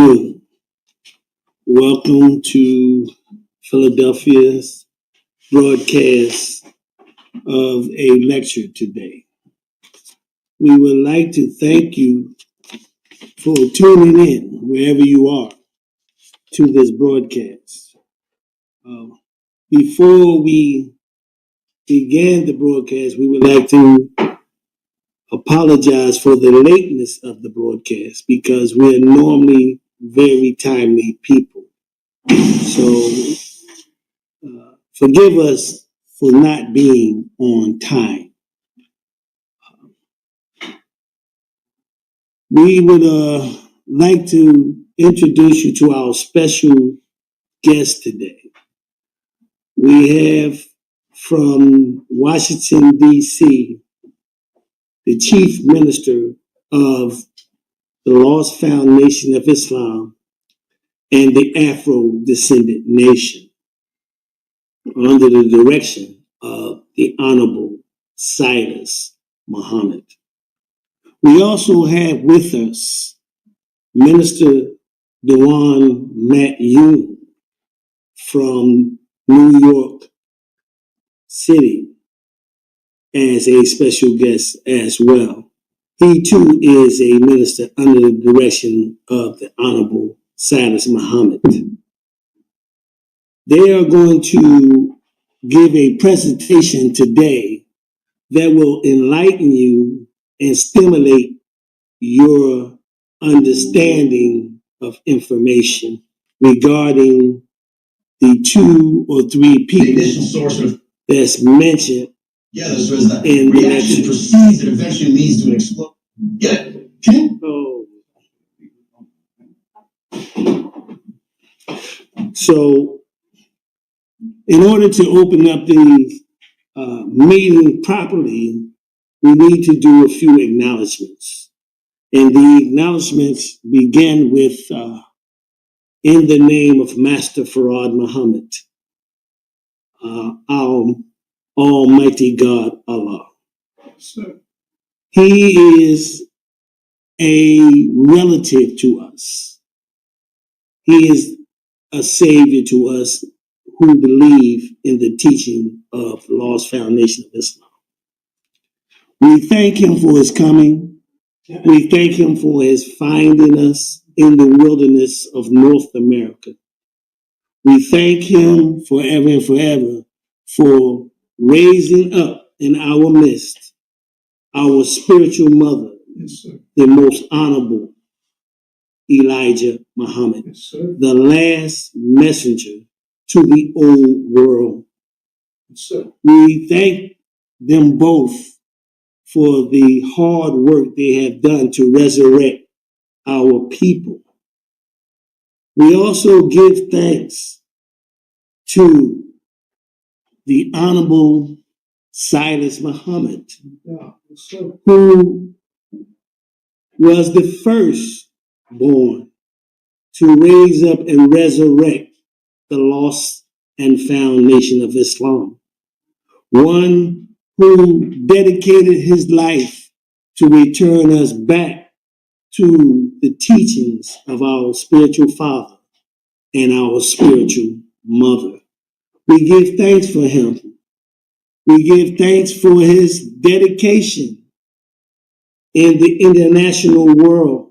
you. Welcome to Philadelphia's broadcast of a lecture today. We would like to thank you for tuning in wherever you are to this broadcast. Before we begin the broadcast, we would like to apologize for the lateness of the broadcast because we're normally very timely people. So forgive us for not being on time. We would like to introduce you to our special guest today. We have from Washington, D.C., the Chief Minister of the Lost Found Nation of Islam and the Afro-Descendant Nation, under the direction of the Honorable Silas Muhammad. We also have with us Minister Dewan Matt Yoon from New York City as a special guest as well. He too is a minister under the direction of the Honorable Silas Muhammad. They are going to give a presentation today that will enlighten you and stimulate your understanding of information regarding the 2 or 3 people that's mentioned in the lecture. Proceeds and eventually leads to an explosion. Get it? So, in order to open up the meeting properly, we need to do a few acknowledgments. And the acknowledgments begin with, in the name of Master Farad Muhammad, our Almighty God, Allah. Sir. He is a relative to us. He is a savior to us who believe in the teaching of the Lost Foundation of Islam. We thank him for his coming. We thank him for his finding us in the wilderness of North America. We thank him forever and forever for raising up in our midst our spiritual mother, Yes, sir. the most honorable Elijah Muhammad, Yes, sir. the last messenger to the old world. Yes, sir. We thank them both for the hard work they have done to resurrect our people. We also give thanks to the Honorable Silas Muhammad, Yeah, yes, sir. who was the first born to raise up and resurrect the lost and found nation of Islam. One who dedicated his life to return us back to the teachings of our spiritual father and our spiritual mother. We give thanks for him. We give thanks for his dedication in the international world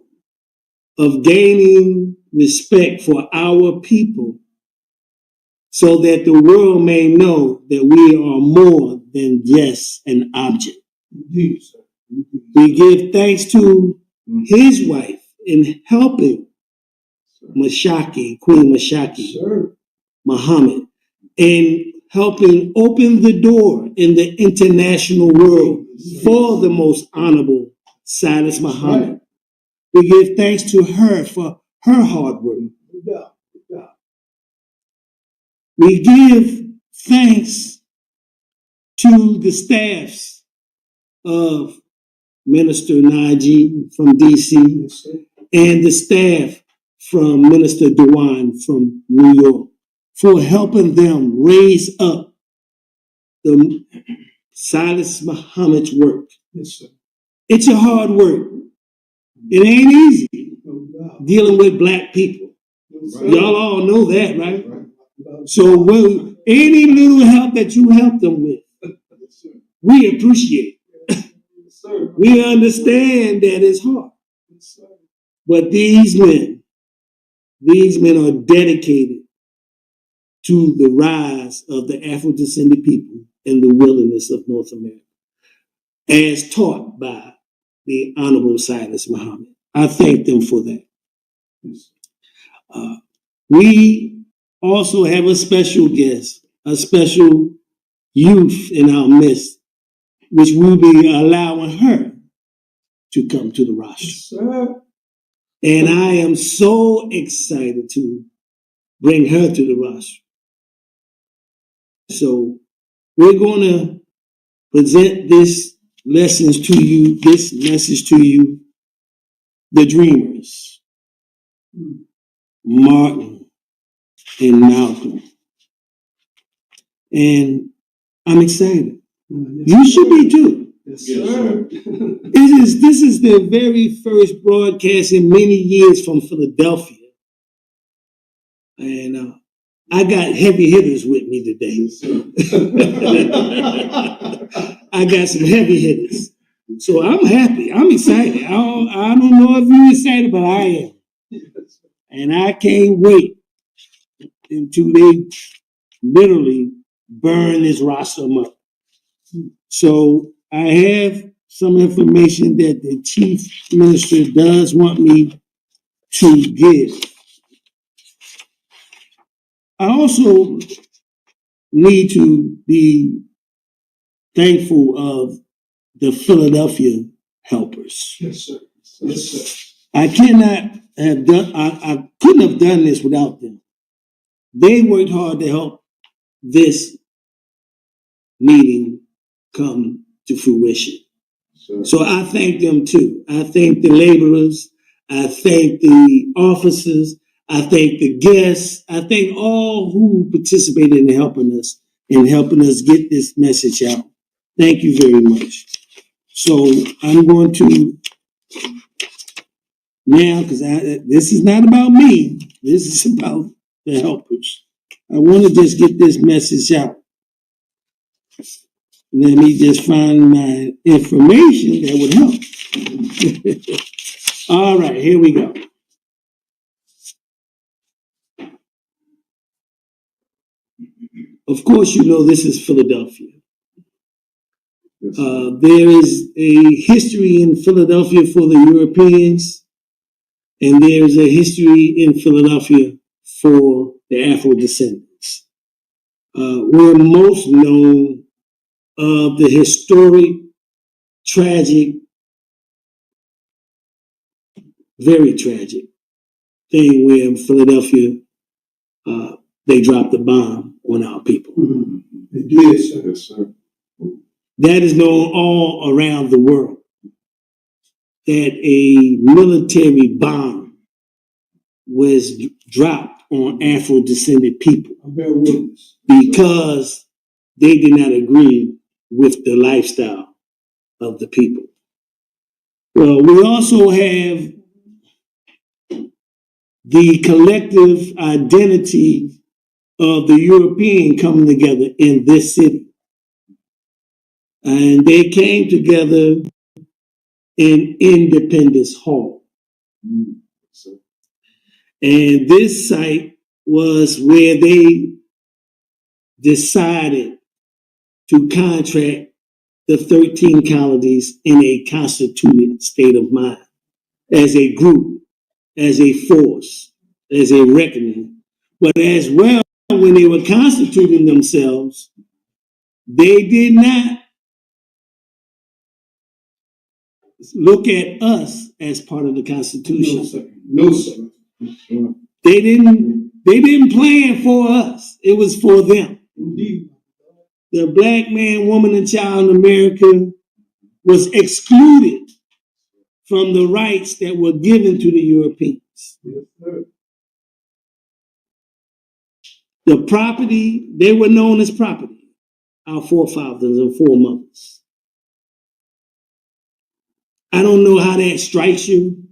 of gaining respect for our people so that the world may know that we are more than just an object. Indeed, sir. Indeed. We give thanks to his wife in helping Mashaki, Queen Mashaki, Sir. Muhammad, and helping open the door in the international world for the most honorable Silas Muhammad. Right. We give thanks to her for her hard work. Yeah. Yeah. We give thanks to the staffs of Minister Najee from DC Yes, sir. and the staff from Minister Dewan from New York for helping them raise up the Silas Muhammad's work. Yes, sir. It's a hard work. It ain't easy. No, dealing with black people. Y'all all know that, right? So any little help that you help them with, we appreciate. We understand that it's hard. But these men are dedicated to the rise of the Afro-descended people in the wilderness of North America, as taught by the Honorable Silas Muhammad. I thank them for that. We also have a special guest, a special youth in our midst, which we'll be allowing her to come to the roster. And I am so excited to bring her to the roster. So we're going to present this message to you, the dreamers, Martin and Malcolm. And I'm excited. You should be too. Yes, sir. This is the very first broadcast in many years from Philadelphia. And I got heavy hitters with me today. Yes, I got some heavy hitters. So I'm happy. I'm excited. I don't know if you're excited, but I am. And I can't wait until they literally burn this roster up. So I have some information that the chief minister does want me to give. I also need to be thankful of the Philadelphia helpers. Yes, sir. Yes, sir. I couldn't have done this without them. They worked hard to help this meeting come to fruition. Sure. So I thank them too. I thank the laborers. I thank the officers. I thank the guests. I thank all who participated in helping us get this message out. Thank you very much. So I'm going to now, because this is not about me. This is about the helpers. I want to just get this message out. Let me just find my information that would help. All right, here we go. Of course, you know this is Philadelphia. There is a history in Philadelphia for the Europeans, and there is a history in Philadelphia for the Afro-descendants. We're most known of the historic, tragic, very tragic thing where in Philadelphia they dropped a bomb on our people. Mm-hmm. They did, sir. Yes, sir. That is known all around the world, that a military bomb was dropped on Afro-descended people because they did not agree with the lifestyle of the people. Well, we also have the collective identity of the European coming together in this city. And they came together in Independence Hall. And this site was where they decided to contract the 13 colonies in a constituted state of mind, as a group, as a force, as a reckoning. But as well, when they were constituting themselves, they did not look at us as part of the Constitution. No, sir. No, sir. They didn't plan for us. It was for them. Indeed. The black man, woman, and child in America was excluded from the rights that were given to the Europeans. Yes, sir. The property, they were known as property, our forefathers and foremothers. I don't know how that strikes you,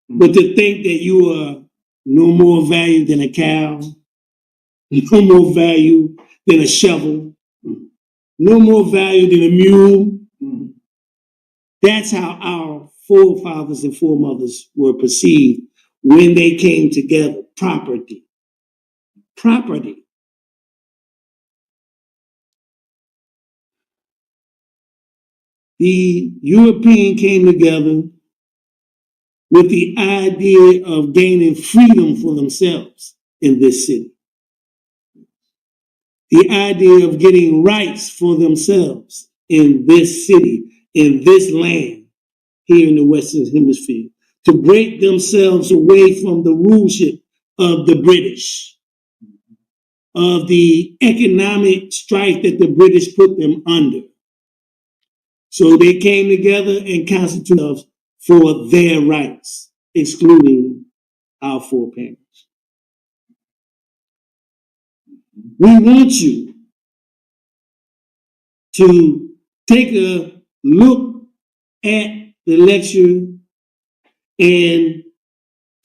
But to think that you are no more value than a cow, no more value than a shovel, no more value than a mule. That's how our forefathers and foremothers were perceived when they came together. Property. Property. The European came together with the idea of gaining freedom for themselves in this city. The idea of getting rights for themselves in this city, in this land, here in the Western Hemisphere, to break themselves away from the ruleship of the British, of the economic strife that the British put them under. So they came together and constituted themselves for their rights, excluding our foreparents. We want you to take a look at the lecture and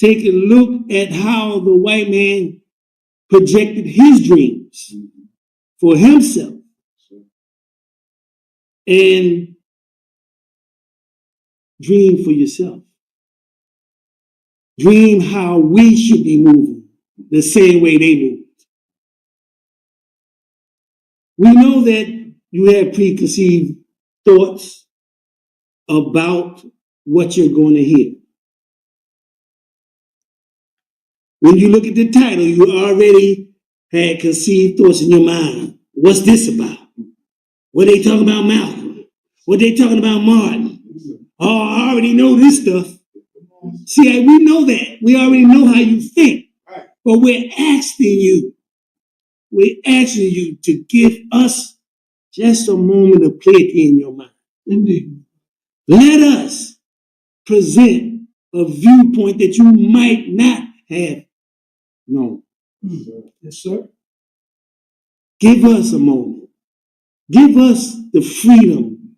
take a look at how the white man projected his dreams for himself and dream for yourself. Dream how we should be moving the same way they move. We know that you have preconceived thoughts about what you're going to hear. When you look at the title, you already had conceived thoughts in your mind. What's this about? What they talking about Malcolm? What they talking about Martin? Oh, I already know this stuff. See, we know that. We already know how you think. But we're asking you to give us just a moment of clarity in your mind. Indeed. Let us present a viewpoint that you might not have known. Yes, sir. Give us a moment. Give us the freedom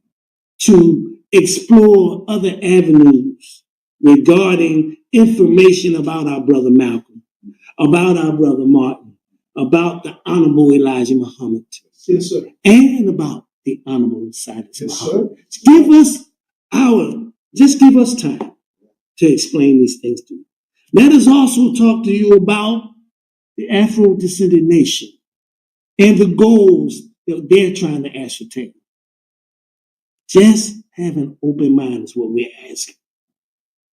to explore other avenues regarding information about our brother Malcolm, about our brother Martin, about the Honorable Elijah Muhammad, yes, sir, and about the Honorable Cyrus Muhammad. Just give us time to explain these things to you. Let us also talk to you about the Afro-descendant nation and the goals that they're trying to ascertain. Just have an open mind is what we're asking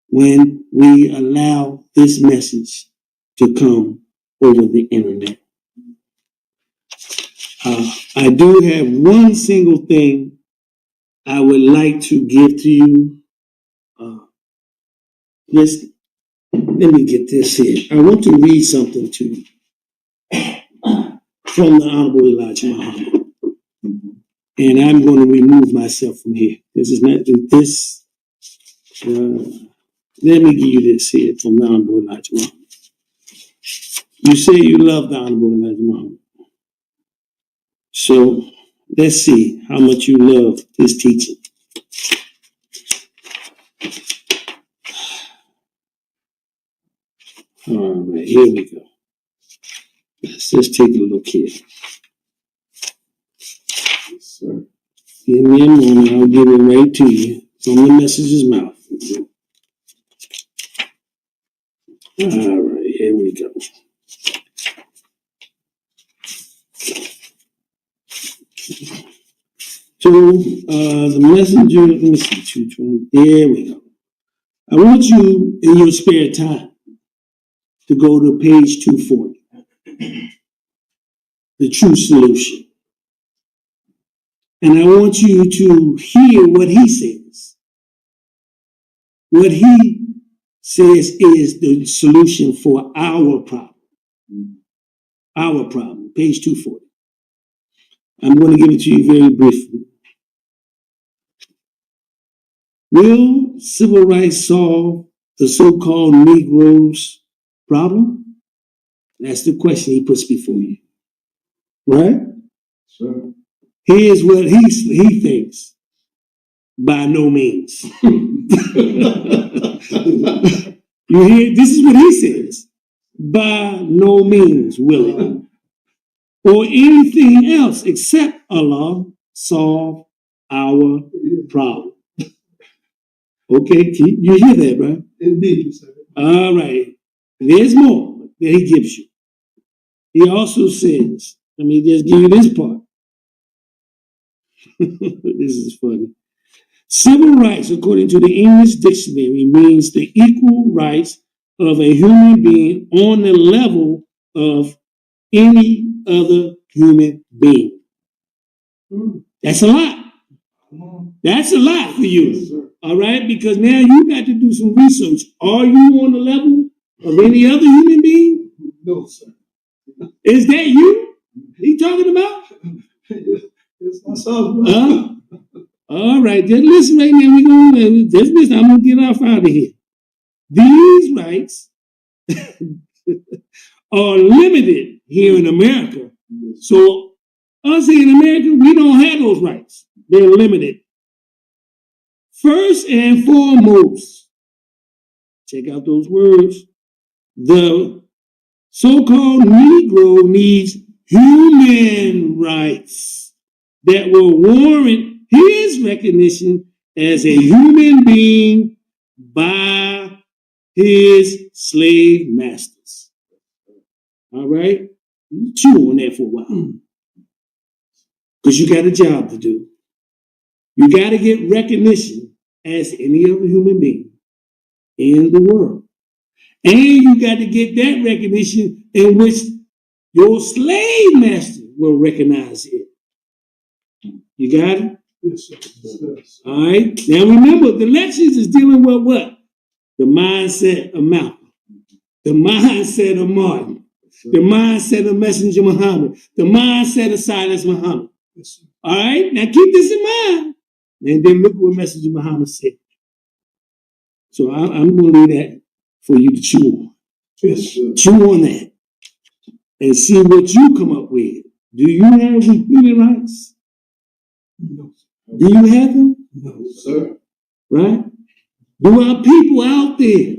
when we allow this message to come over the internet. I do have one single thing I would like to give to you. Let me get this here. I want to read something to you from the Honorable Elijah Muhammad. And I'm going to remove myself from here. This is not this. Let me give you this here from the Honorable Elijah Muhammad. You say you love the Honorable Elijah Muhammad. So let's see how much you love his teaching. All right, here we go. Let's just take a look here. Yes, sir. Give me a moment, I'll give it right to you from the messenger's mouth. All right, here we go. So the messenger, let me see, 220. There we go. I want you in your spare time to go to page 240. The true solution. And I want you to hear what he says. What he says is the solution for our problem. Our problem, page 240. I'm going to give it to you very briefly. Will civil rights solve the so-called Negroes' problem? That's the question he puts before you. Right? Sure. Here's what he thinks. By no means. You hear? This is what he says. By no means will it. Or anything else except Allah solve our problem. Okay, you hear that, right? Indeed, sir. All right. There's more that he gives you. He also says, let me just give you this part. This is funny. Civil rights, according to the English dictionary, means the equal rights of a human being on the level of any other human being. That's a lot. That's a lot for you. All right? Because now you got to do some research. Are you on the level of any other human being? No, sir. Is that you he talking about? It's myself. All right, just listen right now. I'm gonna get off out of here. These rights are limited here in America. So us here in America, we don't have those rights. They're limited. First and foremost, check out those words. The so-called Negro needs human rights that will warrant his recognition as a human being by his slave masters. All right? You chew on that for a while. Because you got a job to do. You got to get recognition as any other human being in the world. And you got to get that recognition in which your slave master will recognize it. You got it? Yes, sir. Yes. All right. Now remember, the lectures is dealing with what? The mindset of Malcolm, the mindset of Martin, the mindset of Messenger Muhammad, the mindset of Silas Muhammad. Yes, all right. Now keep this in mind. And then look what Messenger Muhammad said. So I'm going to leave that for you to chew on. yes, sir. Chew on that and see what you come up with. Do you have human rights? No, Do you have them? no, sir. Right? Do our people out there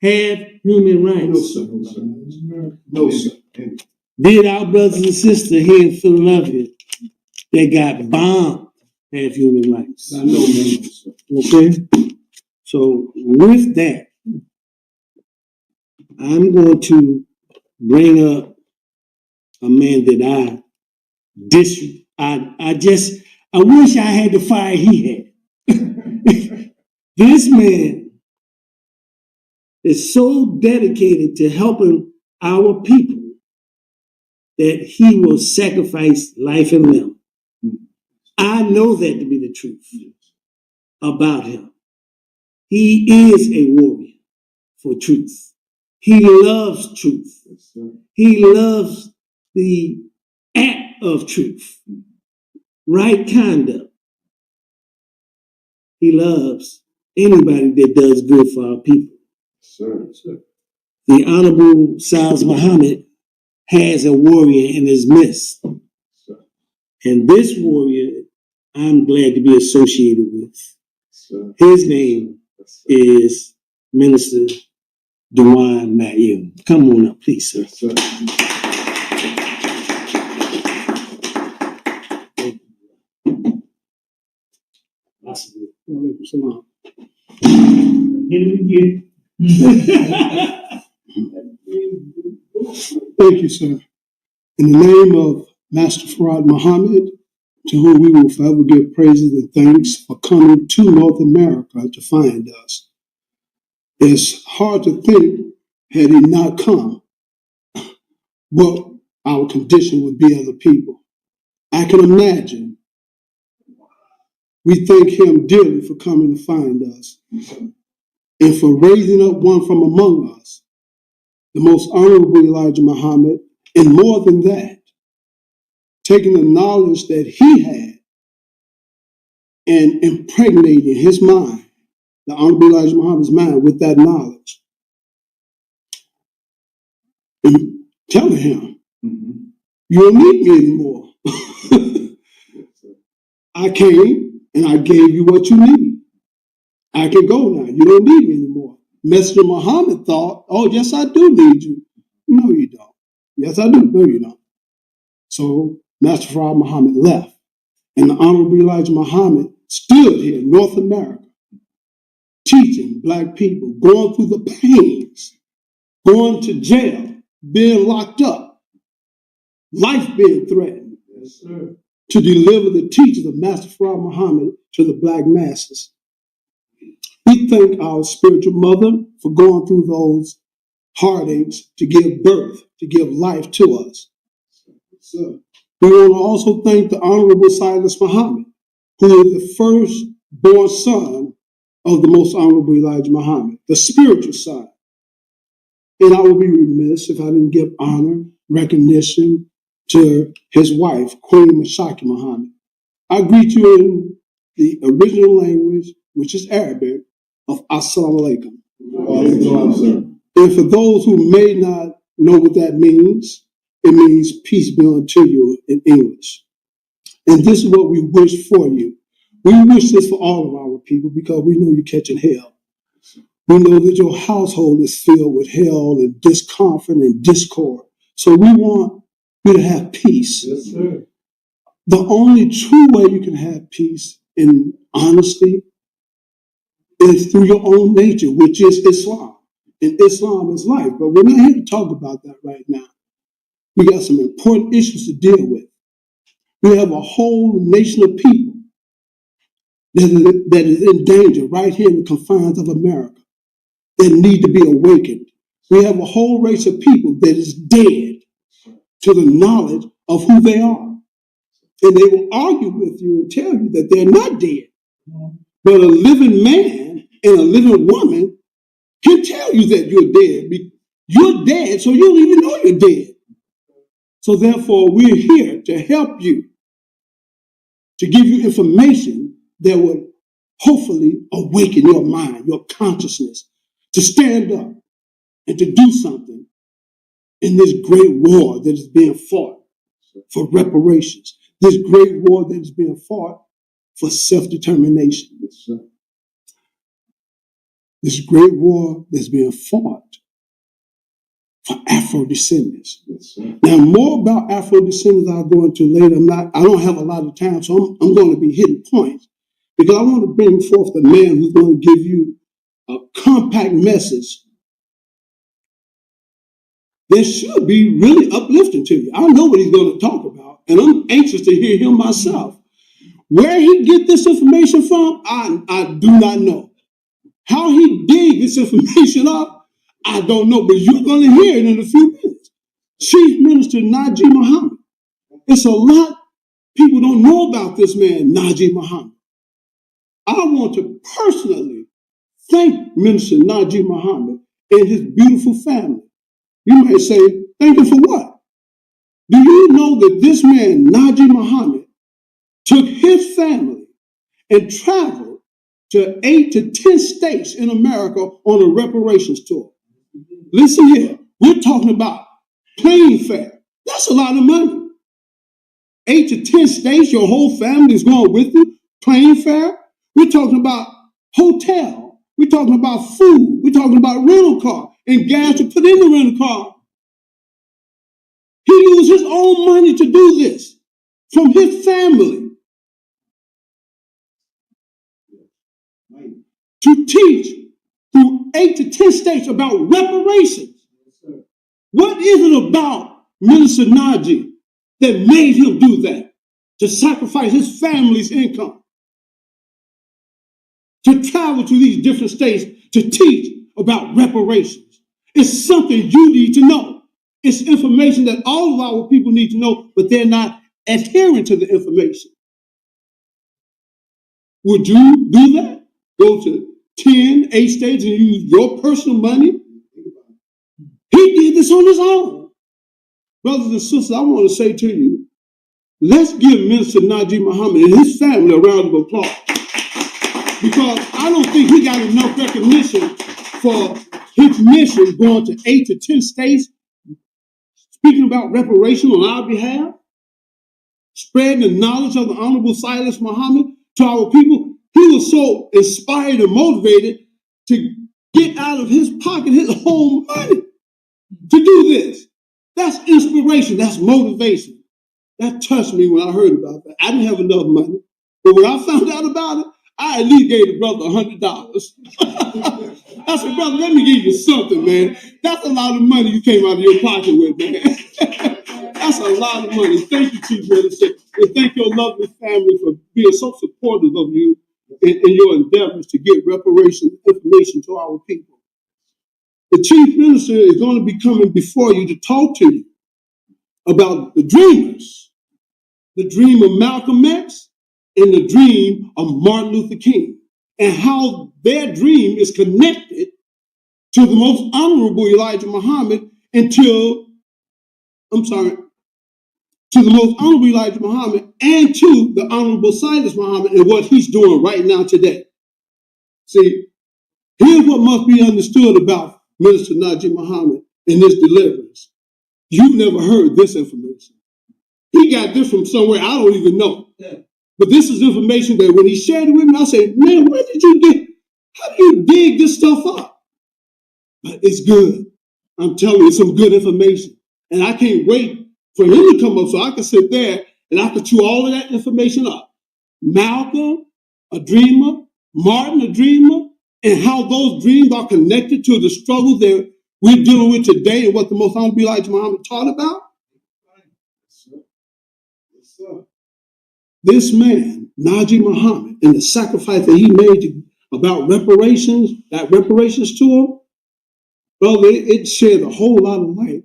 have human No, rights? sir. No, sir. No, sir. Did our brothers and sisters here in Philadelphia that got bombed have human rights? I know, man, sir. Okay? So with that, I'm going to bring up a man that I wish I had the fire he had. This man is so dedicated to helping our people that he will sacrifice life and limb. I know that to be the truth about him. He is a warrior for truth. He loves truth. Yes, sir. He loves the act of truth, right conduct. He loves anybody that does good for our people. Sir, sir. The Honorable Silas Muhammad has a warrior in his midst. Sir. And this warrior, I'm glad to be associated with. Sir. His name is Minister Dewan Mail. Come on up, please, sir. Sir. Hit it again. Thank you, sir. In the name of Master Farad Muhammad, to whom we will forever give praises and thanks for coming to North America to find us. It's hard to think, had he not come, what our condition would be as a people. I can imagine. We thank him dearly for coming to find us and for raising up one from among us, the most honorable Elijah Muhammad, and more than that, taking the knowledge that he had and impregnating his mind, the honorable Elijah Muhammad's mind, with that knowledge. And telling him, you don't need me anymore. I came and I gave you what you need. I can go now. You don't need me anymore. Messenger Muhammad thought, oh, yes, I do need you. No, you don't. Yes, I do. No, you don't. So Master Farad Muhammad left. And the Honorable Elijah Muhammad stood here in North America, teaching black people, going through the pains, going to jail, being locked up, life being threatened, yes, sir, to deliver the teachings of Master Farad Muhammad to the black masses. We thank our spiritual mother for going through those heartaches to give birth, to give life to us. So, we want to also thank the Honorable Silas Muhammad, who is the first-born son of the Most Honorable Elijah Muhammad, the spiritual son. And I would be remiss if I didn't give honor, recognition to his wife, Queen Mashaki Muhammad. I greet you in the original language, which is Arabic, of Assalamu Alaikum. And for those who may not know what that means, it means peace be unto you in English. And this is what we wish for you. We wish this for all of our people because we know you're catching hell. We know that your household is filled with hell and discomfort and discord. So we want you to have peace. Yes, sir. The only true way you can have peace in honesty is through your own nature, which is Islam. And Islam is life. But we're not here to talk about that right now. We got some important issues to deal with. We have a whole nation of people that is in danger right here in the confines of America that need to be awakened. We have a whole race of people that is dead to the knowledge of who they are. And they will argue with you and tell you that they're not dead. But a living man and a living woman can tell you that you're dead. You're dead, so you don't even know you're dead. So therefore, we're here to help you, to give you information that will hopefully awaken your mind, your consciousness, to stand up and to do something in this great war that is being fought for reparations, this great war that is being fought for self-determination. This great war that's being fought for Afrodescendants. Now, more about Afrodescendants I'll go into later. I don't have a lot of time, so I'm going to be hitting points because I want to bring forth the man who's going to give you a compact message that should be really uplifting to you. I know what he's going to talk about, and I'm anxious to hear him myself. Where he get this information from, I do not know. How he dig this information up, I don't know, but you're going to hear it in a few minutes. Chief Minister Najib Muhammad. It's a lot people don't know about this man, Najib Muhammad. I want to personally thank Minister Najib Muhammad and his beautiful family. You might say, thank him for what? Do you know that this man, Najib Muhammad, took his family and traveled to 8 to 10 states in America on a reparations tour? Listen here, we're talking about plane fare. That's a lot of money. 8 to 10 states, your whole family is going with you. Plane fare. We're talking about hotel. We're talking about food. We're talking about rental car and gas to put in the rental car. He used his own money to do this from his family to teach through 8 to 10 states about reparations. What is it about Minister Najib that made him do that? To sacrifice his family's income, to travel to these different states to teach about reparations. It's something you need to know. It's information that all of our people need to know, but they're not adhering to the information. Would you do that? Go to 10, 8 states and use your personal money? He did this on his own. Brothers and sisters, I want to say to you, let's give Minister Najib Muhammad and his family a round of applause. Because I don't think he got enough recognition for his mission going to 8 to 10 states, speaking about reparation on our behalf, spreading the knowledge of the Honorable Silas Muhammad to our people. He was so inspired and motivated to get out of his pocket his own money to do this. That's inspiration. That's motivation. That touched me when I heard about that. I didn't have enough money, but when I found out about it, I at least gave the brother $100. I said, brother, let me give you something, man. That's a lot of money you came out of your pocket with, man. That's a lot of money. Thank you, Chief Minister, and thank your lovely family for being so supportive of you in your endeavors to get reparation information to our people. The Chief Minister is going to be coming before you to talk to you about the dreamers, the dream of Malcolm X and the dream of Martin Luther King, and how their dream is connected to the most honorable Elijah Muhammad to the most honorable Elijah Muhammad and to the honorable Silas Muhammad and what he's doing right now today. See, here's what must be understood about Minister Najee Muhammad and this deliverance. You've never heard this information. He got this from somewhere I don't even know. Yeah. But this is information that when he shared it with me, I said, man, where did you get? How do you dig this stuff up? But it's good. I'm telling you, some good information. And I can't wait for him to come up so I can sit there and I can chew all of that information up. Malcolm, a dreamer, Martin, a dreamer, and how those dreams are connected to the struggle that we're dealing with today and what the most honorable Elijah Muhammad taught about. This man, Najee Muhammad, and the sacrifice that he made about reparations, that reparations to him, well, it shed a whole lot of light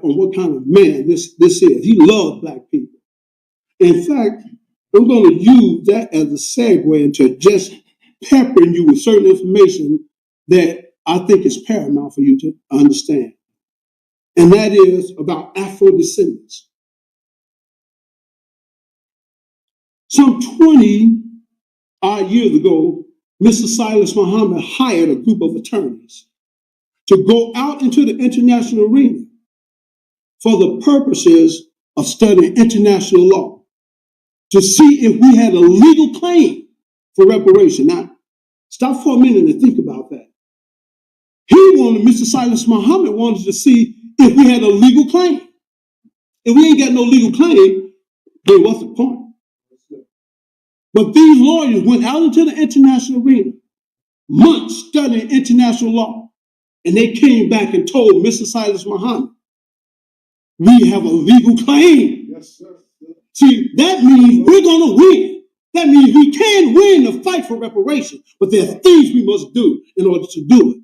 on what kind of man this is. He loved black people. In fact, I'm going to use that as a segue into just peppering you with certain information that I think is paramount for you to understand. And that is about Afrodescendants. Some 20 odd years ago, Mr. Silas Muhammad hired a group of attorneys to go out into the international arena for the purposes of studying international law to see if we had a legal claim for reparation. Now, stop for a minute and think about that. Mr. Silas Muhammad wanted to see if we had a legal claim. If we ain't got no legal claim, then what's the point? But these lawyers went out into the international arena, months studying international law, and they came back and told Mr. Silas Muhammad, we have a legal claim. Yes, sir. See, that means we're going to win. That means we can win the fight for reparation, but there are things we must do in order to do it.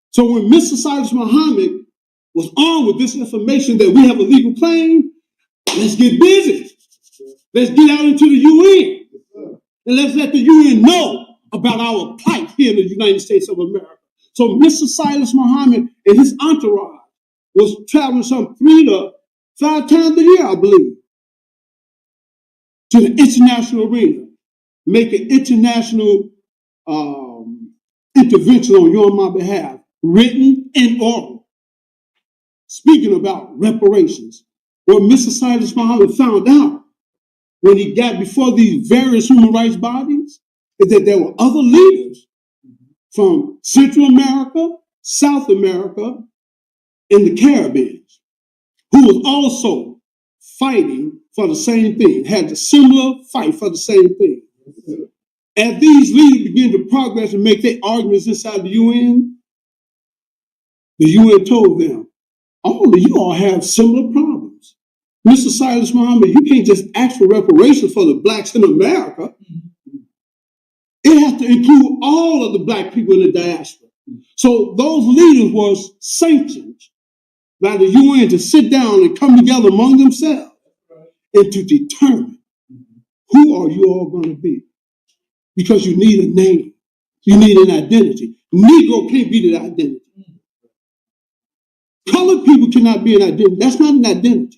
So when Mr. Silas Muhammad was armed with this information that we have a legal claim, let's get busy. Let's get out into the UN. And let's let the UN know about our plight here in the United States of America. So Mr. Silas Muhammad and his entourage was traveling some 3 to 5 times a year, I believe, to the international arena, making international intervention on your and my behalf, written and oral, speaking about reparations. What Mr. Silas Muhammad found out when he got before these various human rights bodies is that there were other leaders from Central America, South America, and the Caribbean who was also fighting for the same thing, had a similar fight for the same thing. As these leaders began to progress and make their arguments inside the UN told them, all of you all have similar problems. Mr. Silas Muhammad, you can't just ask for reparations for the blacks in America. It has to include all of the black people in the diaspora. So those leaders were sanctioned by the UN to sit down and come together among themselves and to determine who are you all going to be. Because you need a name. You need an identity. Negro can't be the identity. Colored people cannot be an identity. That's not an identity.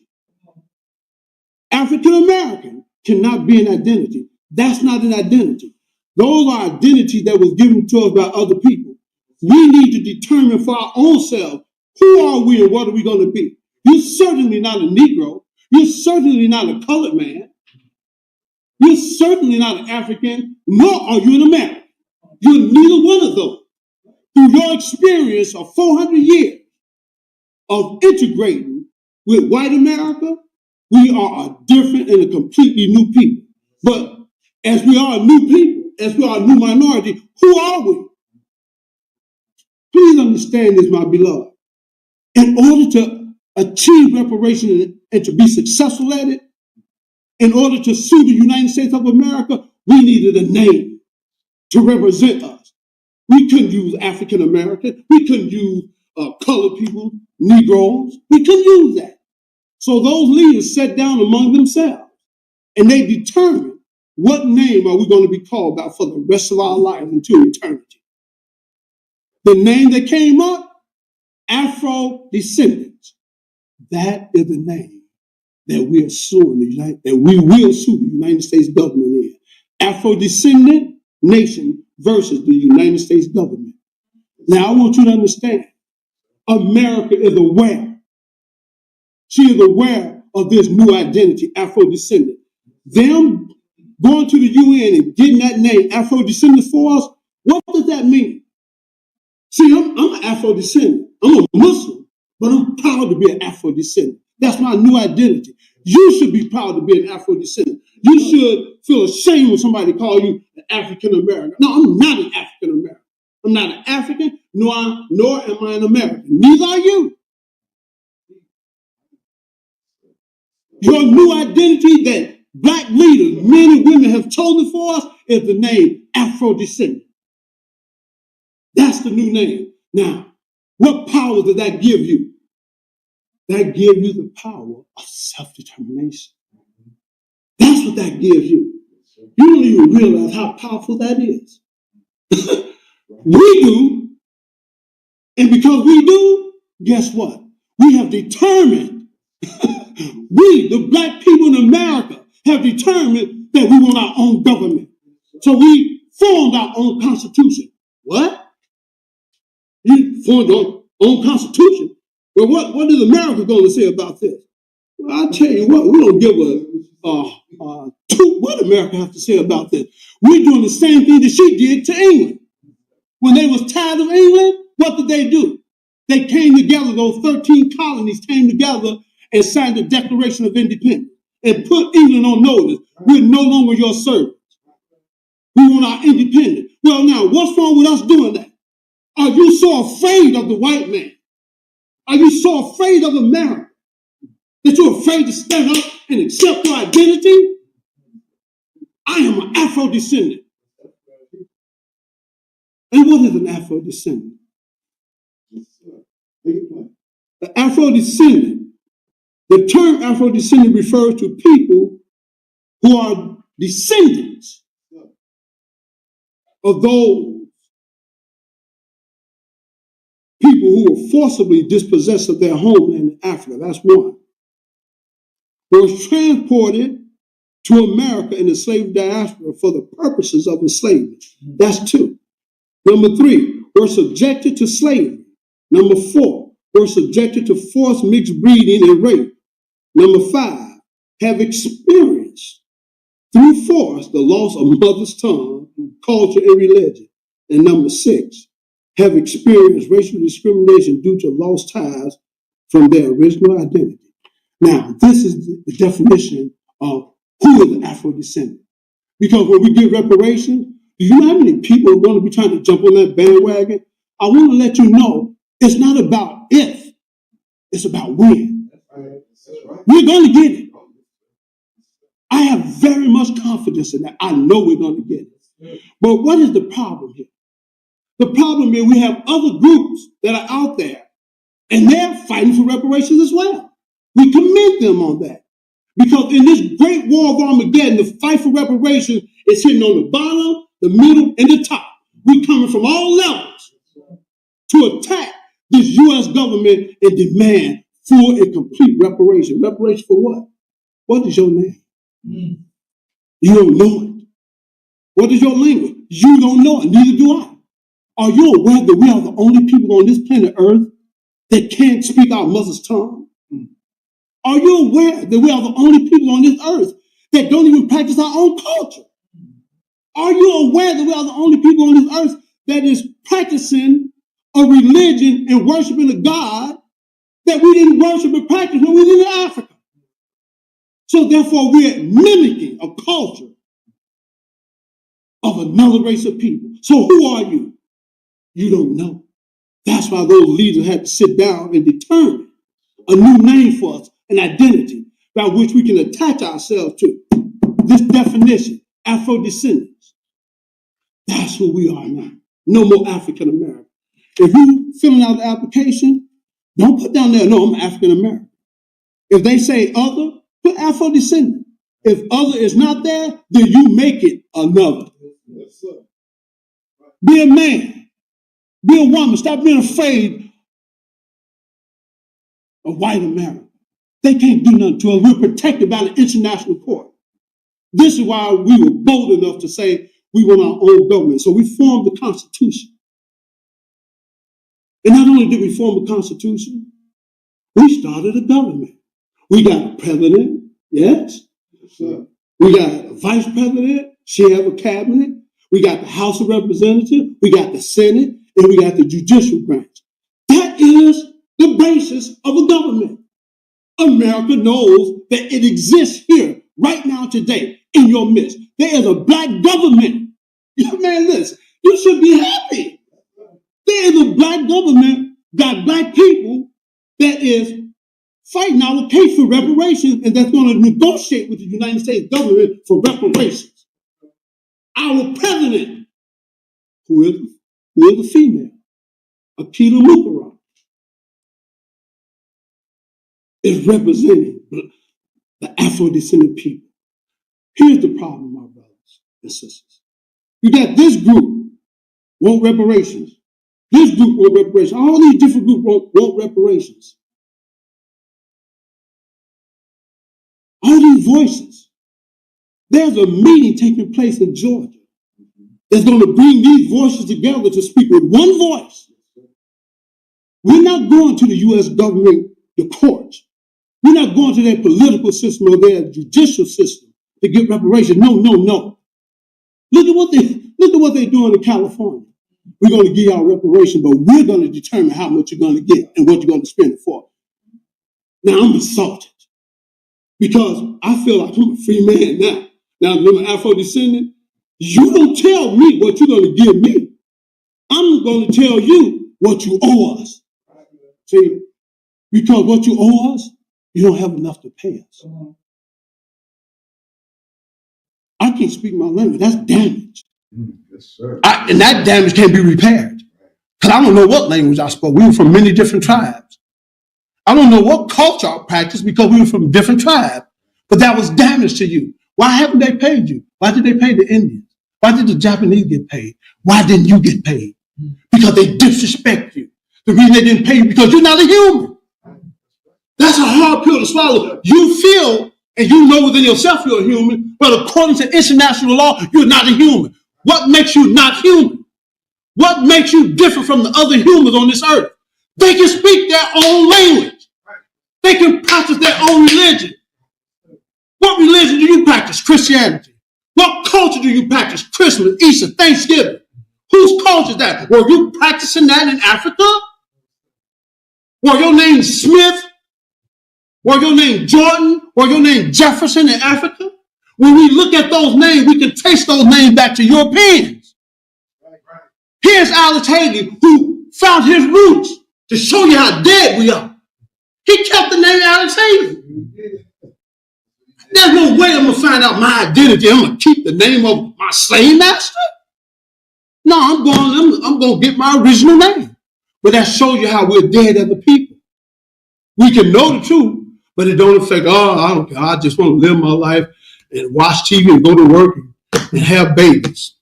African American cannot be an identity. That's not an identity. Those are identities that was given to us by other people. We need to determine for our own selves, who are we and what are we going to be? You're certainly not a Negro. You're certainly not a colored man. You're certainly not an African, nor are you an American. You're neither one of those. Through your experience of 400 years of integrating with white America, we are a different and a completely new people. But as we are a new people, as we are a new minority, who are we? Please understand this, my beloved. In order to achieve reparation and to be successful at it, in order to sue the United States of America, we needed a name to represent us. We couldn't use African American. We couldn't use colored people, Negroes. We couldn't use that. So those leaders sat down among themselves and they determined what name are we going to be called by for the rest of our lives until eternity. The name that came up, Afrodescendants. That is the name that we are suing that we will sue the United States government in. Afro-descendant nation versus the United States government. Now, I want you to understand, America is aware. She is aware of this new identity, Afro-descendant. Them going to the UN and getting that name, Afro-descendant for us, what does that mean? See, I'm an Afro-descendant. I'm a Muslim, but I'm proud to be an Afro-descendant. That's my new identity. You should be proud to be an Afro-descendant. You should feel ashamed when somebody calls you an African-American. No, I'm not an African-American. I'm not an African, nor am I an American. Neither are you. Your new identity that black leaders, men and women, have chosen for us is the name Afro-descendant. That's the new name. Now, what power does that give you? That gives you the power of self-determination. That's what that gives you. You don't even realize how powerful that is. We do. And because we do, guess what? We have determined, we, the black people in America, have determined that we want our own government. So we formed our own constitution. What? You formed your own constitution? Well, what is America going to say about this? Well, I'll tell you what, we don't give a toot what America has to say about this. We're doing the same thing that she did to England. When they was tired of England, what did they do? They came together, those 13 colonies came together and signed the Declaration of Independence and put England on notice. We're no longer your servants. We want our independence. Well, now, what's wrong with us doing that? Are you so afraid of the white man? Are you so afraid of America that you're afraid to stand up and accept your identity? I am an Afro-descendant. And what is an Afro-descendant? The Afro-descendant, the term Afro-descendant refers to people who are descendants of those people who were forcibly dispossessed of their homeland in Africa. That's one. Was transported to America in the slave diaspora for the purposes of enslavement. That's two. Number three, were subjected to slavery. Number four, were subjected to forced mixed breeding and rape. Number five, have experienced through force the loss of mother's tongue, culture, and religion. And number six, have experienced racial discrimination due to lost ties from their original identity. Now, this is the definition of who is an Afro-descendant. Because when we give reparations, do you know how many people are going to be trying to jump on that bandwagon? I want to let you know it's not about if, it's about when. We're going to get it. I have very much confidence in that. I know we're going to get it. But what is the problem here? The problem is we have other groups that are out there and they're fighting for reparations as well. We commend them on that. Because in this great war of Armageddon, the fight for reparations is hitting on the bottom, the middle, and the top. We're coming from all levels to attack this U.S. government and demand full and complete reparation. Reparation for what? What is your name? You don't know it. What is your language? You don't know it, neither do I. Are you aware that we are the only people on this planet Earth that can't speak our mother's tongue? Are you aware that we are the only people on this earth that don't even practice our own culture? Are you aware that we are the only people on this earth that is practicing a religion and worshiping a God that we didn't worship and practice when we were in Africa? So therefore, we're mimicking a culture of another race of people. So who are you? You don't know. That's why those leaders had to sit down and determine a new name for us, an identity by which we can attach ourselves to. This definition, Afrodescendants. That's who we are now. No more African American. If you filling out the application, don't put down there, no, I'm African American. If they say other, put Afro-descendant. If other is not there, then you make it another. Yes, sir. Be a man. Be a woman. Stop being afraid of white America. They can't do nothing to us. We're protected by the international court. This is why we were bold enough to say we want our own government. So we formed the Constitution. And not only did we form a Constitution, we started a government. We got a president, yes. We got a vice president, she have a cabinet. We got the House of Representatives, we got the Senate, and we got the judicial branch. That is the basis of a government. America knows that it exists here, right now, today, in your midst. There is a black government. Man, listen, you should be happy. There is a black government, got black people that is fighting our case for reparations, and that's going to negotiate with the United States government for reparations. Our president, who is a female, Akita Mukaran, is representing the Afro-descendant people. Here's the problem, my brothers and sisters. You got this group want reparations. This group want reparations. All these different groups want reparations. All these voices. There's a meeting taking place in Georgia that's going to bring these voices together to speak with one voice. We're not going to the U.S. government, the courts. We're not going to their political system or their judicial system to get reparations. No, no, no. Look at what they're doing in California. We're going to give y'all reparations, but we're going to determine how much you're going to get and what you're going to spend it for. Now I'm insulted because I feel like I'm a free man now. Now, if I'm an Afro-descendant, you don't tell me what you're going to give me. I'm going to tell you what you owe us. See, because what you owe us, you don't have enough to pay us. I can't speak my language. That's damage. Yes, sir. And that damage can't be repaired. Because I don't know what language I spoke. We were from many different tribes. I don't know what culture I practiced because we were from different tribes. But that was damage to you. Why haven't they paid you? Why did they pay the Indians? Why did the Japanese get paid? Why didn't you get paid? Because they disrespect you. The reason they didn't pay you because you're not a human. That's a hard pill to swallow. You feel and you know within yourself you're a human, but according to international law, you're not a human. What makes you not human? What makes you different from the other humans on this earth? They can speak their own language. They can practice their own religion. What religion do you practice? Christianity. What culture do you practice? Christmas, Easter, Thanksgiving. Whose culture is that? Were you practicing that in Africa? Were your name Smith? Were your name Jordan? Were your name Jefferson in Africa? When we look at those names, we can trace those names back to Europeans. Here's Alice Haley, who found his roots to show you how dead we are. He kept the name Alice Haley. There's no way I'm going to find out my identity. I'm going to keep the name of my slave master. No, I'm going to get my original name. But that shows you how we're dead as a people. We can know the truth, but it don't affect, I don't care. I just want to live my life and watch TV and go to work and have babies.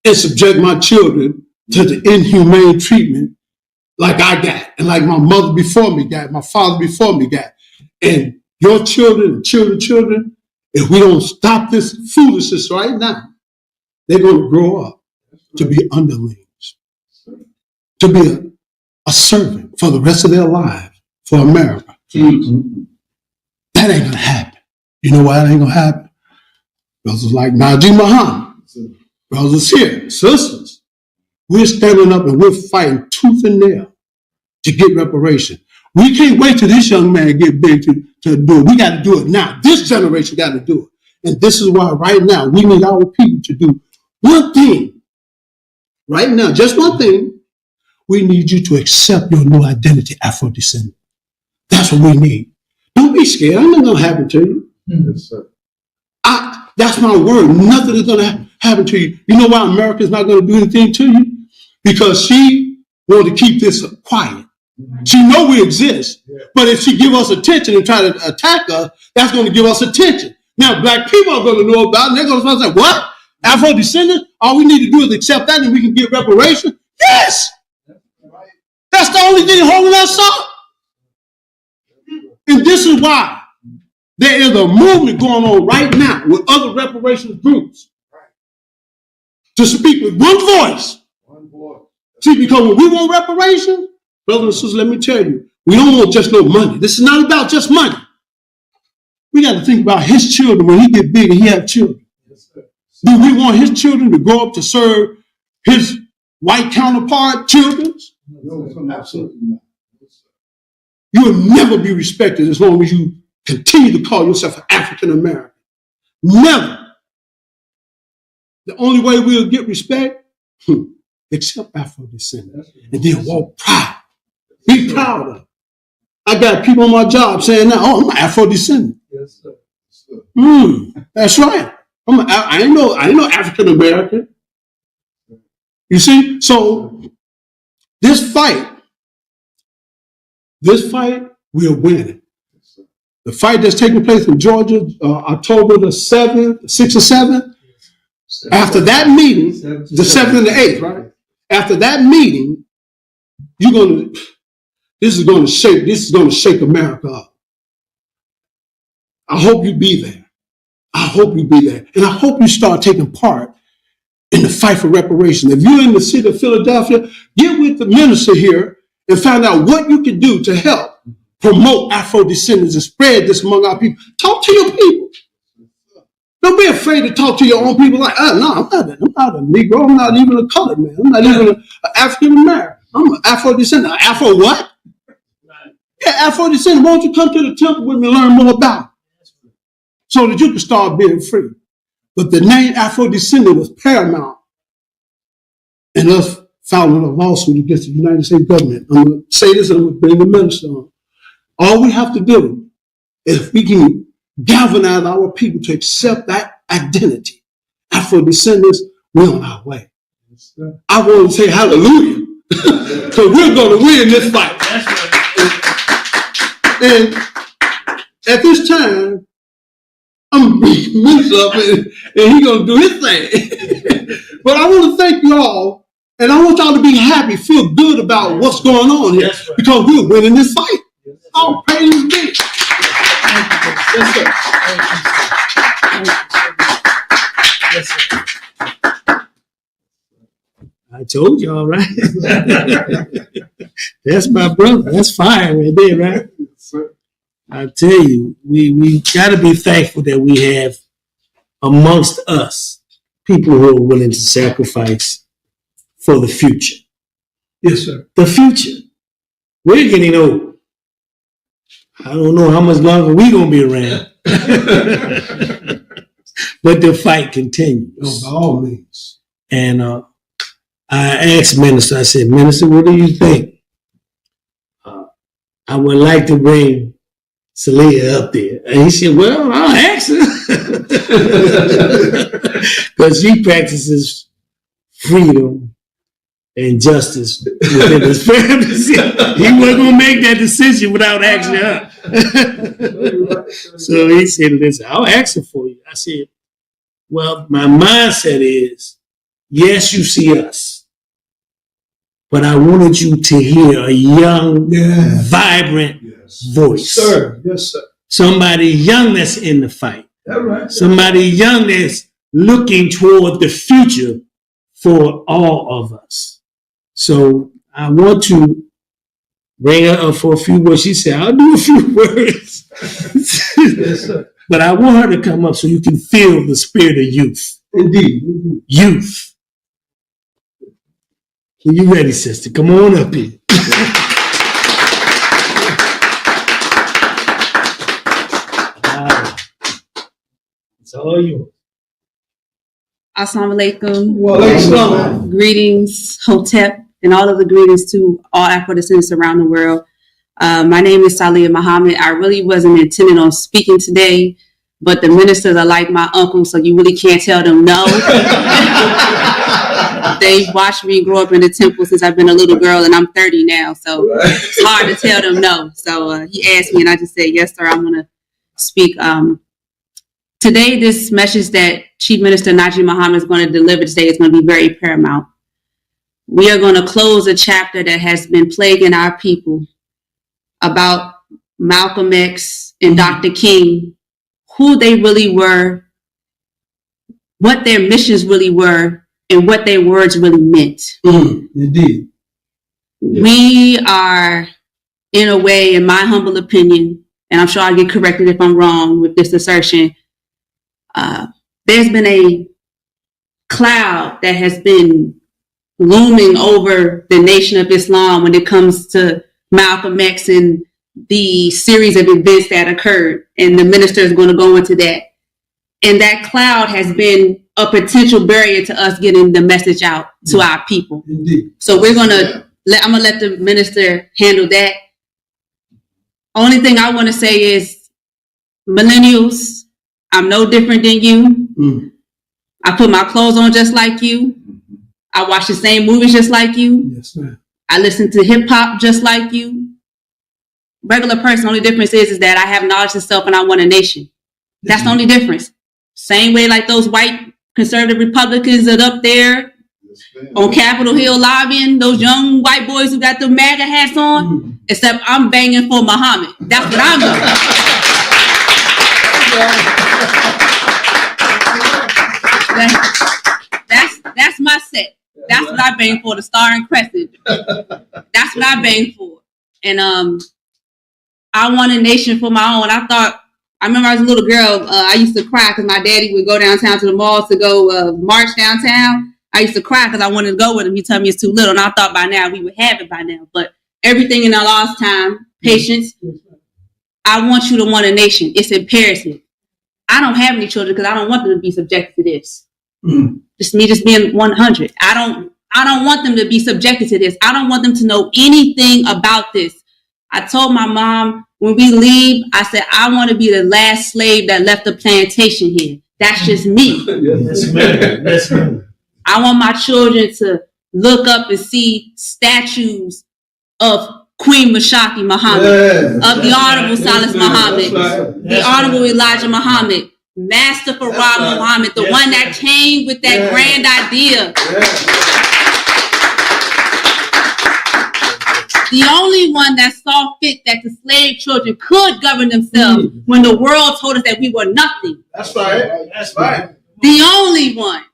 And subject my children to the inhumane treatment like I got, and like my mother before me got, my father before me got. And your children and children, if we don't stop this foolishness right now, they're going to grow up to be underlings, to be a servant for the rest of their lives for America. Mm-hmm. That ain't going to happen. You know why that ain't going to happen? brothers like Najee Muhammad, brothers here, sisters. We're standing up and we're fighting tooth and nail to get reparation. We can't wait till this young man get big to do it. We got to do it now. This generation got to do it. And this is why right now we need our people to do one thing. Right now, just one thing. We need you to accept your new identity, Afro-descendant. That's what we need. Don't be scared. Nothing's going to happen to you. Yes, sir. That's my word. Nothing is going to happen to you. You know why America's not going to do anything to you? Because she wanted to keep this quiet. She know we exist. But if she give us attention and try to attack us, that's going to give us attention. Now, black people are going to know about it. And they're going to say, what? Afro-descendant? All we need to do is accept that and we can get reparation? Yes! That's the only thing holding us up. And this is why there is a movement going on right now with other reparations groups to speak with one voice. See, because when we want reparations, brothers and sisters, let me tell you, we don't want just no money. This is not about just money. We got to think about his children when he get big and he have children. Do we want his children to grow up to serve his white counterpart children? No, absolutely not. You will never be respected as long as you continue to call yourself an African American. Never. The only way we'll get respect, accept Afro-descendants, and then walk proud. Be proud of it. I got people on my job saying now, oh, I'm an Afro-descendant. Yes, sir. That's right. I ain't no African American. You see, so this fight, we're winning. The fight that's taking place in Georgia, October the 7th, 6th or 7th, after that meeting, the 7th and the 8th, right? After that meeting, this is going to shake America up. I hope you be there. I hope you be there. And I hope you start taking part in the fight for reparation. If you're in the city of Philadelphia, get with the minister here and find out what you can do to help promote Afro-descendants and spread this among our people. Talk to your people. Don't be afraid to talk to your own people like, no, I'm not a Negro. I'm not even a colored man. I'm not even an African American. I'm an Afro-descendant. Afro what? Yeah, Afro-descendant. Why don't you come to the temple with me and learn more about it? So that you can start being free. But the name Afro-descendant was paramount in us filing a lawsuit against the United States government. I'm going to say this and I'm going to bring the minister on. All we have to do is if we can galvanize our people to accept that identity, Afro-descendants, we're on our way. I want to say hallelujah, because we're going to win this fight. And at this time, I'm going to bring minister up and he's going to do his thing. But I want to thank you all, and I want y'all to be happy, feel good about what's going on here, because we're winning this fight. All praise be. Yes, sir. Yes, sir. I told y'all, right? That's my brother. That's fire right there, right? I tell you, we got to be thankful that we have amongst us people who are willing to sacrifice for the future. Yes, sir. The future. We're getting old. I don't know how much longer we're going to be around. But the fight continues. By all means. And I asked Minister, I said, Minister, what do you think? I would like to bring Celia up there. And he said, well, I'll ask her. Because she practices freedom and justice within his family. He wasn't going to make that decision without asking her. So he said, listen, I'll ask her for you. I said, well, my mindset is, yes, you see us, but I wanted you to hear a young, vibrant voice. Yes, sir. Yes, sir. Somebody young that's in the fight. Right. Somebody young that's looking toward the future for all of us. So I want to bring her up for a few words. She said, I'll do a few words. Yes, sir. But I want her to come up so you can feel the spirit of youth. Indeed. Youth. When you ready, sister, come on up here. It's all yours. Assalamu alaikum. Wa alaikum. Greetings, Hotep, and all of the greetings to all Afrodescendants around the world. My name is Salih Muhammad. I really wasn't intending on speaking today, but the ministers are like my uncle, so you really can't tell them no. They've watched me grow up in the temple since I've been a little girl, and I'm 30 now, so it's hard to tell them no. So he asked me, and I just said, yes, sir, I'm going to speak. Today, this message that Chief Minister Najib Muhammad is going to deliver today is going to be very paramount. We are going to close a chapter that has been plaguing our people about Malcolm X and Dr. King, who they really were, what their missions really were, and what their words really meant. Indeed. We are, in a way, in my humble opinion, and I'm sure I'll get corrected if I'm wrong with this assertion, there's been a cloud that has been looming over the Nation of Islam when it comes to Malcolm X and the series of events that occurred. And the minister is going to go into that. And that cloud has been a potential barrier to us getting the message out to our people. Indeed. So I'm going to let the minister handle that. Only thing I want to say is, millennials, I'm no different than you. I put my clothes on just like you. I watch the same movies just like you. Yes, ma'am. I listen to hip hop just like you. Regular person, only difference is that I have knowledge of self and I want a nation. That's the only difference. Same way like those white conservative Republicans that up there on Capitol Hill lobbying, those young white boys who got the MAGA hats on, except I'm banging for Muhammad. That's what I'm doing. That's my set. That's what I bang for, the Star and Crescent. That's what I bang for. And I want a nation for my own. I remember I was a little girl, I used to cry because my daddy would go downtown to the mall to go march downtown. I used to cry because I wanted to go with him. He told me it's too little, and I thought by now we would have it by now. But everything in Allah's time, patience, I want you to want a nation. It's imperative. I don't have any children because I don't want them to be subjected to this. Just me just being 100. I don't want them to be subjected to this. I don't want them to know anything about this. I told my mom when we leave, I said, I want to be the last slave that left the plantation here. That's just me. Yes, ma'am. Yes, ma'am. I want my children to look up and see statues of Queen Mashaki Muhammad, of the Honorable Salis Muhammad, the Honorable Elijah Muhammad, Master Farad Muhammad, the one that came with that grand idea. The only one that saw fit that the slave children could govern themselves when the world told us that we were nothing. That's right. That's right. The only one.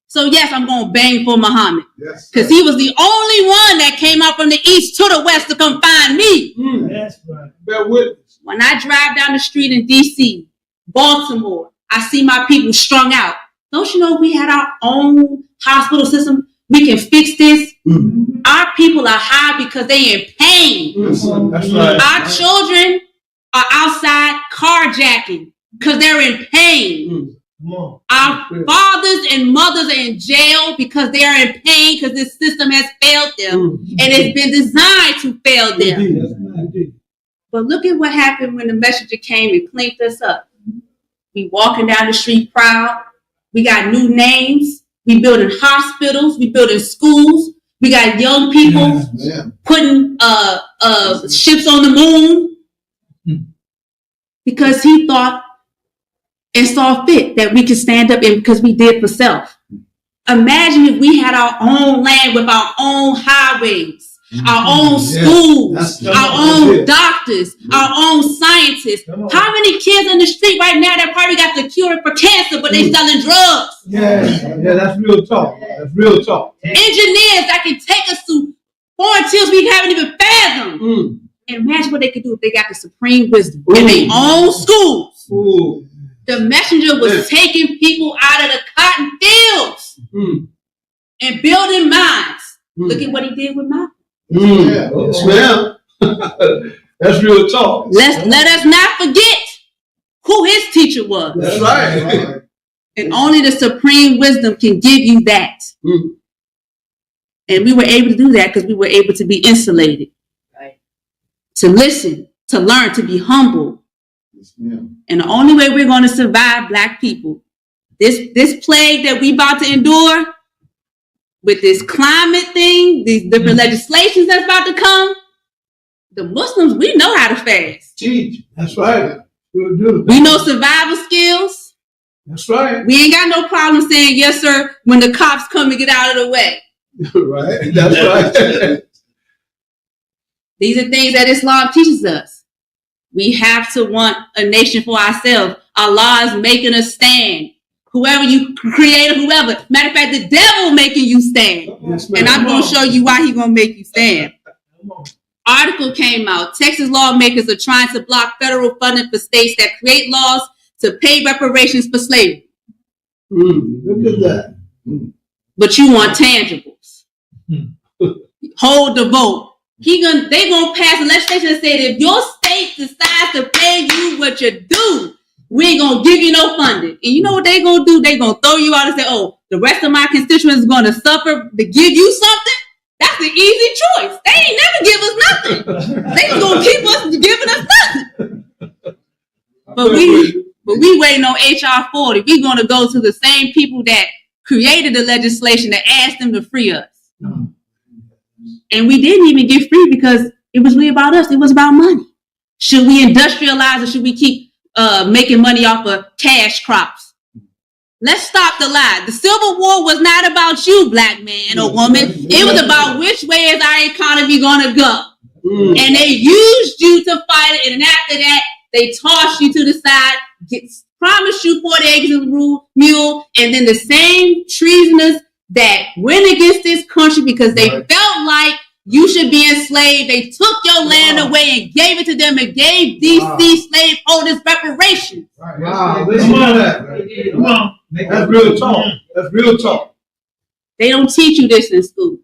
So yes, I'm going to bang for Muhammad. Yes. Because he was the only one that came out from the east to the west to come find me. That's right. Bear witness. When I drive down the street in D.C., Baltimore, I see my people strung out. Don't you know if we had our own hospital system, we can fix this? Our people are high because they in pain. That's right. Our children are outside carjacking because they're in pain. Our fathers and mothers are in jail because they are in pain because this system has failed them and it's been designed to fail them. But look at what happened when the messenger came and cleaned us up. We walking down the street proud. We got new names. We building hospitals. We building schools. We got young people putting ships on the moon because he thought and saw fit that we could stand up and because we did for self. Imagine if we had our own land with our own highways, our own schools, our own doctors, our own scientists. How many kids in the street right now that probably got the cure for cancer, but they selling drugs? Yeah, that's real talk. That's real talk. Engineers that can take us to foreign fields we haven't even fathomed. And imagine what they could do if they got the supreme wisdom in their own schools. Ooh. The messenger was taking people out of the cotton fields and building mines. Look at what he did with Malcolm. Yes, ma'am. That's real talk. Let us not forget who his teacher was. That's right. And only the supreme wisdom can give you that. And we were able to do that because we were able to be insulated. Right. To listen, to learn, to be humble. Yes, ma'am. And the only way we're going to survive, Black people, this plague that we about to endure, with this climate thing, these different legislations that's about to come, the Muslims, we know how to fast. Teach. That's right. We'll do it. We know survival skills. That's right. We ain't got no problem saying yes, sir, when the cops come and get out of the way. Right. That's right. These are things that Islam teaches us. We have to want a nation for ourselves. Allah is making us stand. Whoever you create, whoever. Matter of fact, the devil making you stand. Yes, and I'm going to show you why he's going to make you stand. Article came out. Texas lawmakers are trying to block federal funding for states that create laws to pay reparations for slavery. Look at that. But you want tangibles. Hold the vote. They gonna pass a legislation that said if your state decides to pay you what you do, we ain't gonna give you no funding. And you know what they gonna do? They gonna throw you out and say, oh, the rest of my constituents are gonna suffer to give you something? That's the easy choice. They ain't never give us nothing. They gonna keep us giving us nothing. But we waiting on HR 40. We gonna go to the same people that created the legislation to ask them to free us. And we didn't even get free because it was really about us. It was about money. Should we industrialize or should we keep making money off of cash crops? Let's stop the lie. The Civil War was not about you, Black man or woman. It was about which way is our economy going to go. And they used you to fight it. And after that, they tossed you to the side, promised you 40 acres of mule, and then the same treasonous that went against this country because they felt like you should be enslaved. They took your land away and gave it to them and gave DC slave holders reparations. Wow, listen to that. Come on. That's real talk. That's real talk. They don't teach you this in school.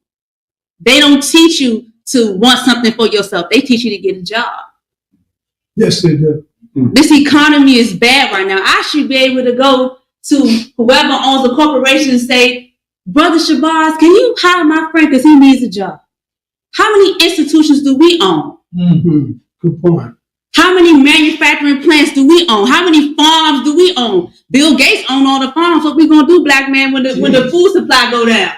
They don't teach you to want something for yourself. They teach you to get a job. Yes, they do. This economy is bad right now. I should be able to go to whoever owns the corporation and say, Brother Shabazz, can you hire my friend because he needs a job? How many institutions do we own? Good point. How many manufacturing plants do we own? How many farms do we own? Bill Gates owns all the farms. What we gonna do, Black man, when the food supply go down?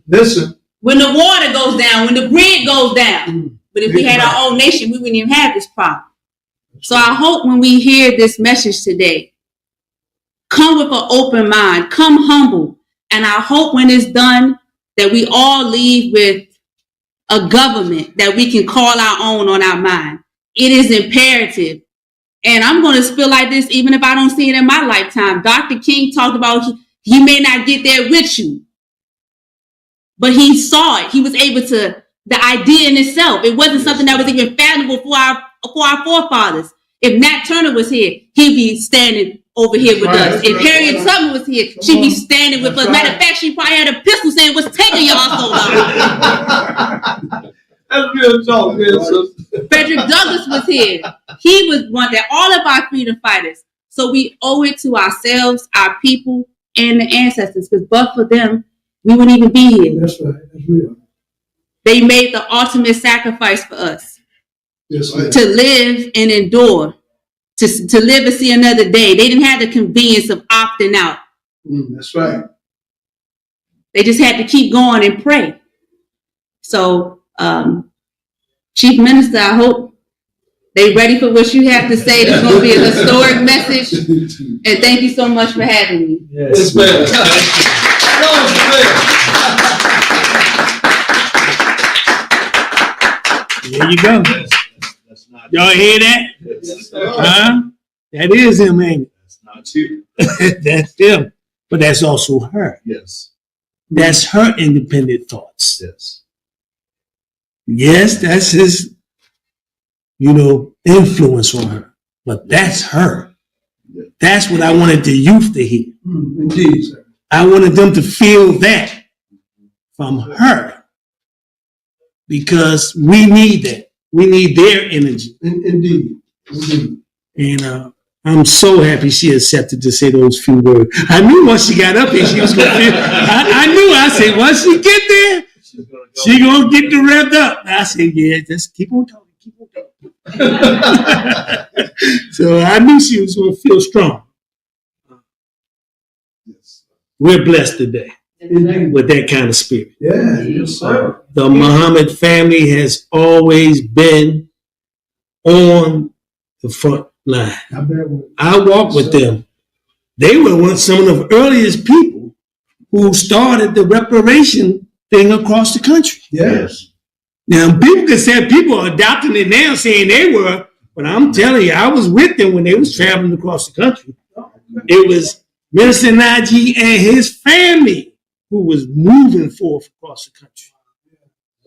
Listen. When the water goes down, when the grid goes down. But if we had our own nation, we wouldn't even have this problem. So I hope when we hear this message today, come with an open mind, come humble. And I hope when it's done that we all leave with a government that we can call our own on our mind. It is imperative. And I'm going to spill like this even if I don't see it in my lifetime. Dr. King talked about he may not get there with you, but he saw it. He was able to, the idea in itself. It wasn't something that was even fathomable for our forefathers. If Nat Turner was here, he'd be standing over here with us. If Harriet Tubman was here, she'd be standing with us. Matter of fact, she probably had a pistol saying, what's taking y'all so long? That's real talk, man. Frederick Douglass was here. He was one that all of our freedom fighters. So we owe it to ourselves, our people, and the ancestors, because but for them, we wouldn't even be here. That's right. That's real. They made the ultimate sacrifice for us. Yes, to live and endure. To live and see another day. They didn't have the convenience of opting out. That's right. They just had to keep going and pray. So, Chief Minister, I hope they're ready for what you have to say. It's going to be a historic message. And thank you so much for having me. Yes, ma'am. There you go. Y'all hear that? Huh? That is him, ain't it? That's not you. That's him. But that's also her. Yes. That's her independent thoughts. Yes. Yes, that's his, influence on her. But that's her. That's what I wanted the youth to hear. Indeed, sir. I wanted them to feel that from her, because we need that. We need their energy. Indeed. And I'm so happy she accepted to say those few words. I knew once she got up here, she was going to feel. I knew. I said, once she get there, she going to get the revved up. I said, yeah, just keep on talking. Keep on talking. So I knew she was going to feel strong. We're blessed today with that kind of spirit. Yeah, yes, sir. The Muhammad family has always been on the front line. I walked with them. They were some of the earliest people who started the reparation thing across the country. Yes. Now, people can say people are adopting it now, saying they were, but I'm telling you, I was with them when they was traveling across the country. It was Minister Najee and his family who was moving forth across the country.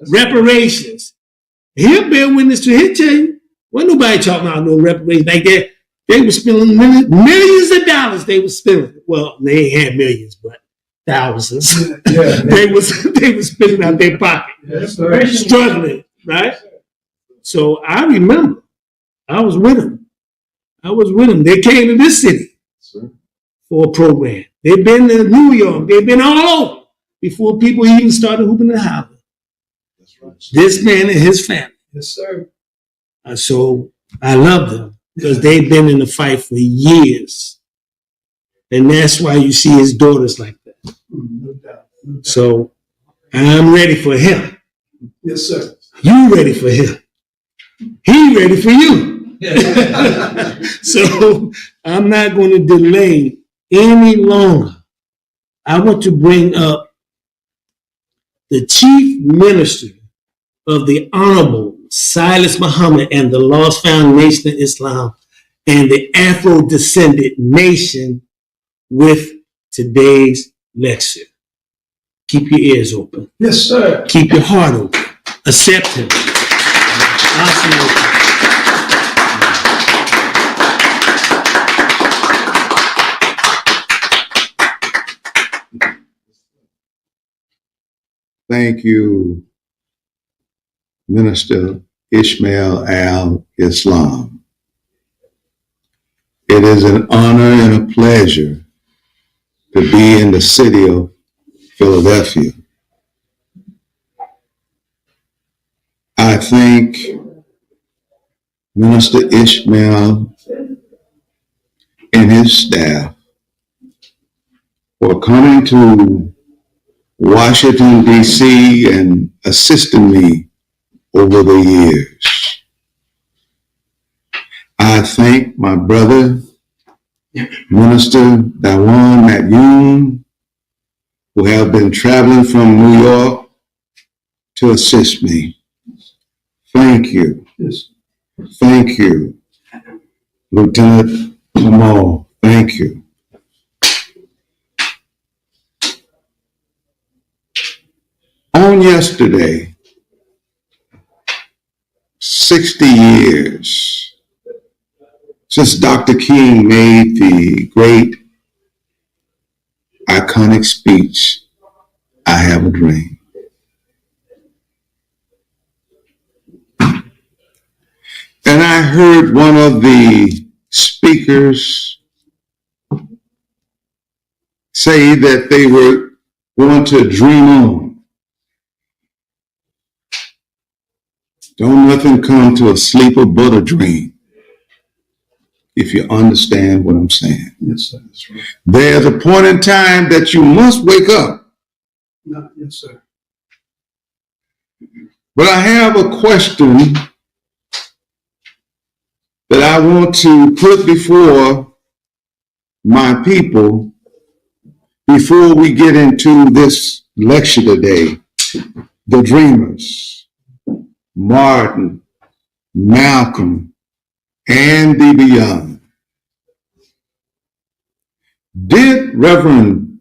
Reparations. He'll bear witness to it, tell you. Wasn't nobody talking about no reparations like that. They were spending millions of dollars. They were spending. Well, they ain't had millions, but thousands. Yeah. they was spending out their pocket. Yes, sir. Struggling, right? So I remember I was with them. They came to this city for a program. They've been to New York. They've been all over before people even started hooping and hollering. That's right. This man and his family. Yes, sir. So I love them because they've been in the fight for years. And that's why you see his daughters like that. No doubt. So I'm ready for him. Yes, sir. You ready for him. He ready for you. So I'm not going to delay any longer. I want to bring up the chief minister of the Honorable Silas Muhammad and the Lost Foundation of Islam and the Afro-Descendant Nation with today's lecture. Keep your ears open. Yes, sir. Keep your heart open. Accept him. Awesome. Thank you, Minister Ishmael al-Islam. It is an honor and a pleasure to be in the city of Philadelphia. I thank Minister Ishmael and his staff for coming to Washington, D.C. and assisting me over the years. I thank my brother, Minister Dawan Matyun, who have been traveling from New York to assist me. Thank you. Yes. Thank you, Lieutenant Jamal. Thank you. On yesterday, 60 years since Dr. King made the great iconic speech, I Have a Dream. And I heard one of the speakers say that they were going to dream on. Don't nothing come to a sleeper but a dream, if you understand what I'm saying. Yes, sir. That's right. There's a point in time that you must wake up. No, yes, sir. But I have a question that I want to put before my people before we get into this lecture today. The dreamers, Martin, Malcolm, and the beyond. Did Reverend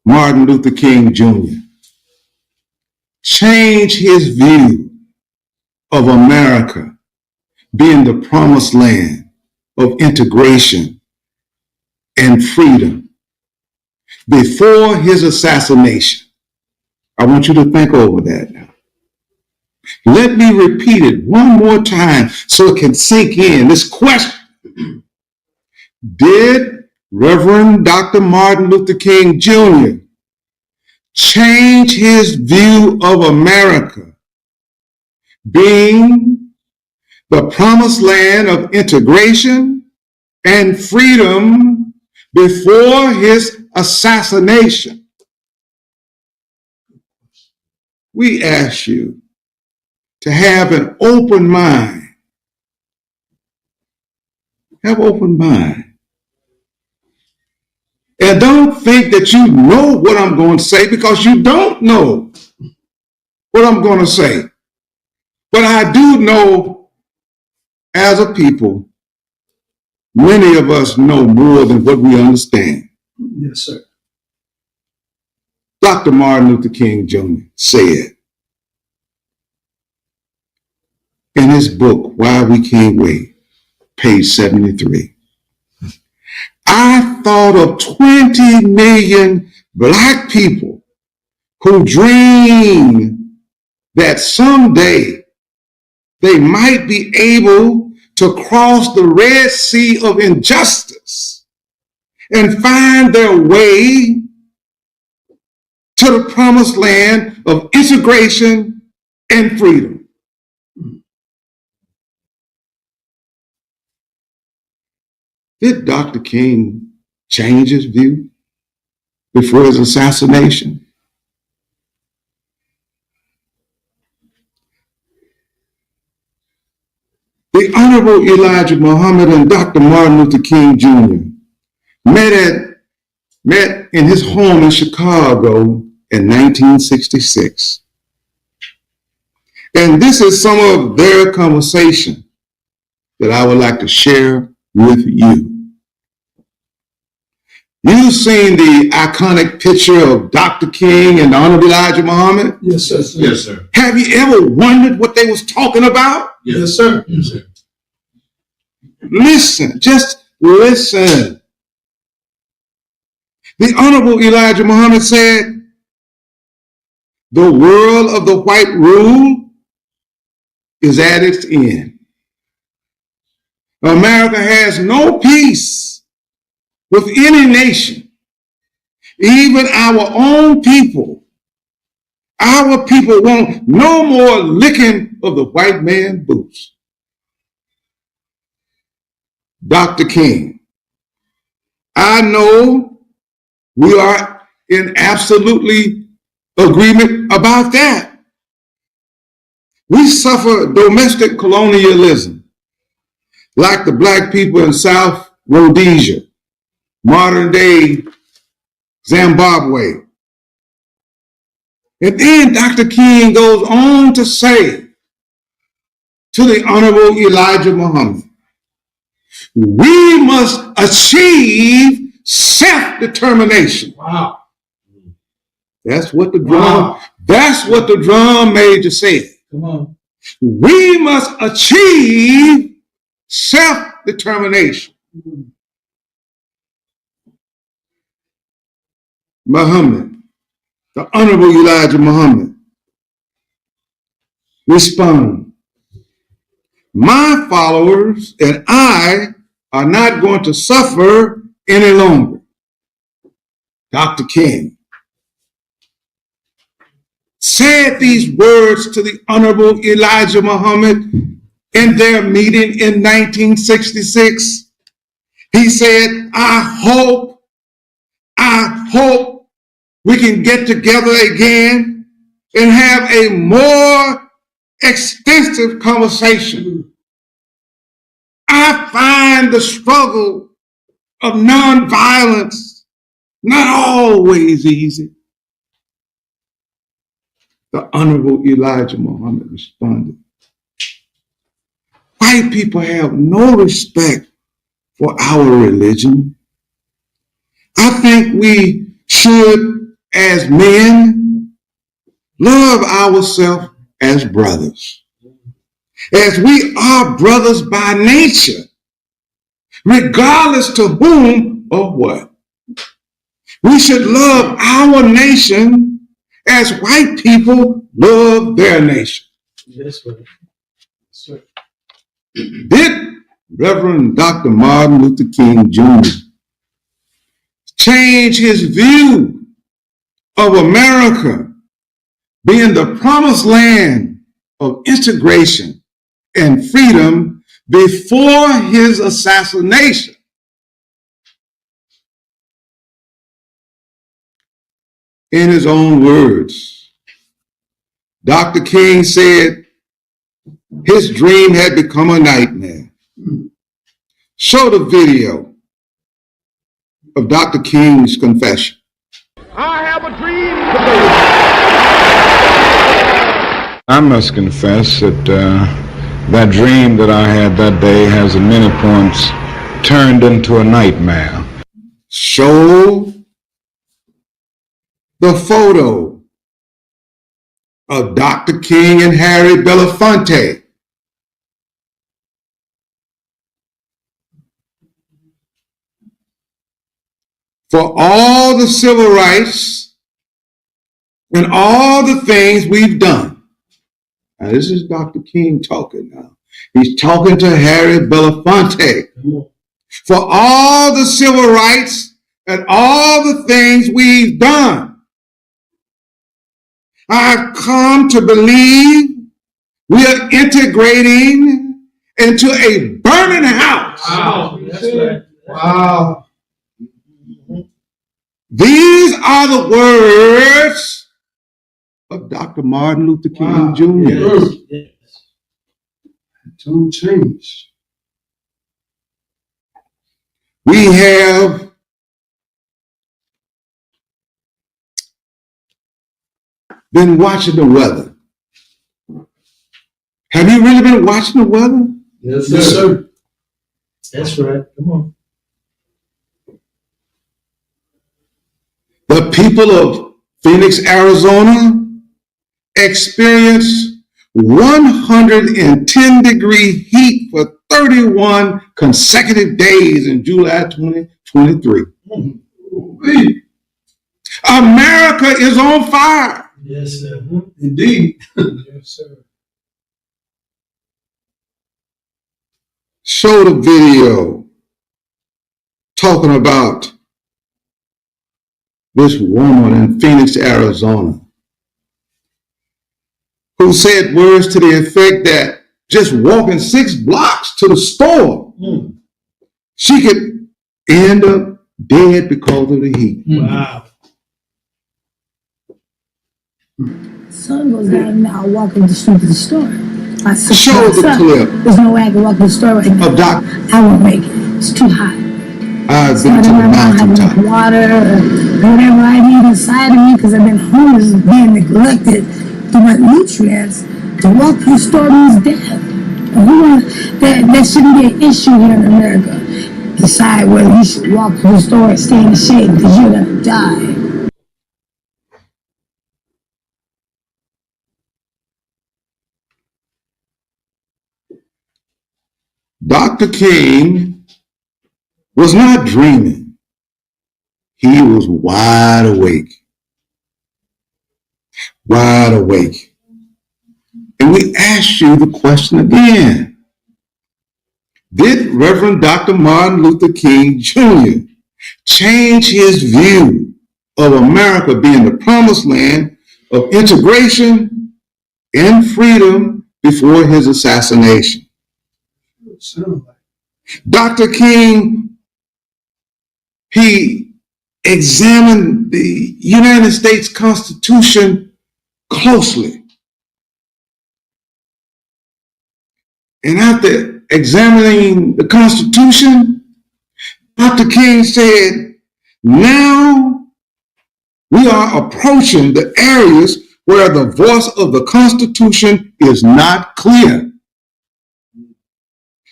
Martin Luther King Jr. change his view of America being the promised land of integration and freedom before his assassination. I want you to think over that now. Let me repeat it one more time so it can sink in. This question: did Reverend Dr. Martin Luther King Jr. change his view of America being the promised land of integration and freedom before his assassination? We ask you to have an open mind. Have open mind. And don't think that you know what I'm going to say, because you don't know what I'm going to say. But I do know, as a people, many of us know more than what we understand. Yes, sir. Dr. Martin Luther King Jr. said in his book, Why We Can't Wait, page 73, I thought of 20 million Black people who dream that someday they might be able to cross the Red Sea of injustice and find their way to the promised land of integration and freedom. Did Dr. King change his view before his assassination? The Honorable Elijah Muhammad and Dr. Martin Luther King Jr. met in his home in Chicago in 1966. And this is some of their conversation that I would like to share with you. You've seen the iconic picture of Dr. King and the Honorable Elijah Muhammad? Yes, sir. Yes, sir. Have you ever wondered what they was talking about? Yes, sir. Yes, sir. Listen, just listen. The Honorable Elijah Muhammad said, the world of the white rule is at its end. America has no peace with any nation, even our own people. Our people want no more licking of the white man's boots. Dr. King, I know we are in absolutely agreement about that. We suffer domestic colonialism, like the Black people in South Rhodesia, modern day Zimbabwe. And then Dr. King goes on to say to the Honorable Elijah Muhammad, we must achieve self-determination. Wow. That's what the drum major said. Come on. We must achieve self-determination. Muhammad, the Honorable Elijah Muhammad, respond. My followers and I are not going to suffer any longer. Dr. King said these words to the Honorable Elijah Muhammad in their meeting in 1966. He said, I hope we can get together again and have a more extensive conversation. I find the struggle of nonviolence not always easy. The Honorable Elijah Muhammad responded, white people have no respect for our religion. I think we should, as men, love ourselves as brothers. As we are brothers by nature, regardless to whom or what. We should love our nation as white people love their nation. That's right. That's right. Did Reverend Dr. Martin Luther King Jr. change his view of America being the promised land of integration and freedom before his assassination? In his own words, Dr. King said his dream had become a nightmare. Show the video of Dr. King's confession. I have a dream today. I must confess that that dream that I had that day has at many points turned into a nightmare. Show the photo of Dr. King and Harry Belafonte. For all the civil rights and all the things we've done. Now, this is Dr. King talking now. He's talking to Harry Belafonte. For all the civil rights and all the things we've done. I've come to believe we are integrating into a burning house. Wow. That's right. Wow. These are the words of Dr. Martin Luther King Jr. Yes. Yes. Don't change. We have been watching the weather. Have you really been watching the weather? Yes, sir. That's right. Come on. The people of Phoenix, Arizona experienced 110-degree heat for 31 consecutive days in July 2023. America is on fire. Yes, sir. Indeed. Yes, sir. Show the video talking about this woman in Phoenix, Arizona, who said words to the effect that just walking 6 blocks to the store, she could end up dead because of the heat. Wow. Sun goes down and I'll walk up the street to the store. I said, Show the clip there's no way I can walk to the store right now. of Doc. I won't make it. It's too hot. I've So been I to don't the have enough mountaintop. water or whatever I need inside of me because I've been homeless, being neglected to my nutrients. To walk to the store means death. And that shouldn't be an issue here in America. Decide whether you should walk to the store and stay in the shade because you're going to die. Dr. King was not dreaming. He was wide awake. Wide awake. And we ask you the question again. Did Reverend Dr. Martin Luther King Jr. change his view of America being the promised land of integration and freedom before his assassination? Dr. King, he examined the United States Constitution closely. And after examining the Constitution, Dr. King said, now we are approaching the areas where the voice of the Constitution is not clear.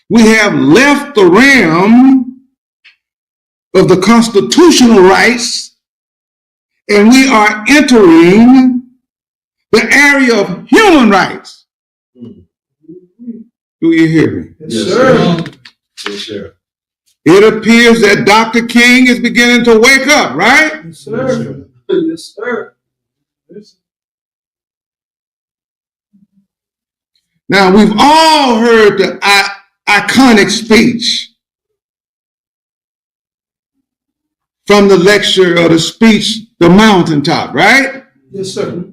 We have left the realm of the constitutional rights and we are entering the area of human rights. Do you hear me? Yes, sir. Yes, sir. It appears that Dr. King is beginning to wake up, right? Yes, sir. Yes, sir. Now, we've all heard the iconic speech from the lecture or the speech, The Mountaintop, right? Yes, sir.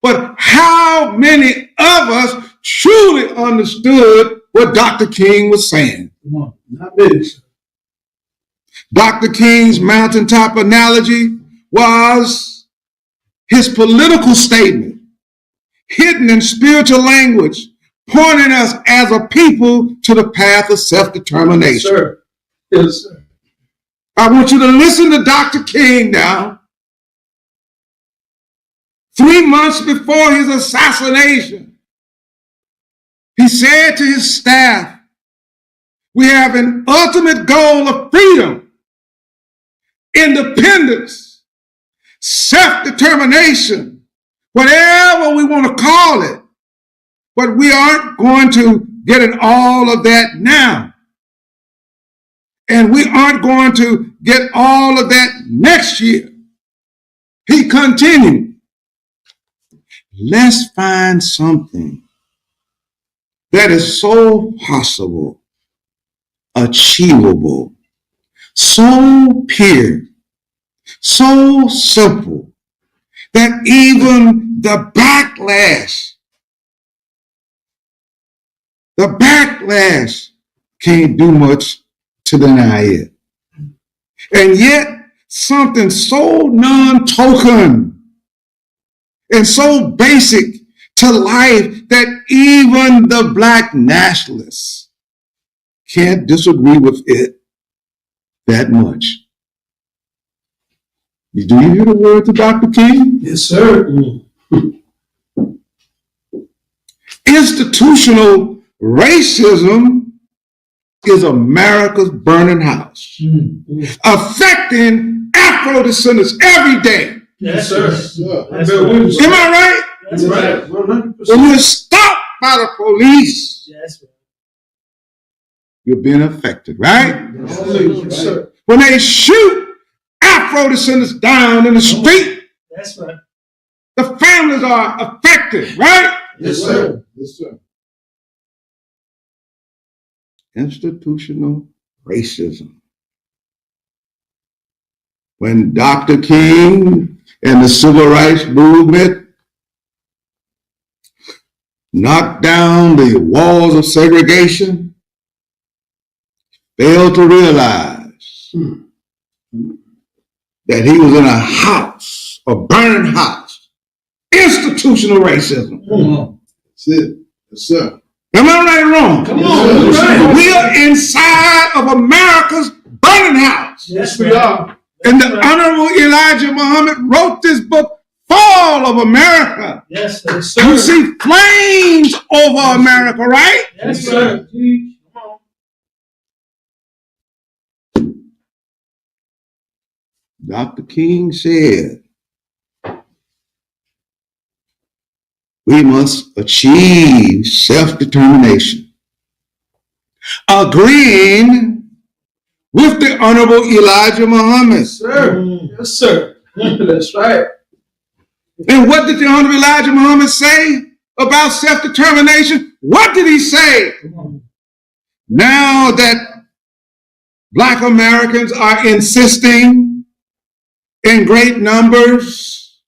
But how many of us truly understood what Dr. King was saying? Come on. Not many, sir. Dr. King's mountaintop analogy was his political statement, hidden in spiritual language, pointing us as a people to the path of self-determination. Yes, sir. Yes, sir. I want you to listen to Dr. King now. 3 months before his assassination, he said to his staff, "We have an ultimate goal of freedom, independence, self-determination, whatever we want to call it. But we aren't going to get in all of that now. And we aren't going to get all of that next year." He continued, "Let's find something that is so possible, achievable, so pure, so simple, that even the backlash can't do much to deny it. And yet, something so non-token and so basic to life that even the black nationalists can't disagree with it that much." Do you hear the words of Dr. King? Yes, sir. Institutional racism is America's burning house, affecting Afrodescendants every day. Yes, sir. Am I right? That's right. 100%. When you're stopped by the police, Yes, sir. you're being affected, right? Yes, sir. When they shoot Afro-descendants down in the street, That's right. the families are affected, right? Yes, sir. Yes, sir. Institutional racism. When Dr. King and the civil rights movement knocked down the walls of segregation, failed to realize that he was in a house, a burning house. Institutional racism. That's it. Yes, sir. Am I right or wrong? Come on. Right. We are inside of America's burning house. Yes, we are. And the Honorable Elijah Muhammad wrote this book, Fall of America. Yes, sir. You see flames over America, right? Yes, sir. Dr. King said, we must achieve self-determination, agreeing with the Honorable Elijah Muhammad. Yes, sir. Yes, sir. That's right. And what did the Honorable Elijah Muhammad say about self-determination? What did he say? Now that Black Americans are insisting in great numbers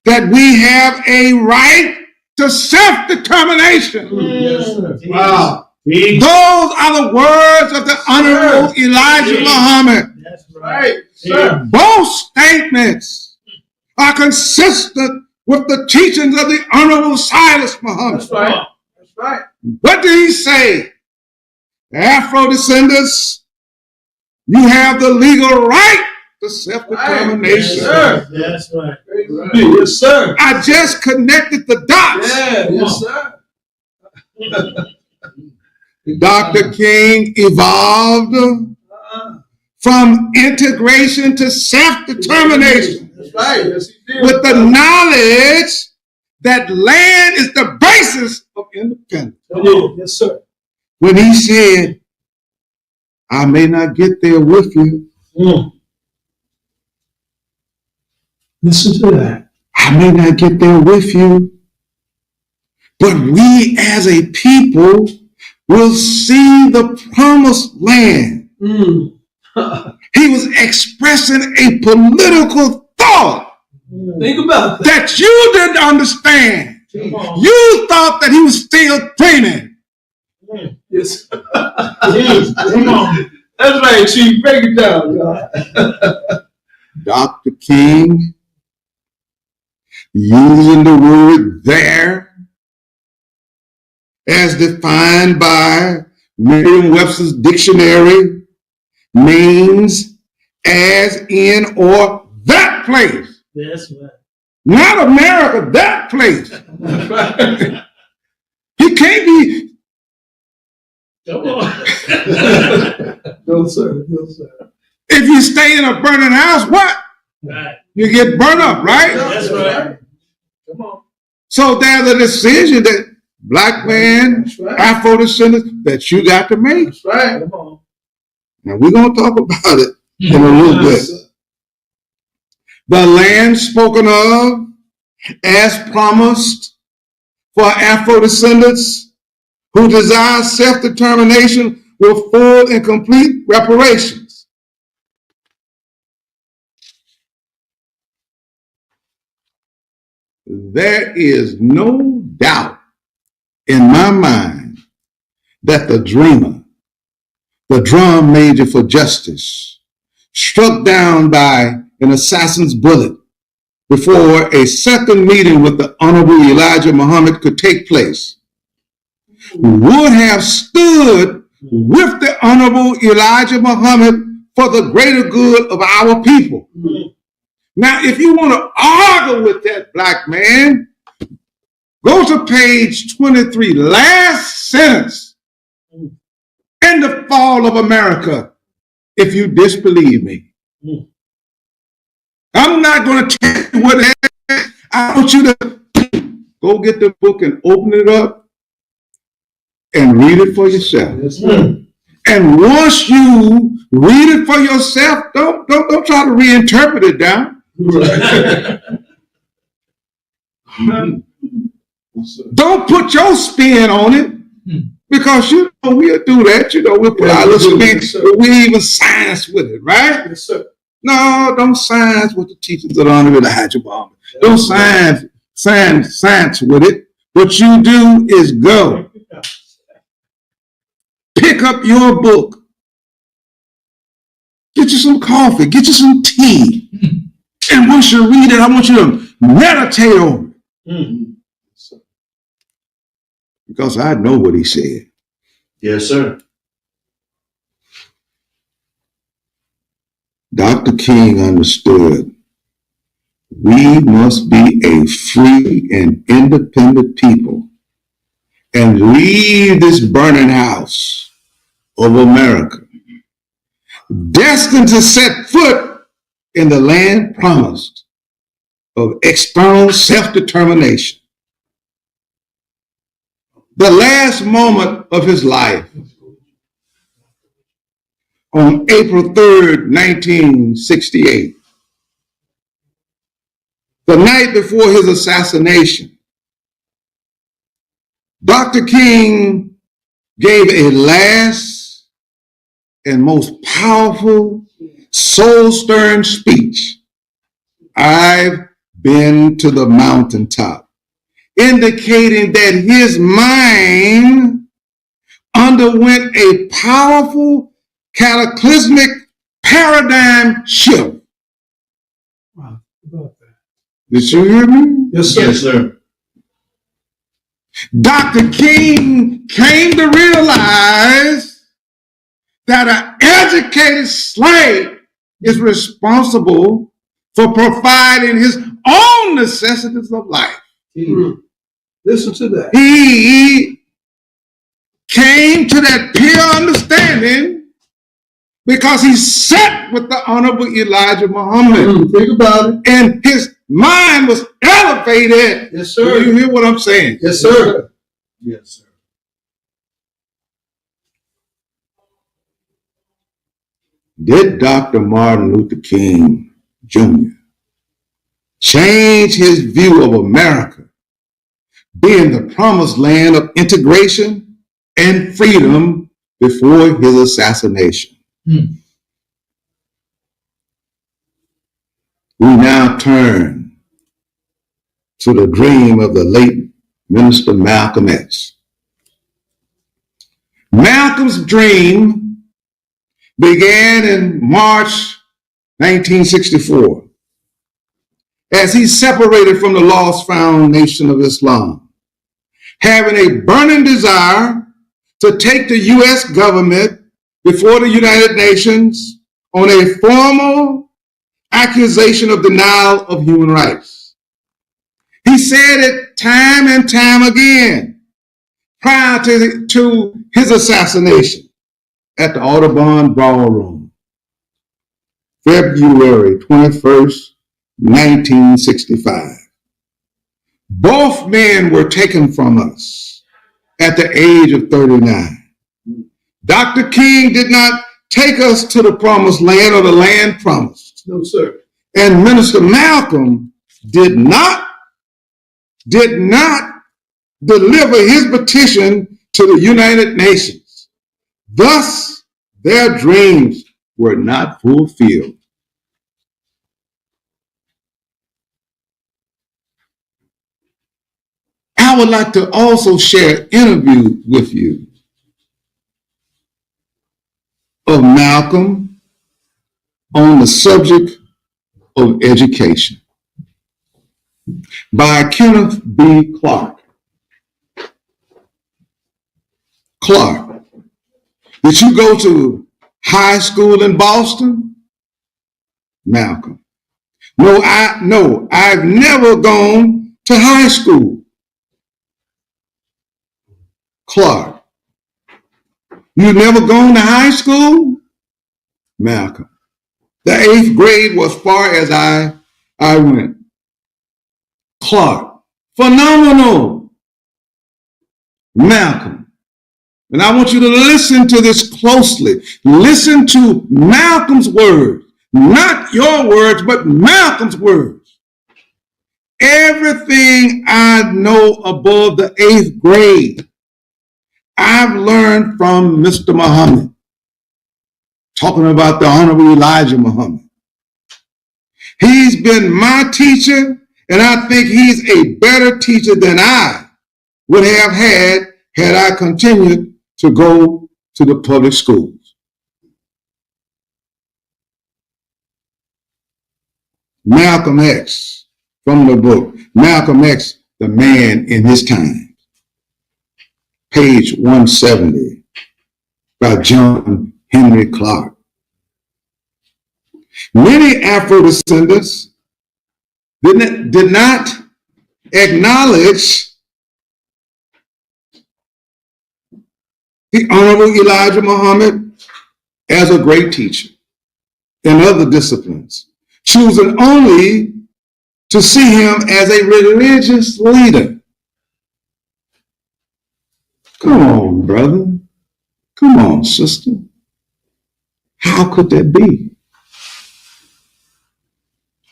that we have a right to self-determination. Yes, sir. Wow. Those are the words of the Honorable Elijah Muhammad. That's right. Sir. Both statements are consistent with the teachings of the Honorable Silas Muhammad. That's right. That's right. What did he say? Afro-descendants, you have the legal right to self-determination. Yes, sir. That's right. Yes, sir. I just connected the dots. Yeah, yes, sir. Dr. King evolved from integration to self-determination. That's right. Yes, he did. With the knowledge that land is the basis of independence. Yes, sir. When he said, I may not get there with you. Listen to that. I may not get there with you. But we as a people will see the promised land. He was expressing a political thought. Think about that. That you didn't understand. You thought that he was still dreaming. Yes. Come on. That's right, Chief. Break it down, God. Dr. King, using the word there as defined by Merriam-Webster's dictionary, means as in or that place. That's right. Not America, that place. That's right. He can't be. Come on. No, sir. No, sir. If you stay in a burning house, what? Right. You get burnt up, right? That's right. Come on. So there's a decision that black man, right. Afrodescendants, that you got to make. That's right. Come on. Now we're going to talk about it in a little bit. The land spoken of as promised for Afrodescendants who desire self-determination with full and complete reparations. There is no doubt in my mind that the dreamer, the drum major for justice, struck down by an assassin's bullet before a second meeting with the Honorable Elijah Muhammad could take place, would have stood with the Honorable Elijah Muhammad for the greater good of our people. Now, if you want to argue with that black man, go to page 23, last sentence. In the fall of America, if you disbelieve me. I'm not going to tell you what it is. I want you to go get the book and open it up and read it for yourself. And once you read it for yourself, don't try to reinterpret it down. Don't put your spin on it, because you know we'll do that. You know we'll put our little spin. We even science with it, right? Yes, sir. No, don't science with the teachings of the Honorable Elijah Muhammad. Don't science with it. What you do is go pick up your book, get you some coffee, get you some tea, and once you read it, I want you to meditate on it. Because I know what he said. Yes, sir. Dr. King understood we must be a free and independent people and leave this burning house of America, destined to set foot in the land promised of external self-determination. The last moment of his life, on April 3rd, 1968, the night before his assassination, Dr. King gave a last and most powerful, soul-stirring speech. I've been to the mountaintop, indicating that his mind underwent a powerful, cataclysmic paradigm shift. Wow, about that. Did you hear me? Yes, sir. Yes, sir. Dr. King came to realize that an educated slave is responsible for providing his own necessities of life. Listen to that. He came to that pure understanding because he sat with the Honorable Elijah Muhammad. Think about it. And his mind was elevated. Yes, sir. Do you hear what I'm saying? Yes, sir. Yes, sir. did Dr. Martin Luther King Jr. change his view of America being the promised land of integration and freedom before his assassination. We now turn to the dream of the late Minister Malcolm X. Malcolm's dream began in March 1964 as he separated from the lost found nation of Islam, having a burning desire to take the U.S. government before the United Nations on a formal accusation of denial of human rights. He said it time and time again prior to his assassination at the Audubon Ballroom, February 21st, 1965. Both men were taken from us at the age of 39. Dr. King did not take us to the promised land or the land promised. No, sir. And Minister Malcolm did not deliver his petition to the United Nations. Thus, their dreams were not fulfilled. I would like to also share an interview with you of Malcolm on the subject of education by Kenneth B. Clark. Clark, did you go to high school in Boston? Malcolm, no, I've never gone to high school. Clark, you never gone to high school? Malcolm, the 8th grade was far as I went. Clark, phenomenal. Malcolm, and I want you to listen to this closely. Listen to Malcolm's words, not your words, but Malcolm's words. Everything I know above the 8th grade, I've learned from Mr. Muhammad, talking about the Honorable Elijah Muhammad. He's been my teacher, and I think he's a better teacher than I would have had I continued to go to the public schools. Malcolm X, from the book, Malcolm X, the Man in His Time, page 170, by John Henry Clark. Many Afrodescendants did not acknowledge the Honorable Elijah Muhammad as a great teacher in other disciplines, choosing only to see him as a religious leader. Come on, brother. Come on, sister. How could that be?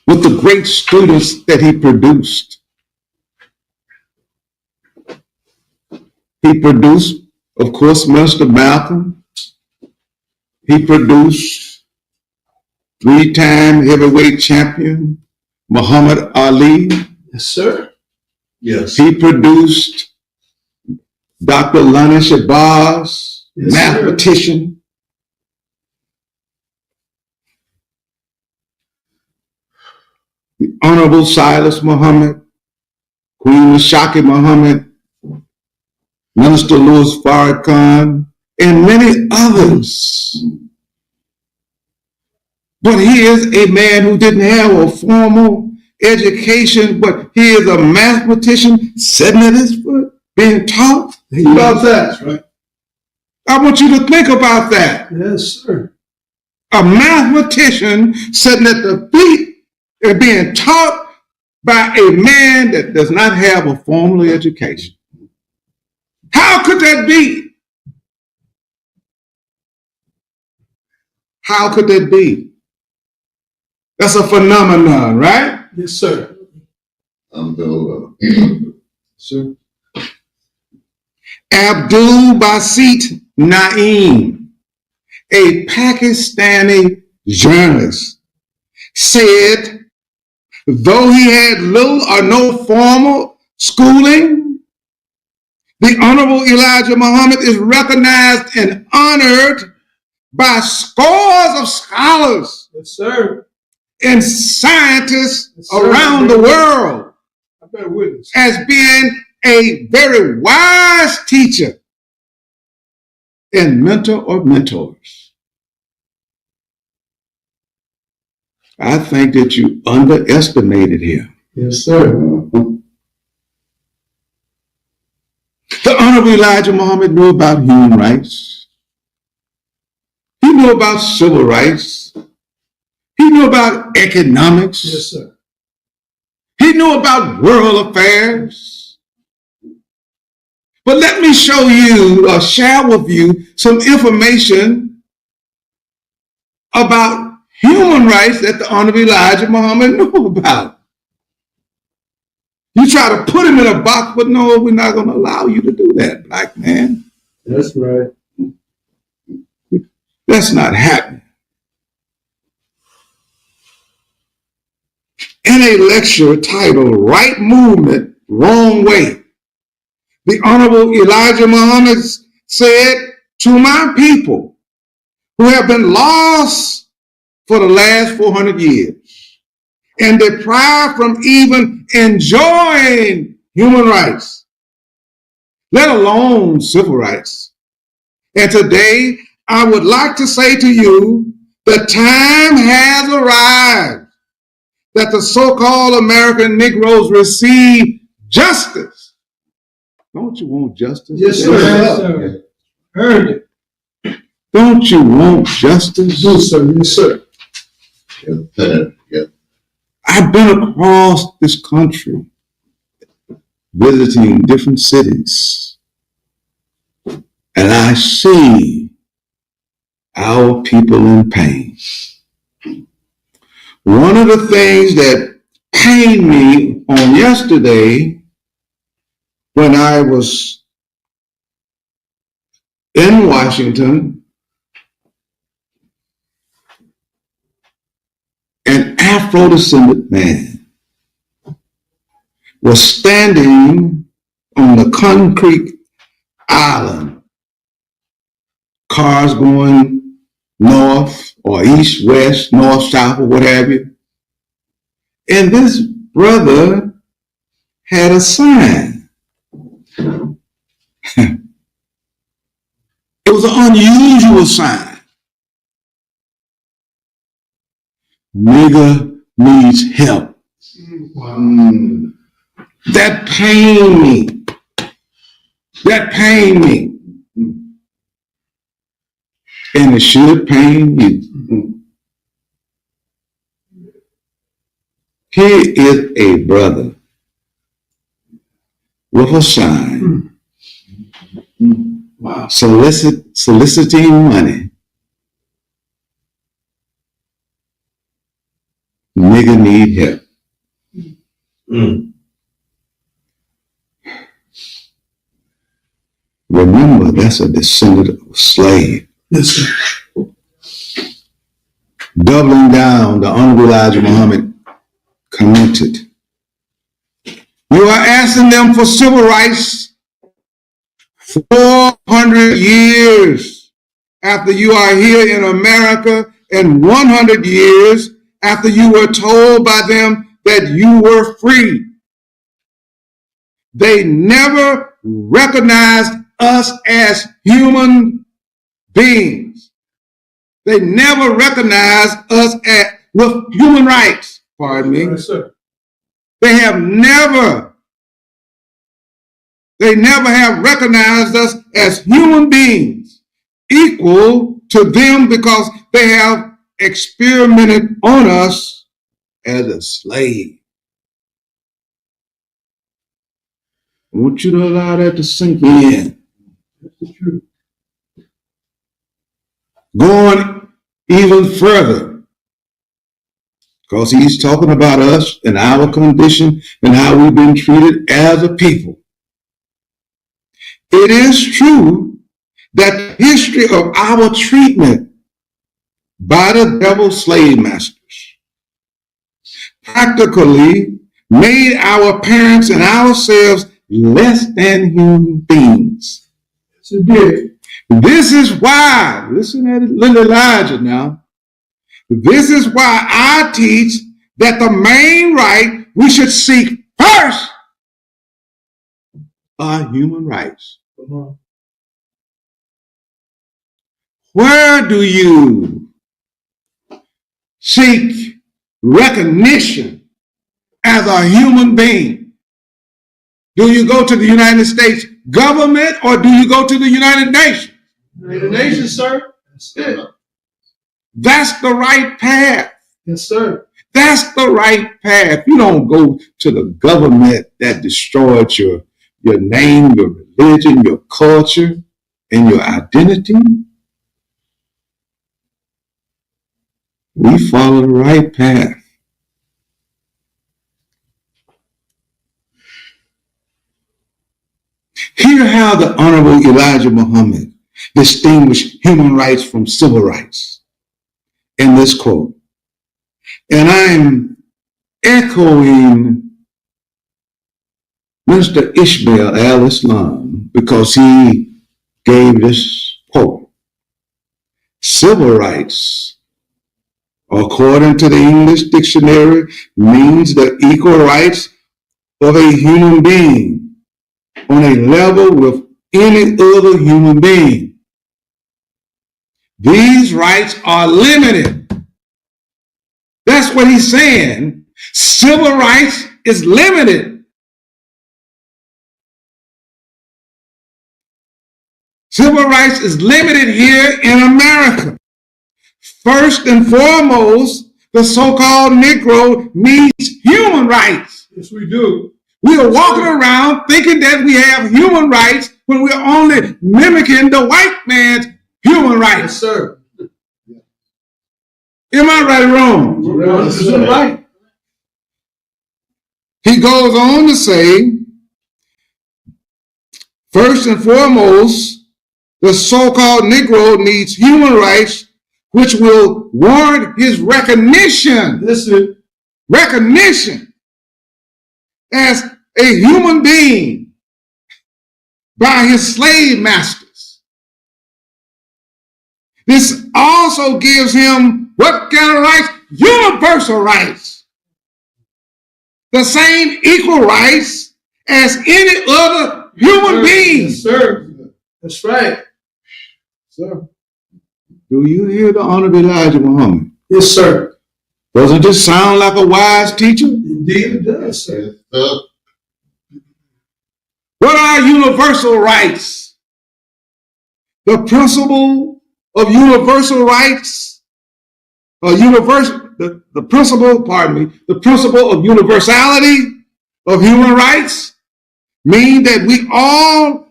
With the great students that he produced. He produced, of course, Minister Malcolm. He produced 3-time heavyweight champion Muhammad Ali. Yes, sir. Yes. He produced Dr. Lana Shabazz, Yes, mathematician. The Honorable Silas Muhammad, Queen Mashaki Muhammad, Minister Louis Farrakhan, and many others. But he is a man who didn't have a formal education, but he is a mathematician sitting at his foot, being taught. About that, right? I want you to think about that. Yes, sir. A mathematician sitting at the feet and being taught by a man that does not have a formal education. How could that be? How could that be? That's a phenomenon, right? Yes, sir. Sir. Abdul Basit Naeem, a Pakistani journalist, said though he had little or no formal schooling, the Honorable Elijah Muhammad is recognized and honored by scores of scholars, Yes, sir. and scientists Yes, sir. around the world I better witness. as being a very wise teacher and mentor or mentors. I think that you underestimated him. Yes, sir. The Honorable Elijah Muhammad knew about human rights. He knew about civil rights. He knew about economics. Yes, sir. He knew about world affairs. But let me show you or share with you some information about human rights that the Honorable Elijah Muhammad knew about. You try to put him in a box, but no, we're not going to allow you to do that, black man. That's right. That's not happening. In a lecture titled Right Movement, Wrong Way, the Honorable Elijah Muhammad said, to my people who have been lost for the last 400 years and deprived from even enjoying human rights, let alone civil rights. And today, I would like to say to you, the time has arrived that the so-called American Negroes receive justice. Don't you want justice? Yes, sir. Yes, sir. Heard it. Don't you want justice? No, sir. Yes, sir. I've been across this country visiting different cities, and I see our people in pain. One of the things that pained me on yesterday when I was in Washington, an Afrodescendant man was standing on the concrete island, cars going north or east, west, north, south, or what have you. And this brother had a sign. It was an unusual sign. Nigger needs help. Wow. That pained me. That pained me. And it should pain you. Here is a brother with a sign, Wow. soliciting money. Nigga need help. Remember, that's a descendant of a slave. Yes, sir. Doubling down, the Honorable Elijah Muhammad commented, you are asking them for civil rights 400 years after you are here in America and 100 years after you were told by them that you were free. They never recognized us as human beings. They never recognized us with human rights, pardon me. Yes, sir. They never have recognized us as human beings equal to them because they have experimented on us as a slave. I want you to allow that to sink in. That's the truth. Going even further, because he's talking about us and our condition and how we've been treated as a people. It is true that the history of our treatment by the devil's slave masters practically made our parents and ourselves less than human beings. Yes, it did. This is why, listen at it, little Elijah now. This is why I teach that the main right we should seek first are human rights. Come on. Where do you seek recognition as a human being? Do you go to the United States government or do you go to the United Nations? United Nations, sir. That's it. That's the right path. Yes, sir. That's the right path. You don't go to the government that destroyed your name, your religion, your culture, and your identity. We follow the right path. Hear how the Honorable Elijah Muhammad distinguished human rights from civil rights in this quote. And I'm echoing Minister Ishmael al-Islam because he gave this quote. Civil rights, according to the English dictionary, means the equal rights of a human being on a level with any other human being. These rights are limited. That's what he's saying. Civil rights is limited. Civil rights is limited here in America. First and foremost, the so-called Negro needs human rights. Yes, we do. We are walking around thinking that we have human rights when we're only mimicking the white man's human Yes, rights. sir. Am I right or wrong? You're 100% right. He goes on to say, first and foremost, the so-called Negro needs human rights which will warrant his recognition. Listen. Recognition as a human being by his slave masters. This also gives him what kind of rights? Universal rights. The same equal rights as any other human being. Yes, sir. That's right. Sir. Do you hear the Honorable Elijah Muhammad? Yes, sir. Doesn't this sound like a wise teacher? Indeed it does, sir. What are universal rights? The principle of universal rights, the principle of universality of human rights mean that we all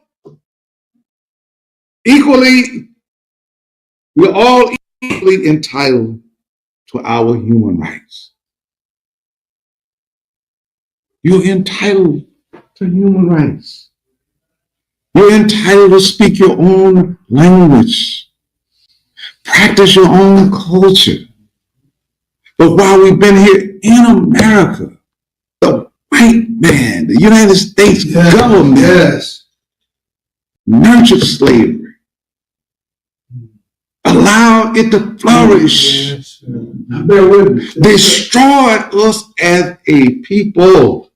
we're all equally entitled to our human rights. You're entitled to human rights. You're entitled to speak your own language, practice your own culture. But while we've been here in America, the white man, the United States government nurtured slavery, allowed it to flourish, destroyed us as a people.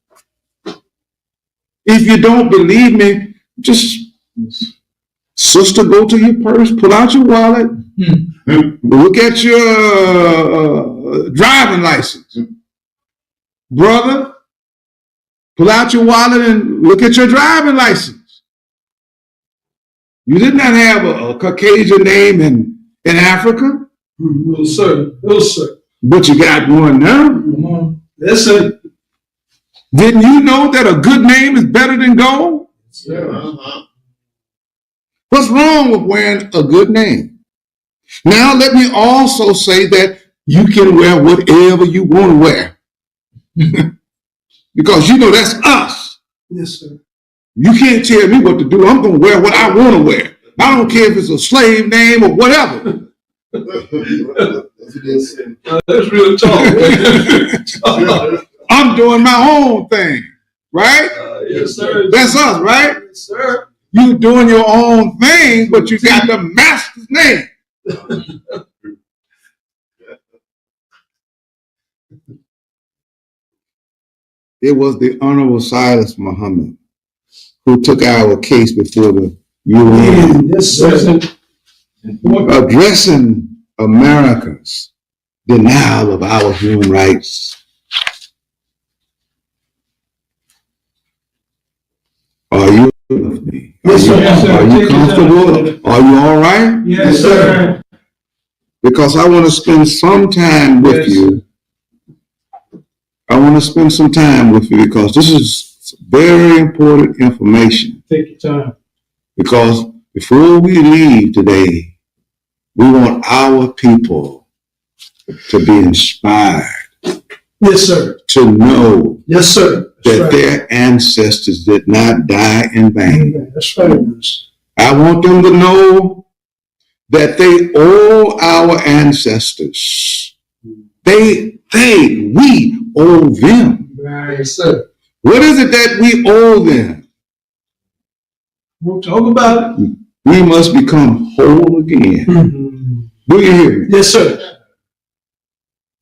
If you don't believe me, just, sister, go to your purse, pull out your wallet, look at your driving license. Brother, pull out your wallet and look at your driving license. You did not have a Caucasian name in Africa. No, sir. No, sir. But you got one now. Come on. Listen. Didn't you know that a good name is better than gold? Yeah. What's wrong with wearing a good name? Now let me also say that you can wear whatever you want to wear. Because you know that's us. Yes, sir. You can't tell me what to do. I'm going to wear what I want to wear. I don't care if it's a slave name or whatever. That's real talk. I'm doing my own thing, right? Yes, sir. That's us, right? Yes, sir. You doing your own thing, but you got the master's name. It was the Honorable Silas Muhammad who took our case before the UN, Yes, sir. addressing America's denial of our human rights. Are you with me? Yes, sir. Yes, sir. Are you comfortable? Are you all right? Yes, sir. Because I want to spend some time with you. I want to spend some time with you because this is very important information. Take your time. Because before we leave today, we want our people to be inspired. Yes, sir. To know Yes, sir. that their ancestors did not die in vain. That's right. I want them to know that they owe our ancestors. We owe them. Right, sir. What is it that we owe them? We'll talk about it. We must become whole again. Do you hear me? Yes, sir.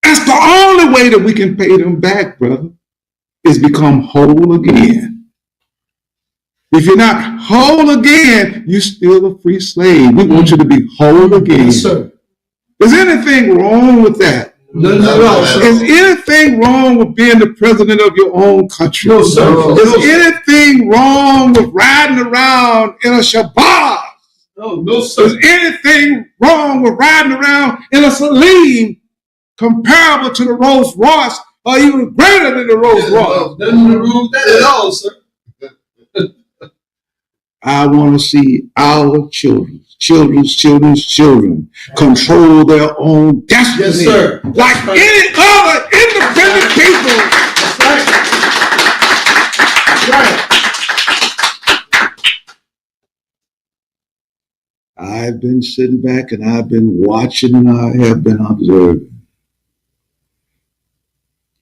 That's the only way that we can pay them back, brother, is become whole again. If you're not whole again, you're still a free slave. We want you to be whole again. Yes, sir. Is anything wrong with that? Nothing at all, sir. Is anything wrong with being the president of your own country? No, sir. Is anything wrong with riding around in a Shabazz? No, sir. Is anything wrong with riding around in a Saline comparable to the Rolls Royce or even greater than the Rolls Royce? Nothing wrong with that at all, sir. I want to see our children's children control their own destiny. Yes, sir. Like any other independent people. That's right. I've been sitting back and I've been watching and I have been observing.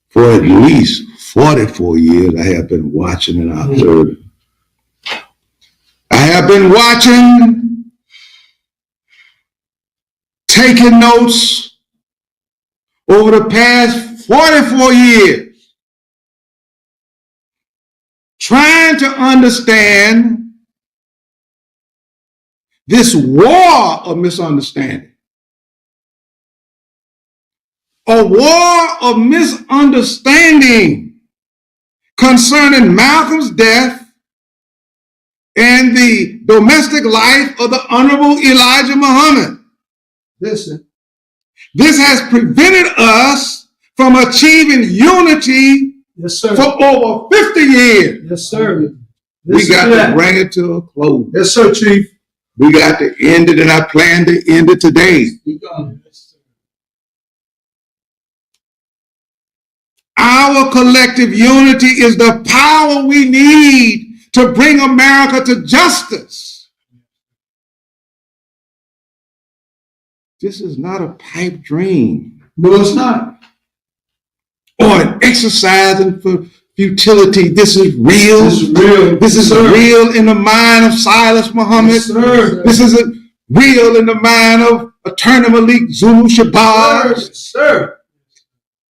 For at least 44 years, I have been watching and observing. I have been watching, taking notes over the past 44 years, trying to understand this war of misunderstanding. A war of misunderstanding concerning Malcolm's death and the domestic life of the Honorable Elijah Muhammad. Listen. This has prevented us from achieving unity Yes, sir. for over 50 years. Yes, sir. We got to bring it to a close. Yes, sir, Chief. We got to end it, and I plan to end it today. Our collective unity is the power we need to bring America to justice. This is not a pipe dream. No, it's not. Or an exercising for futility. This is real. This is real. This is real in the mind of Silas Muhammad. Yes, sir. This is real in the mind of Attorney Malik Zulu Shabazz. Yes, sir.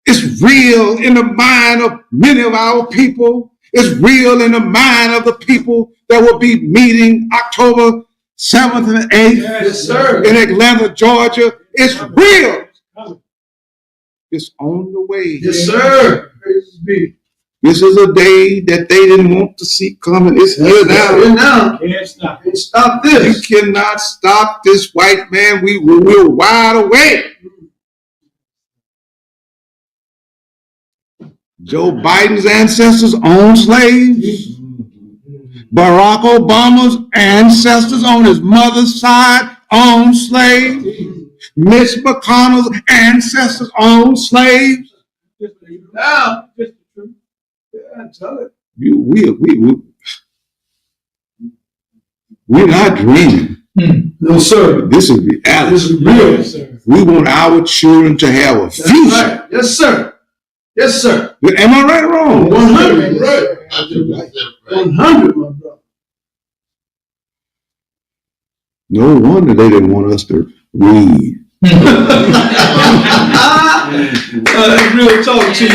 It's real in the mind of many of our people. It's real in the mind of the people that will be meeting October 7th and 8th Yes, sir. in Atlanta, Georgia. It's real. It's on the way. Yes, sir. Praise be. This is a day that they didn't want to see coming. It's here now. Here now. Can't stop. Can't stop this. You cannot stop this white man. We're wide awake. Joe Biden's ancestors owned slaves. Barack Obama's ancestors on his mother's side owned slaves. Mitch McConnell's ancestors owned slaves. Now, just the truth. Yeah, tell it. We're not dreaming. No, sir. This is reality. This is real, sir. We want our children to have a future. That's right. Yes, sir. Yes, sir. Am I right or wrong? 100, right. 100, my brother. No wonder they didn't want us to read. That's real talk, Chief.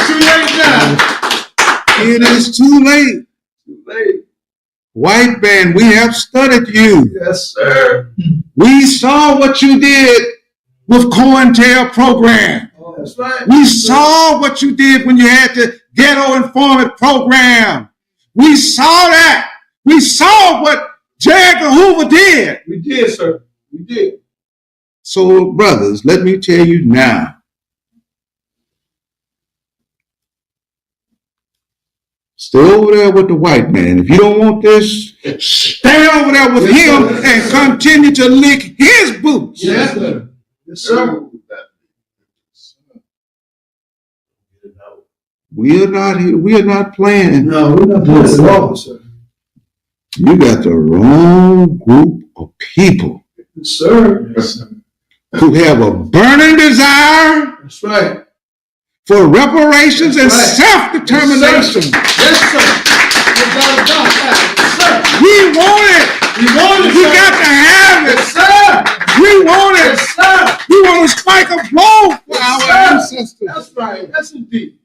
Too late now. It is too late. Too late. White man, we have studied you. Yes, sir. We saw what you did with COINTEL program. Oh, that's right. We saw what you did when you had the ghetto informant program. We saw that. We saw what J. Edgar Hoover did. We did, sir. We did. So, brothers, let me tell you now. Stay over there with the white man. If you don't want this, stay over there with him and continue to lick his boots. Yes, sir. Yes, sir. We are not here. We are not playing. No, we're not doing it at all, sir. You got the wrong group of people. Yes, sir. Yes, sir. Who have a burning desire. That's right. For reparations and self-determination. Yes, sir. Yes, sir. We want it. We want it, We sir. got to have it. Yes, sir. We want it. Yes, sir. We want to strike a blow for Yes, our sir. ancestors. That's right. That's indeed.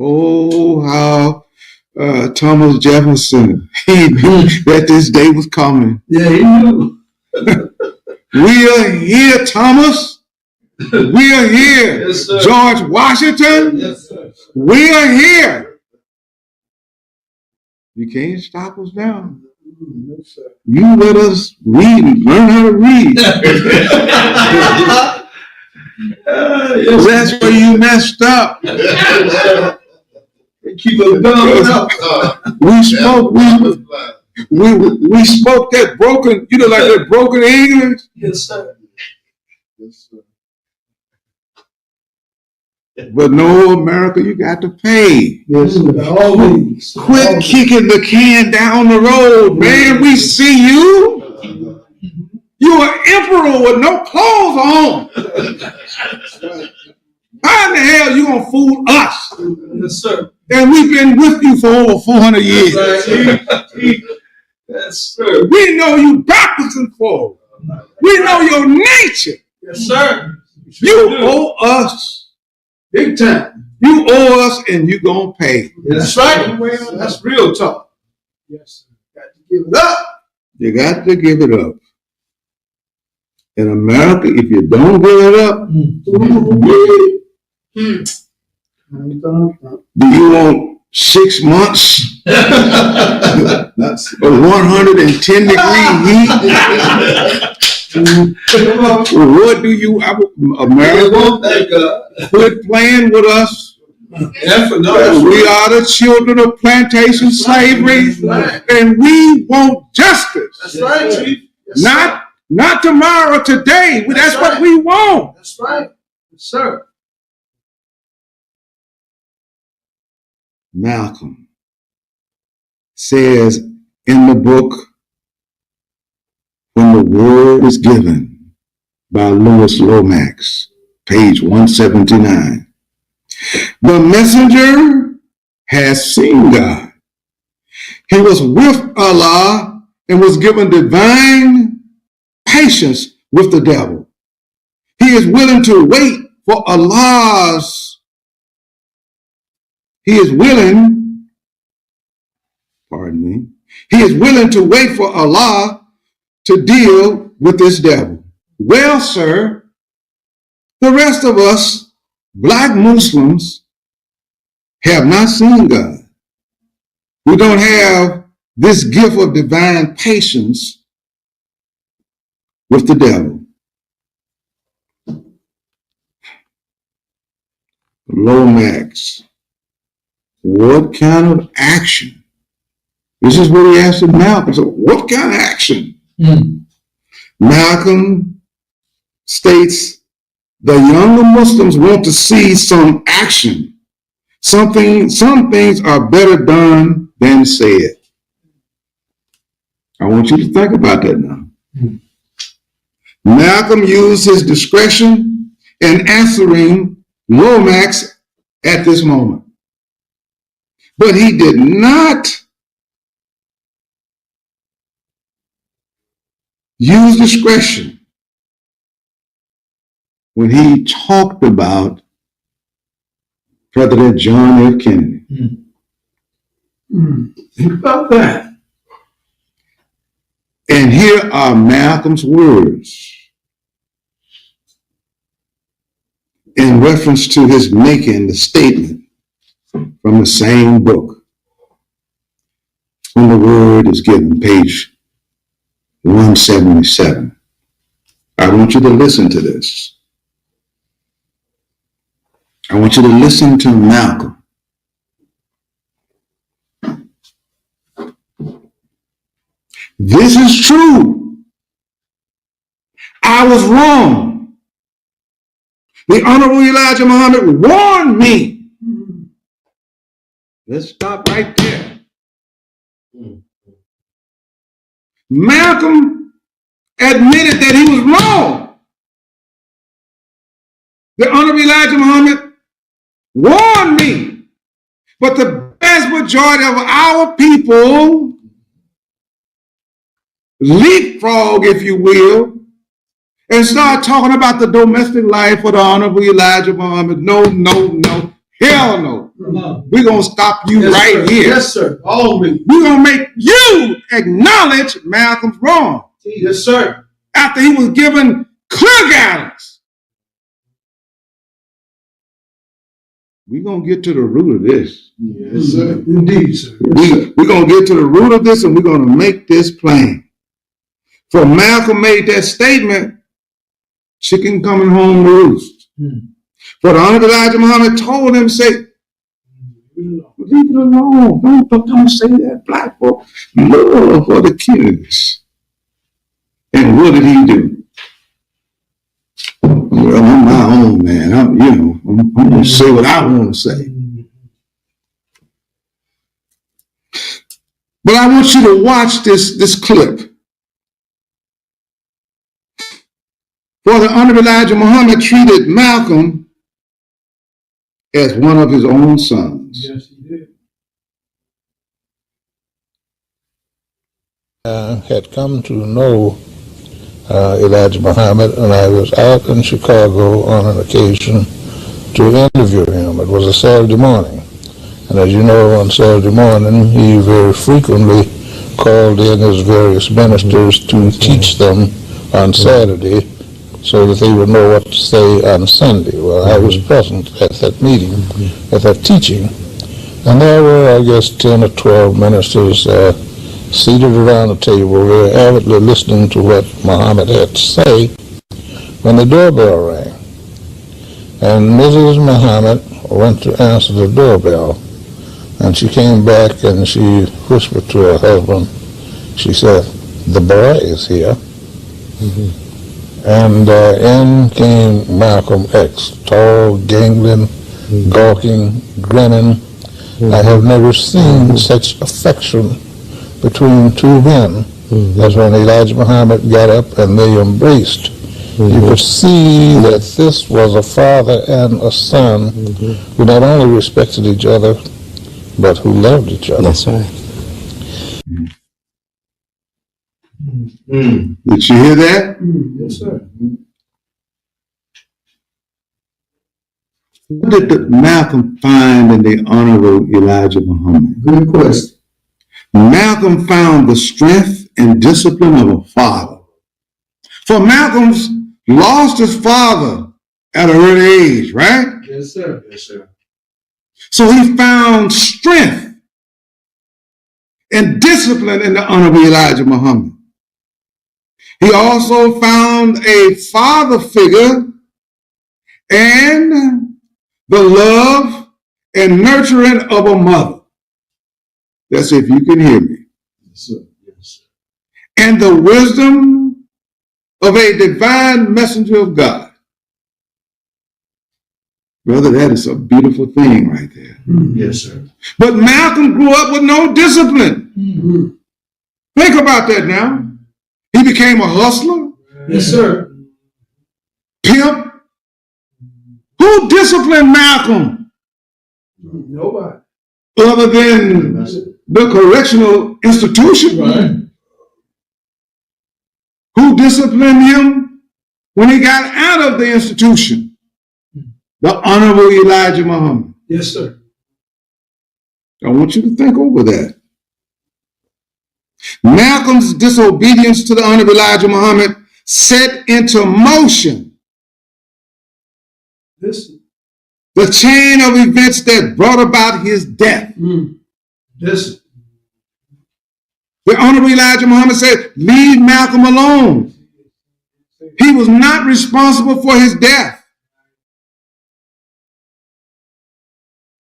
Oh, how Thomas Jefferson, he knew that this day was coming. Yeah, he knew. We are here, Thomas. We are here. Yes, sir. George Washington, Yes, sir. we are here. You can't stop us now. No, sir. You let us read and learn how to read. Yes, That's where you messed up. they keep it going up. We spoke that broken, you know, like that broken English. Yes, sir. But no, America, you got to pay. Yes, sir. Always. Quit kicking the can down the road, man. We see you. You an emperor with no clothes on. How in the hell you gonna fool us? Yes, sir. And we've been with you for over 400 years. Yes, sir. We know you backwards and forwards. We know your nature. Yes, sir. You owe us. Big time. You owe us and you gonna pay. That's right. That's real talk. Yes, sir. Got to give it up. You got to give it up. In America, if you don't give it up, do you want 6 months of 110 degree heat? What do you, America, quit playing with us. We are the children of plantation slavery, and we want justice. That's right, Chief. Not tomorrow, today. That's what we want. That's right. Yes, sir. Malcolm says in the book, When the Word is Given, by Lewis Lomax, page 179. The messenger has seen God. He was with Allah and was given divine patience with the devil. He is willing to wait for Allah's. He is willing to wait for Allah to deal with this devil. Well, sir, the rest of us, black Muslims, have not seen God. We don't have this gift of divine patience with the devil. Lomax, what kind of action This is what he asked of Malcolm. So what kind of action? Malcolm states the younger Muslims want to see some action. Some things are better done than said. I want you to think about that now. Malcolm used his discretion in answering Lomax at this moment. But he did not use discretion when he talked about President John F. Kennedy. Think about that. And here are Malcolm's words in reference to his making the statement from the same book. When the word is given, page 177. I want you to listen to this. I want you to listen to Malcolm. This is true. I was wrong. The Honorable Elijah Muhammad warned me. Let's stop right there. Malcolm admitted that he was wrong. The Honorable Elijah Muhammad warned me. But the vast majority of our people leapfrog, if you will, and start talking about the domestic life of the Honorable Elijah Muhammad. No, hell no. We're going to stop you right here. Yes, sir. Always. We're going to make you acknowledge Malcolm's wrong. Yes, sir. After he was given clear guidance. We're going to get to the root of this. Yes, sir. Indeed, sir. We're going to get to the root of this and we're going to make this plain. For Malcolm made that statement, chicken coming home to roost. For the Honorable Elijah Muhammad told him, say, leave it alone. Don't say that, black folk. Love for the kids. And what did he do? Well, I'm my own man. I'm going to say what I want to say. But I want you to watch this clip. For the Honorable Elijah Muhammad treated Malcolm as one of his own sons. Yes, he did. I had come to know Elijah Muhammad, and I was out in Chicago on an occasion to interview him. It was a Saturday morning, and as you know, on Saturday morning, he very frequently called in his various ministers to teach them on Saturday so that they would know what to say on Sunday. Well, I was present at that meeting, at that teaching, and there were, I guess, 10 or 12 ministers seated around the table, very avidly listening to what Muhammad had to say, when the doorbell rang. And Mrs. Muhammad went to answer the doorbell, and she came back and she whispered to her husband, she said, "The boy is here." And in came Malcolm X, tall, gangling, gawking, grinning. I have never seen such affection between two men as when Elijah Muhammad got up and they embraced. You could see that this was a father and a son who not only respected each other, but who loved each other. That's right. Did you hear that? Yes, sir. What did Malcolm find in the Honorable Elijah Muhammad? Good question. Malcolm found the strength and discipline of a father. For Malcolm's lost his father at an early age, right? Yes, sir. Yes, sir. So he found strength and discipline in the Honorable Elijah Muhammad. He also found a father figure and the love and nurturing of a mother. That's if you can hear me. and the wisdom of a divine messenger of God. Brother, that is a beautiful thing right there. Yes, sir. But Malcolm grew up with no discipline. Think about that now. He became a hustler. Yes, sir. Pimp. Who disciplined Malcolm? Nobody. Other than the correctional institution. Right. Who disciplined him when he got out of the institution? The Honorable Elijah Muhammad. Yes, sir. I want you to think over that. Malcolm's disobedience to the Honorable Elijah Muhammad set into motion the chain of events that brought about his death. Yes. The Honorable Elijah Muhammad said, leave Malcolm alone. He was not responsible for his death.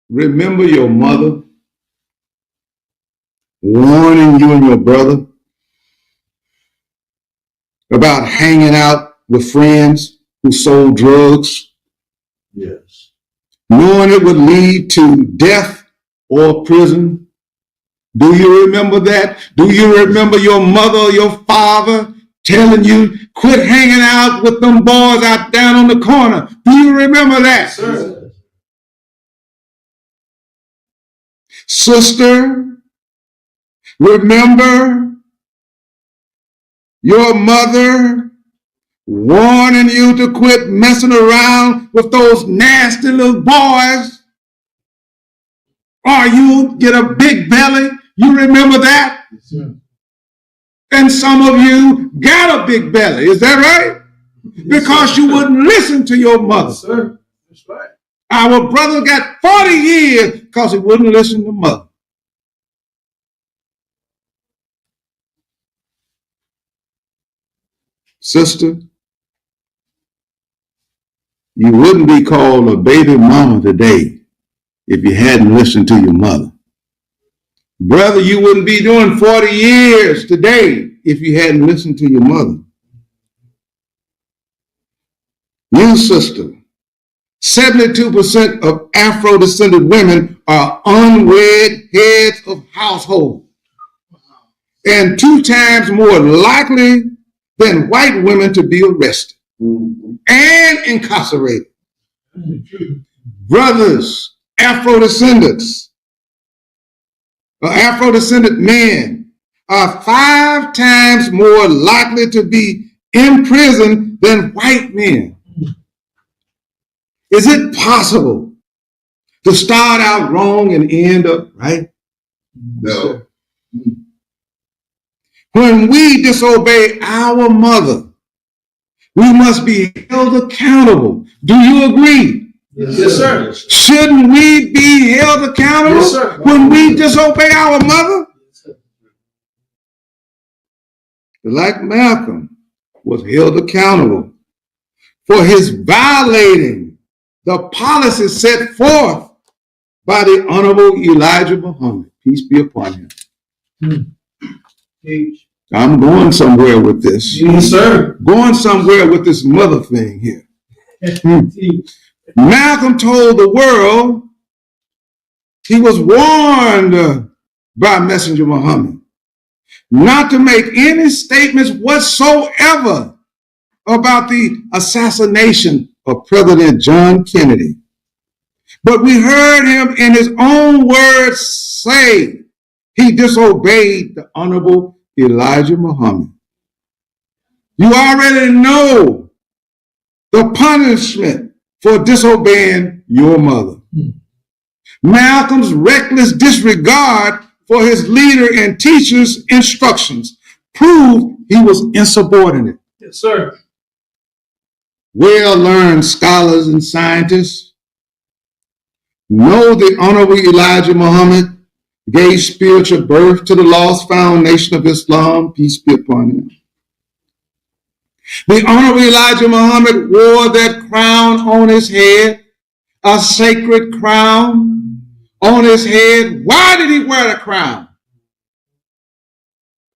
Remember your mother warning you and your brother about hanging out with friends who sold drugs, Yes. knowing it would lead to death or prison. Do you remember that? Do you remember your mother or your father telling you, quit hanging out with them boys out down on the corner? Do you remember that? Sir. Sister, remember your mother warning you to quit messing around with those nasty little boys, or you'll get a big belly. You remember that? Yes, sir. And some of you got a big belly. Is that right? Because you wouldn't listen to your mother. Yes, sir. That's right. Our brother got 40 years because he wouldn't listen to mother. Sister, you wouldn't be called a baby mama today if you hadn't listened to your mother. Brother, you wouldn't be doing 40 years today if you hadn't listened to your mother. You, sister, 72% of Afro-descended women are unwed heads of household, and 2 times more likely than white women to be arrested and incarcerated. Brothers, Afro-descendants, or Afro-descendant men are 5 times more likely to be in prison than white men. Is it possible to start out wrong and end up right? No. When we disobey our mother, we must be held accountable. Do you agree? Yes, sir. Shouldn't we be held accountable Yes, sir. when we disobey our mother? Like Malcolm was held accountable for his violating the policy set forth by the Honorable Elijah Muhammad. Peace be upon him. I'm going somewhere with this. Yes, sir. Going somewhere with this mother thing here. Malcolm told the world he was warned by Messenger Muhammad not to make any statements whatsoever about the assassination of President John Kennedy. But we heard him in his own words say he disobeyed the Honorable Elijah Muhammad. You already know the punishment for disobeying your mother. Malcolm's reckless disregard for his leader and teacher's instructions proved he was insubordinate. Yes, sir. Well-learned scholars and scientists know the Honorable Elijah Muhammad gave spiritual birth to the lost foundation of Islam, peace be upon him. The Honorable Elijah Muhammad wore that crown on his head, a sacred crown on his head. Why did he wear the crown?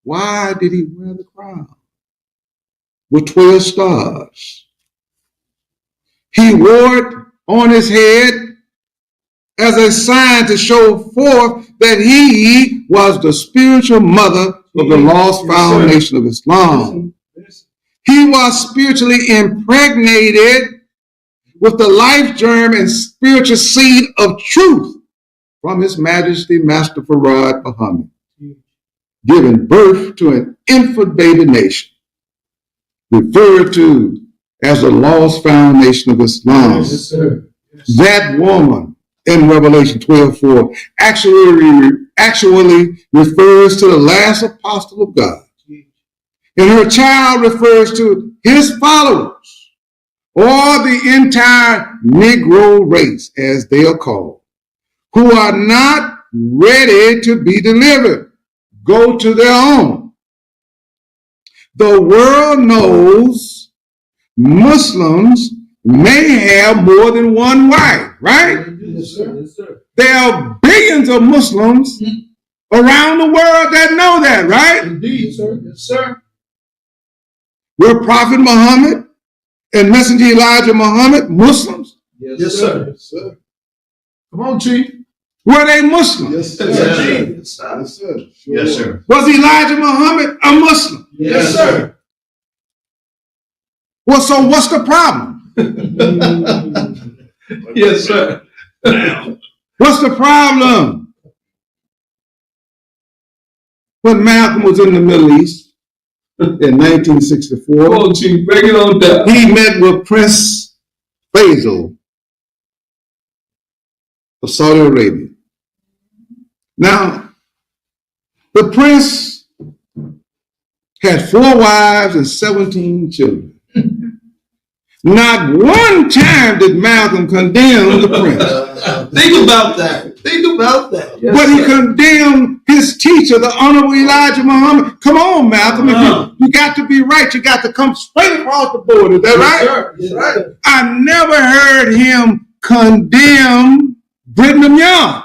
Why did he wear the crown with 12 stars? He wore it on his head as a sign to show forth that he was the spiritual mother of the lost foundation of Islam. He was spiritually impregnated with the life germ and spiritual seed of truth from His Majesty Master Farad Muhammad, giving birth to an infant baby nation, referred to as the lost foundation of Islam. Yes, sir. Yes. That woman in Revelation 12:4 actually refers to the last apostle of God. And her child refers to his followers, or the entire Negro race, as they are called, who are not ready to be delivered. Go to their own. The world knows Muslims may have more than one wife, right? Yes, sir. Yes, sir. There are billions of Muslims around the world that know that, right? Indeed, sir. Yes, sir. Were Prophet Muhammad and Messenger Elijah Muhammad Muslims? Yes, sir. Yes, sir. Come on, Chief. Were they Muslims? Yes, sir. Yes, sir. Yes, sir. Yes, sir. Sure. Yes, sir. Was Elijah Muhammad a Muslim? Yes, sir. Well, so what's the problem? Yes, sir. Now, What's the problem? When Malcolm was in the Middle East in 1964, Come on, Chief. Break it on down. he met with Prince Faisal of Saudi Arabia. Now, the prince had 4 wives and 17 children. Not one time did Malcolm condemn the prince. Think about that. Think about that. Yes, But he sir. condemned his teacher, the Honorable Elijah Muhammad. Come on, Malcolm. If you got to be right. You got to come straight across the board. Is that right? Yes, sir. Yes, right. I never heard him condemn Brigham Young.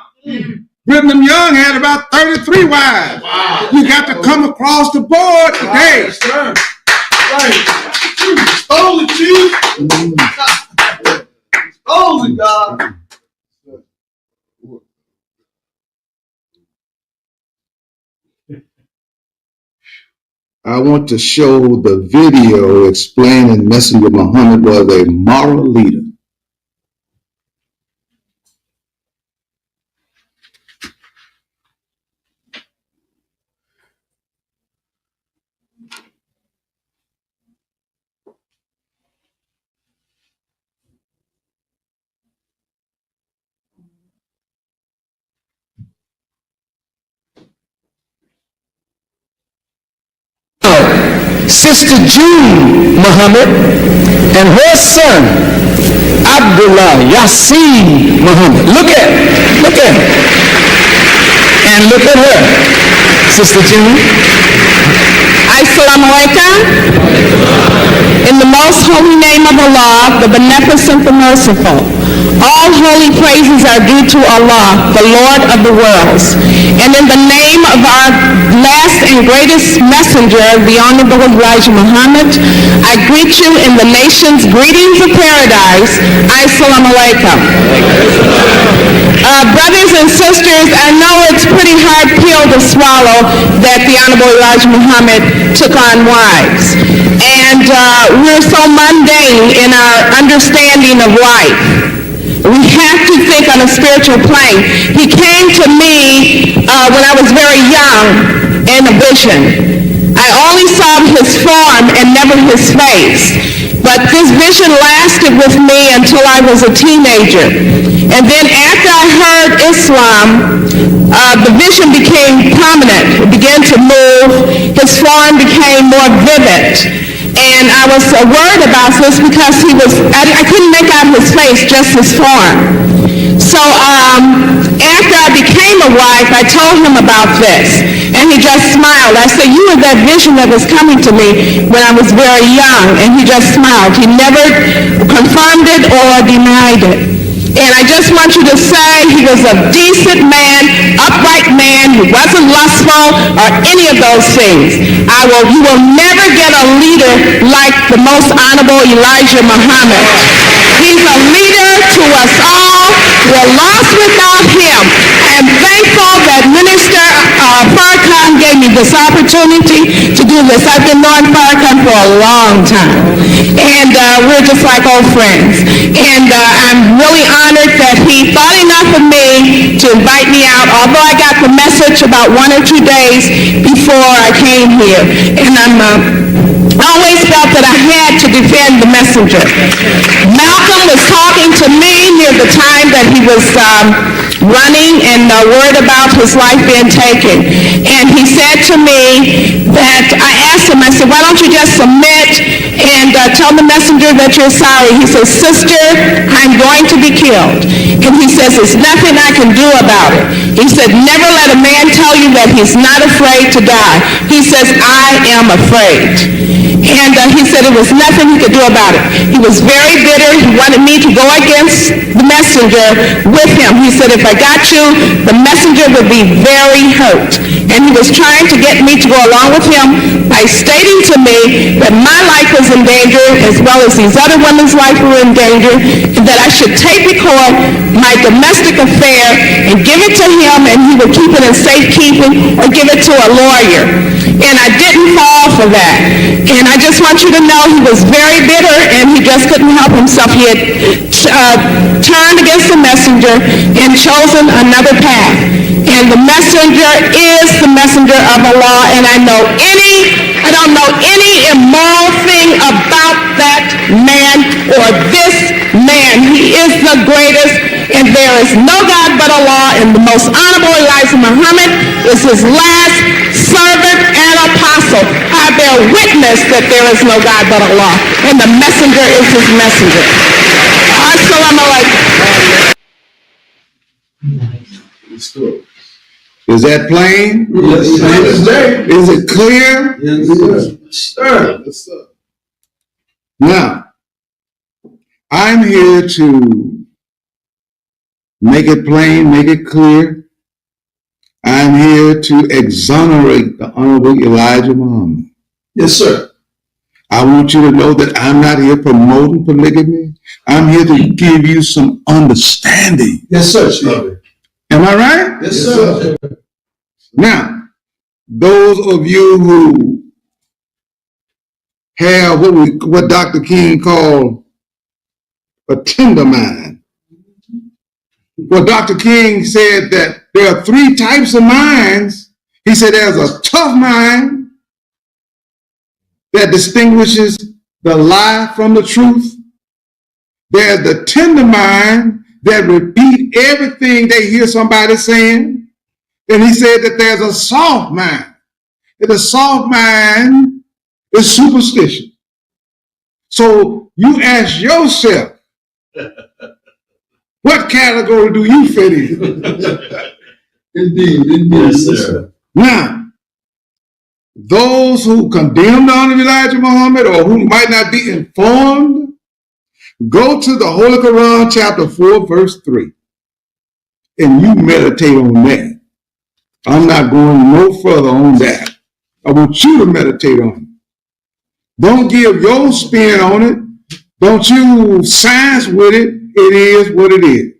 Brigham Young had about 33 wives. Wow. You got to come across the board today. Yes, sir. Right. Stole it, Chief. Stole it, God. I want to show the video explaining Messenger Muhammad was a moral leader. Sister June Muhammad and her son Abdullah Yassin Muhammad. Look at her. And look at her, Sister June. Assalamu alaikum. In the most holy name of Allah, the beneficent, the merciful, all holy praises are due to Allah, the Lord of the worlds. And in the name of our last and greatest messenger, the Honorable Elijah Muhammad, I greet you in the nation's greetings of paradise. Assalamu alaikum. Brothers and sisters, I know it's a pretty hard pill to swallow that the Honorable Elijah Muhammad took on wives. And we're so mundane in our understanding of life. We have to think on a spiritual plane. He came to me when I was very young in a vision. I only saw his form and never his face. But this vision lasted with me until I was a teenager. And then after I heard Islam, the vision became prominent. It began to move. His form became more vivid. And I was worried about this because I couldn't make out his face, just his form. So after I became a wife, I told him about this. And he just smiled. I said, you were that vision that was coming to me when I was very young. And he just smiled. He never confirmed it or denied it. And I just want you to say he was a decent man, upright man, man who wasn't lustful or any of those things. You will never get a leader like the most honorable Elijah Muhammad. He's a leader to us all. We're lost without him. I am thankful that Minister Farrakhan gave me this opportunity to do this. I've been knowing Farrakhan for a long time, and we're just like old friends. And I'm really honored that he thought enough of me to invite me out, although I got the message about 1 or 2 days before I came here. And I always felt that I had to defend the messenger. Malcolm was talking to me near the time that he was running and worried about his life being taken. And he said to me that, I asked him, I said, why don't you just submit and tell the messenger that you're sorry? He says, sister, I'm going to be killed. And he says, there's nothing I can do about it. He said, never let a man tell you that he's not afraid to die. He says, I am afraid. And he said it was nothing he could do about it. He was very bitter. He wanted me to go against the messenger with him. He said, if I got you, the messenger would be very hurt. And he was trying to get me to go along with him by stating to me that my life was in danger as well as these other women's lives were in danger, and that I should take record my domestic affair and give it to him, and he would keep it in safekeeping or give it to a lawyer. And I didn't fall for that. And I just want you to know he was very bitter, and he just couldn't help himself. He had turned against the messenger and chosen another path. And the messenger is the messenger of Allah, and I don't know any immoral thing about that man or this man. He is the greatest, and there is no God but Allah, and the most honorable Elijah Muhammad is his last servant and apostle. I bear witness that there is no God but Allah, and the messenger is his messenger. Assalamu alaikum. Is that plain? Yes, sir. Is it clear? Yes, sir. Yes, sir. Now, I'm here to make it plain, make it clear. I'm here to exonerate the Honorable Elijah Muhammad. Yes, sir. I want you to know that I'm not here promoting polygamy. I'm here to give you some understanding. Yes, sir, Chief. Am I right? Yes, sir. Now, those of you who have what Dr. King called a tender mind. Well, Dr. King said that there are 3 types of minds. He said there's a tough mind that distinguishes the lie from the truth. There's the tender mind that repeat everything they hear somebody saying. And he said that there's a soft mind. And the soft mind is superstition. So you ask yourself, what category do you fit in? Indeed. Yes, sir. Now, those who condemn the Honorable Elijah Muhammad or who might not be informed, go to the Holy Quran, chapter 4, verse 3, and you meditate on that. I'm not going no further on that. I want you to meditate on it. Don't give your spin on it. Don't you science with it. It is what it is.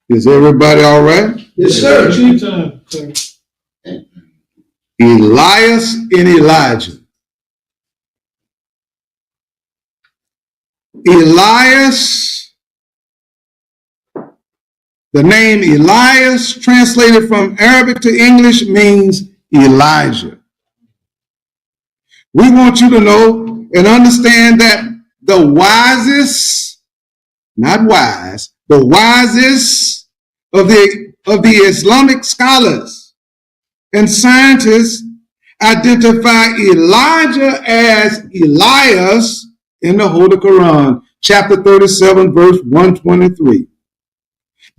Is everybody all right? Yes, sir. Elias and Elijah. Elias, the name Elias, translated from Arabic to English, means Elijah. We want you to know and understand that the wisest, not wise, the wisest of the Islamic scholars and scientists identify Elijah as Elias in the Holy Quran, chapter 37, verse 123.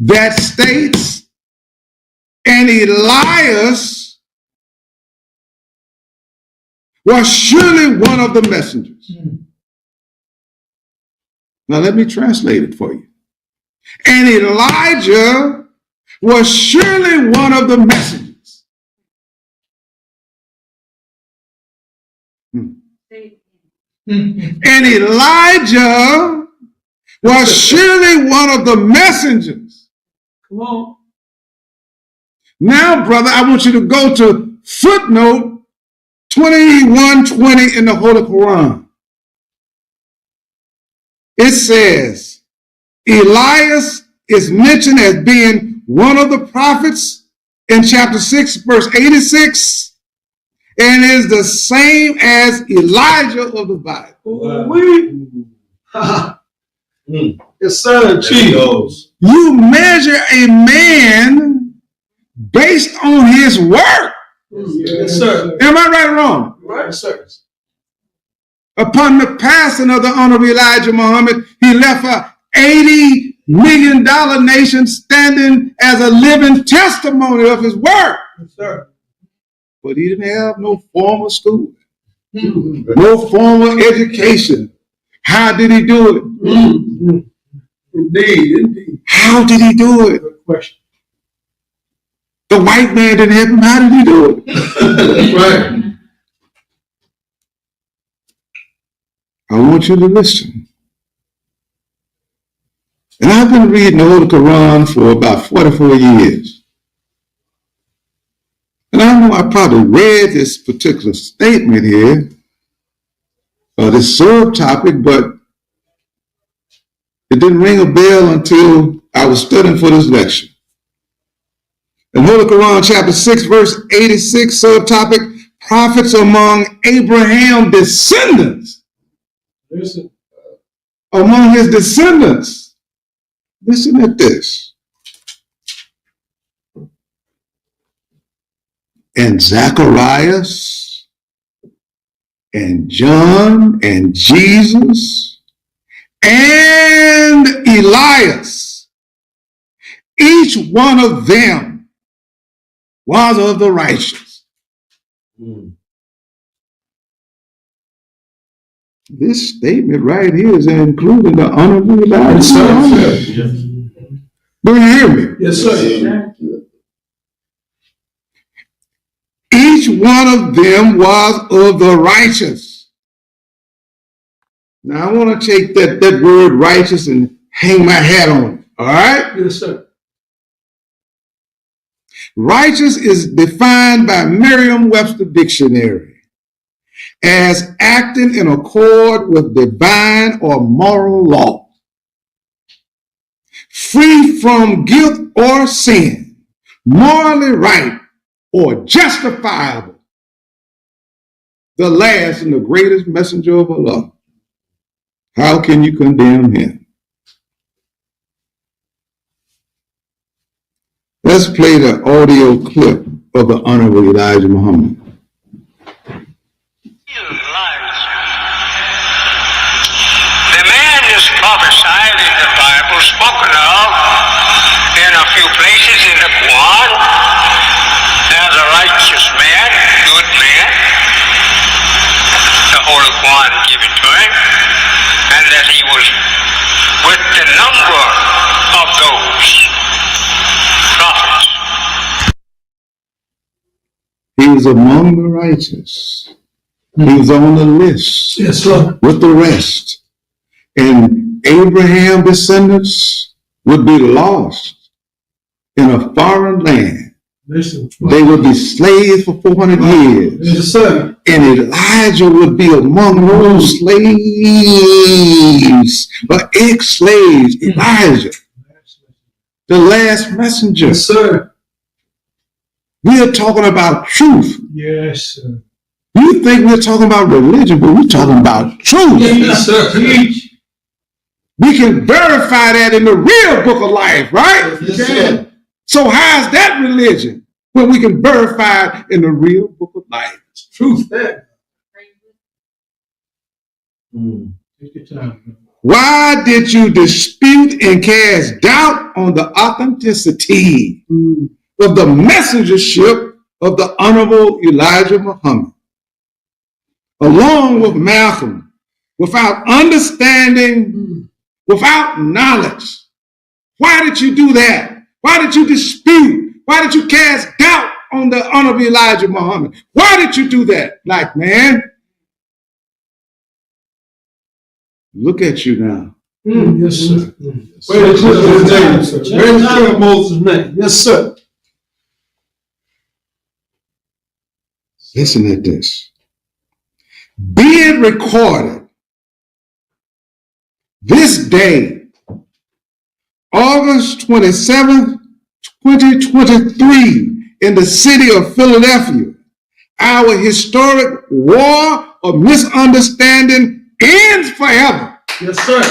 That states, and Elias was surely one of the messengers. Now let me translate it for you. And Elijah was surely one of the messengers. And Elijah was surely one of the messengers. Come on. Now, brother, I want you to go to footnote 2120 in the Holy Quran. It says, Elias is mentioned as being one of the prophets in chapter 6, verse 86, and is the same as Elijah of the Bible. Yes, sir, Chief. You measure a man based on his work. Yes, sir. Am I right or wrong? Right, sir. Upon the passing of the Honorable Elijah Muhammad, he left a $80 million nation standing as a living testimony of his work. Yes, sir. But he didn't have no formal school, no formal education. How did he do it? Indeed. How did he do it? Good question. The white man didn't help him. How did he do it? That's right. I want you to listen. And I've been reading the Holy Quran for about 44 years. And I know I probably read this particular statement here, or this subtopic, but it didn't ring a bell until I was studying for this lecture. In Holy Quran, chapter 6, verse 86, subtopic, prophets among Abraham's descendants. Listen. Among his descendants. Listen at this. And Zacharias and John and Jesus and Elias, each one of them was of the righteous. This statement right here is including the Honorable Elijah. Yes, sir. Do you hear me? Yes, sir. Each one of them was of the righteous. Now I want to take that word righteous and hang my hat on it. All right? Yes, sir. Righteous is defined by Merriam-Webster Dictionary as acting in accord with divine or moral law, free from guilt or sin, morally right or justifiable, the last and the greatest messenger of Allah. How can you condemn him? Let's play the audio clip of the Honorable Elijah Muhammad. The man is prophesied in the Bible, spoken of in a few places in the Quran as a righteous man, good man. The Holy Quran gave it to him, and that he was with the number of those prophets. He was among the righteous. He was on the list Yes, sir. with the rest. And Abraham's descendants would be lost in a foreign land. Listen. They would be slaves for 400 years. Yes, sir. And Elijah would be among those slaves, or ex-slaves. Elijah, the last messenger. Yes, sir. We are talking about truth. Yes, sir. You think we're talking about religion, but we're talking about truth. Yes, sir. Teach. We can verify that in the real book of life, right? Yes, sir. So how is that religion when we can verify it in the real book of life? It's truth there. Take your time. Why did you dispute and cast doubt on the authenticity of the messengership of the Honorable Elijah Muhammad, along with Malcolm, without understanding without knowledge. Why did you do that? Why did you dispute? Why did you cast doubt on the Honorable Elijah Muhammad? Why did you do that, black man? Look at you now. Yes, sir. Where is his name, sir? Where is King Moses' name? Yes, sir. Listen at this. Be it recorded this day, August 27th, 2023, in the city of Philadelphia, our historic war of misunderstanding ends forever. Yes, sir.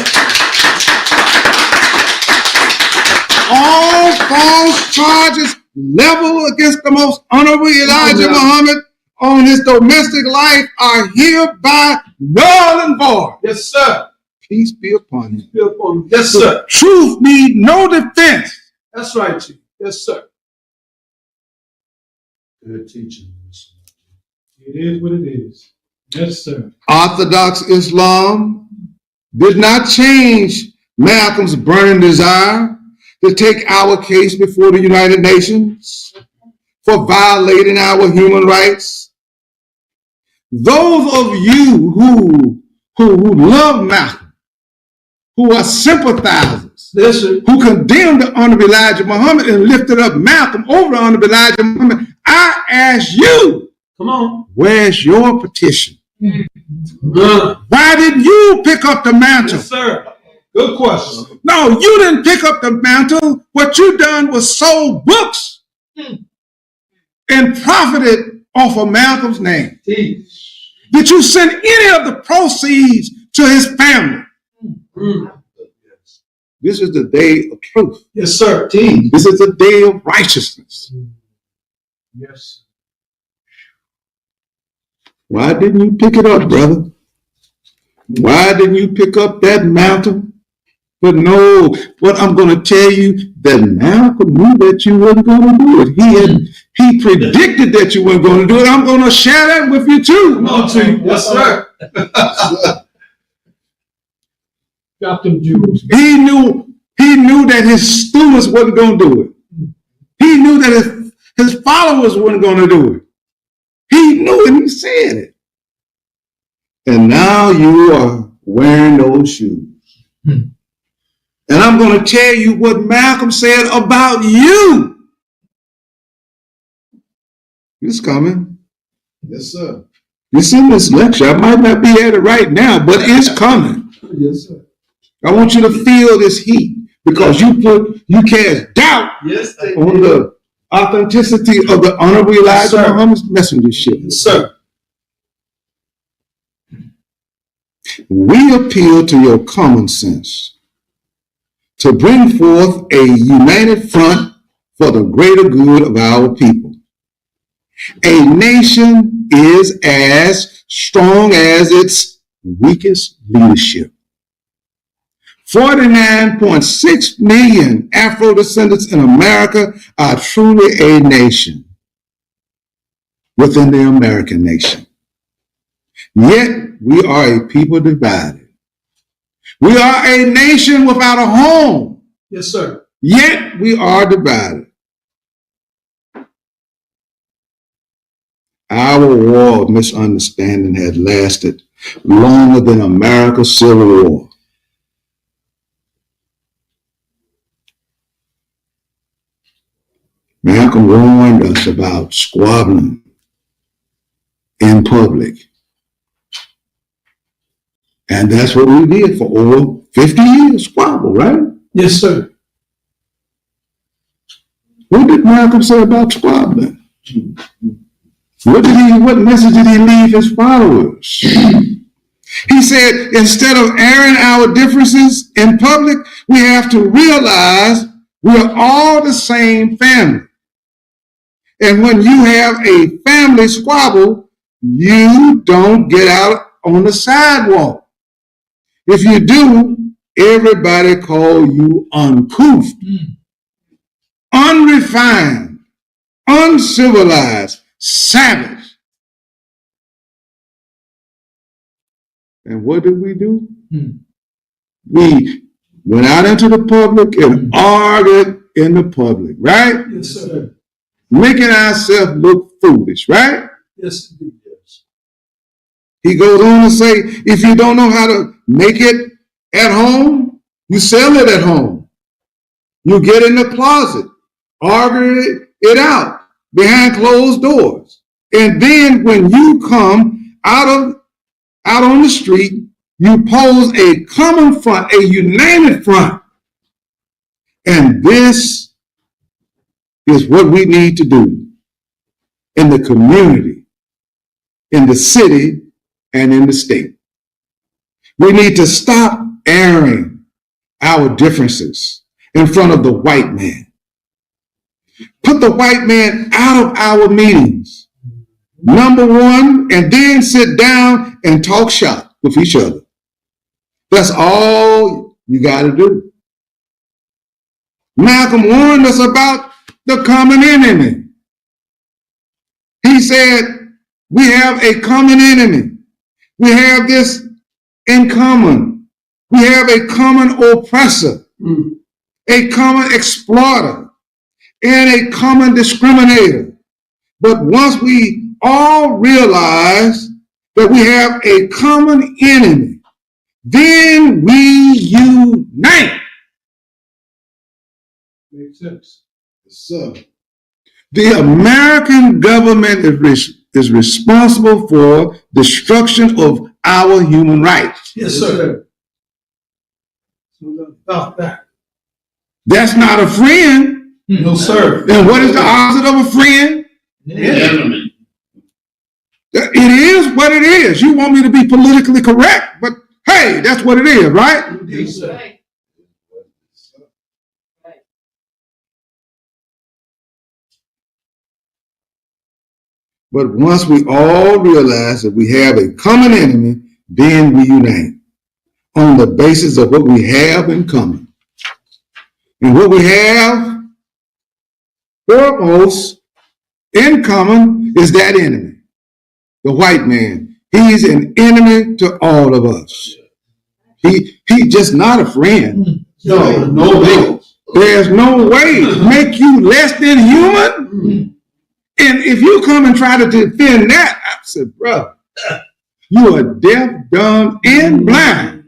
All false charges leveled against the most honorable Elijah Muhammad on his domestic life are hereby null and void. Yes, sir. Peace be upon him. Peace be upon him. Yes, sir. Truth need no defense. That's right, Chief. Yes, sir. Good teaching. It is what it is. Yes, sir. Orthodox Islam did not change Malcolm's burning desire to take our case before the United Nations for violating our human rights. Those of you who love Malcolm, who are sympathizers, who condemned the Honorable Elijah Muhammad and lifted up Malcolm over the Honorable Elijah Muhammad, I ask you, come on, where's your petition? Why didn't you pick up the mantle? Yes, sir. Good question. No, you didn't pick up the mantle. What you done was sold books and profited off of Malcolm's name. Did you send any of the proceeds to his family? This is the day of truth. Yes, sir. This is the day of righteousness. Yes. Why didn't you pick it up, brother? Why didn't you pick up that mantle? But no, what I'm going to tell you, that Malcolm knew that you weren't going to do it. He predicted that you weren't going to do it. I'm going to share that with you too. Come on, Chief. Yes, sir. Got them Jews. He knew that his students wasn't going to do it. He knew that his followers weren't going to do it. He knew it. He said it. And now you are wearing those shoes. And I'm going to tell you what Malcolm said about you. It's coming. Yes, sir. It's in this lecture. I might not be at it right now, but it's coming. Yes, sir. I want you to feel this heat because you cast doubt on the authenticity of the Honorable Elijah Muhammad's messengership. Yes, sir. We appeal to your common sense to bring forth a united front for the greater good of our people. A nation is as strong as its weakest leadership. 49.6 million Afro-descendants in America are truly a nation within the American nation. Yet we are a people divided. We are a nation without a home. Yes, sir. Yet we are divided. Our war of misunderstanding had lasted longer than America's Civil War. Malcolm warned us about squabbling in public. And that's what we did for over 50 years, squabble, right? Yes, sir. What did Malcolm say about squabbling? What message did he leave his followers? He said, instead of airing our differences in public, we have to realize we are all the same family. And when you have a family squabble, you don't get out on the sidewalk. If you do, everybody call you uncouth, unrefined, uncivilized, savage. And what did we do? We went out into the public and argued in the public, right? Yes, sir. Making ourselves look foolish, right? Yes, indeed. Yes. He goes on to say, if you don't know how to make it at home, you sell it at home. You get in the closet, argue it out behind closed doors. And then when you come out on the street, you pose a common front, a united front. And this is what we need to do in the community, in the city, and in the state. We need to stop airing our differences in front of the white man. Put the white man out of our meetings, number one, and then sit down and talk shop with each other. That's all you got to do. Malcolm warned us about the common enemy. He said, we have a common enemy. We have this in common. We have a common oppressor, a common exploiter, and a common discriminator. But once we all realize that we have a common enemy, then we unite. Makes sense. Yes, sir. The American government is responsible for destruction of our human rights. Yes, sir. About that. That's not a friend. No, sir. And what is the opposite of a friend? Enemy. It is what it is. You want me to be politically correct, but hey, that's what it is, right? Yes, sir. But once we all realize that we have a common enemy, then we unite on the basis of what we have in common. And what we have foremost in common is that enemy, the white man. He's an enemy to all of us. He's just not a friend. No way. There's no way to make you less than human. And if you come and try to defend that, I said, bro, you are deaf, dumb, and blind.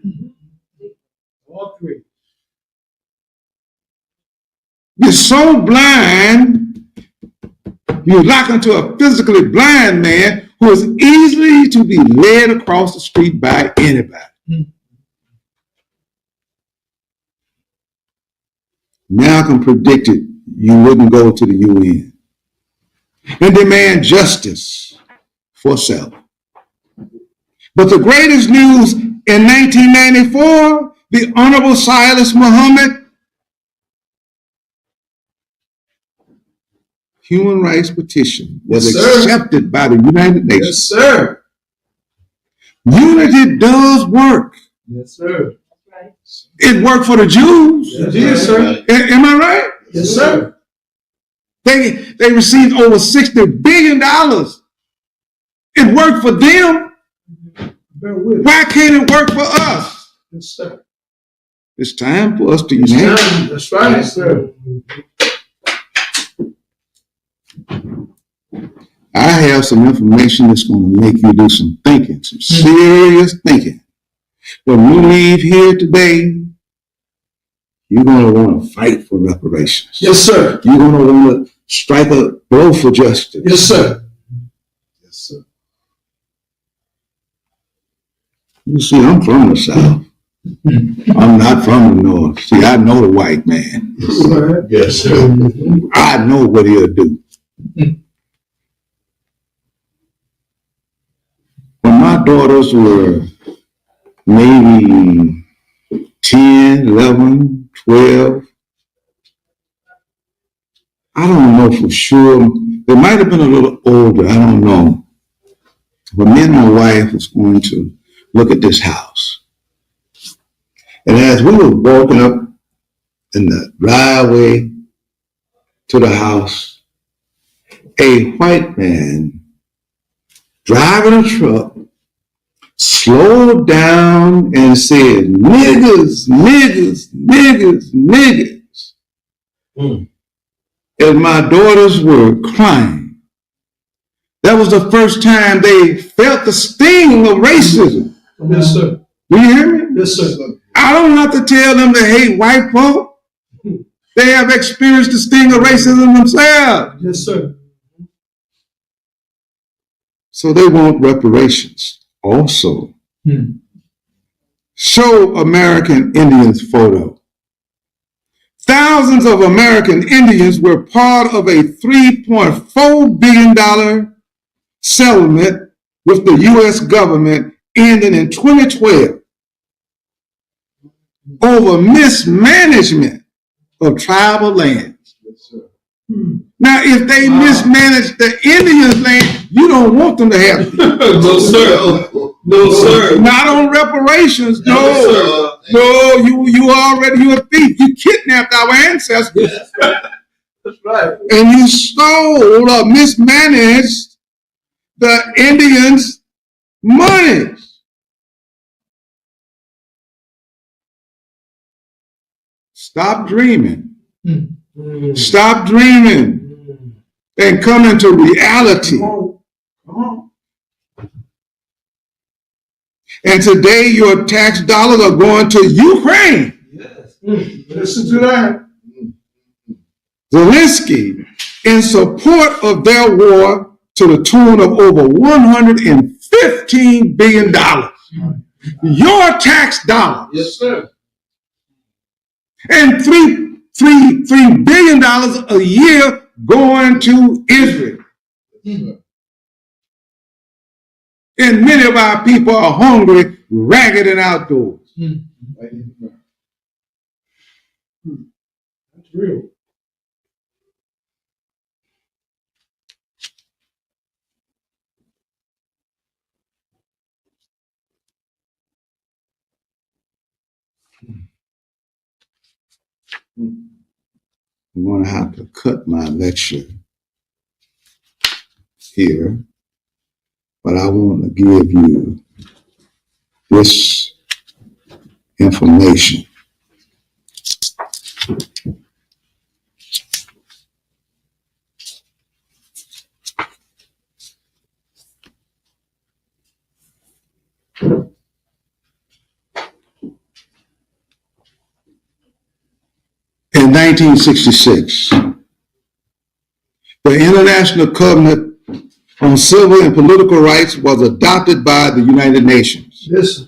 All three. You're so blind, you lock into a physically blind man who is easily to be led across the street by anybody. Malcolm predicted you wouldn't go to the UN and demand justice for self. But the greatest news in 1994, the Honorable Silas Muhammad human rights petition was accepted by the United Nations. Yes, sir. Unity does work. Yes, sir. It worked for the Jews. Yes, sir. Am I right? Yes, sir. They received over $60 billion. It worked for them. Why can't it work for us? Yes, sir. It's time for us to unite. That's right, sir. I have some information that's going to make you do some thinking, some serious thinking. When you leave here today, you're going to want to fight for reparations. Yes, sir. You're going to want to strike a blow for justice. Yes, sir. Yes, sir. You see, I'm from the South. I'm not from the North. See, I know the white man. Yes, sir. I know what he'll do. When my daughters were maybe 10, 11, 12, I don't know for sure. They might have been a little older. I don't know. But me and my wife was going to look at this house. And as we were walking up in the driveway to the house, a white man driving a truck slowed down and said, "Niggas, niggas, niggas, niggas," as my daughters were crying. That was the first time they felt the sting of racism. Yes, sir. Do you hear me? Yes, sir. I don't have to tell them to hate white folk. They have experienced the sting of racism themselves. Yes, sir. So they want reparations also. Show American Indians photo. Thousands of American Indians were part of a $3.4 billion settlement with the U.S. government ending in 2012 over mismanagement of tribal lands. Now, if they mismanage the Indians' land, you don't want them to have it. No, sir. No, sir. Not on reparations. No, you a thief. You kidnapped our ancestors. That's right. And you stole or mismanaged the Indians' money. Stop dreaming. Stop dreaming and come into reality. Come on. And today your tax dollars are going to Ukraine. Yes. Listen to that. Zelensky, in support of their war to the tune of over $115 billion. Your tax dollars. Yes, sir. And $3 billion a year going to Israel. And many of our people are hungry, ragged, and outdoors. That's real. I'm going to have to cut my lecture here, but I want to give you this information. In 1966, the International Covenant on Civil and Political Rights was adopted by the United Nations. Yes.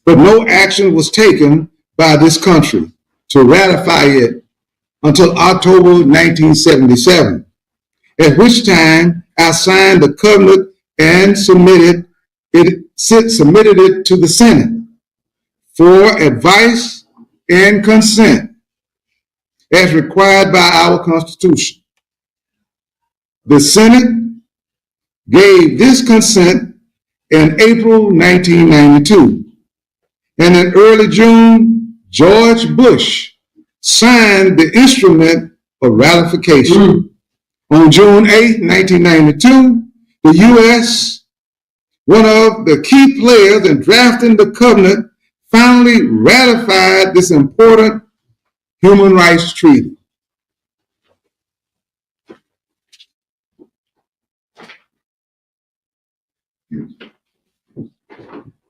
But no action was taken by this country to ratify it until October 1977, at which time I signed the covenant and submitted it to the Senate for advice and consent as required by our Constitution. The Senate gave this consent in April 1992, and in early June, George Bush signed the instrument of ratification. On June 8, 1992, the U.S., one of the key players in drafting the covenant, finally ratified this important human rights treaty.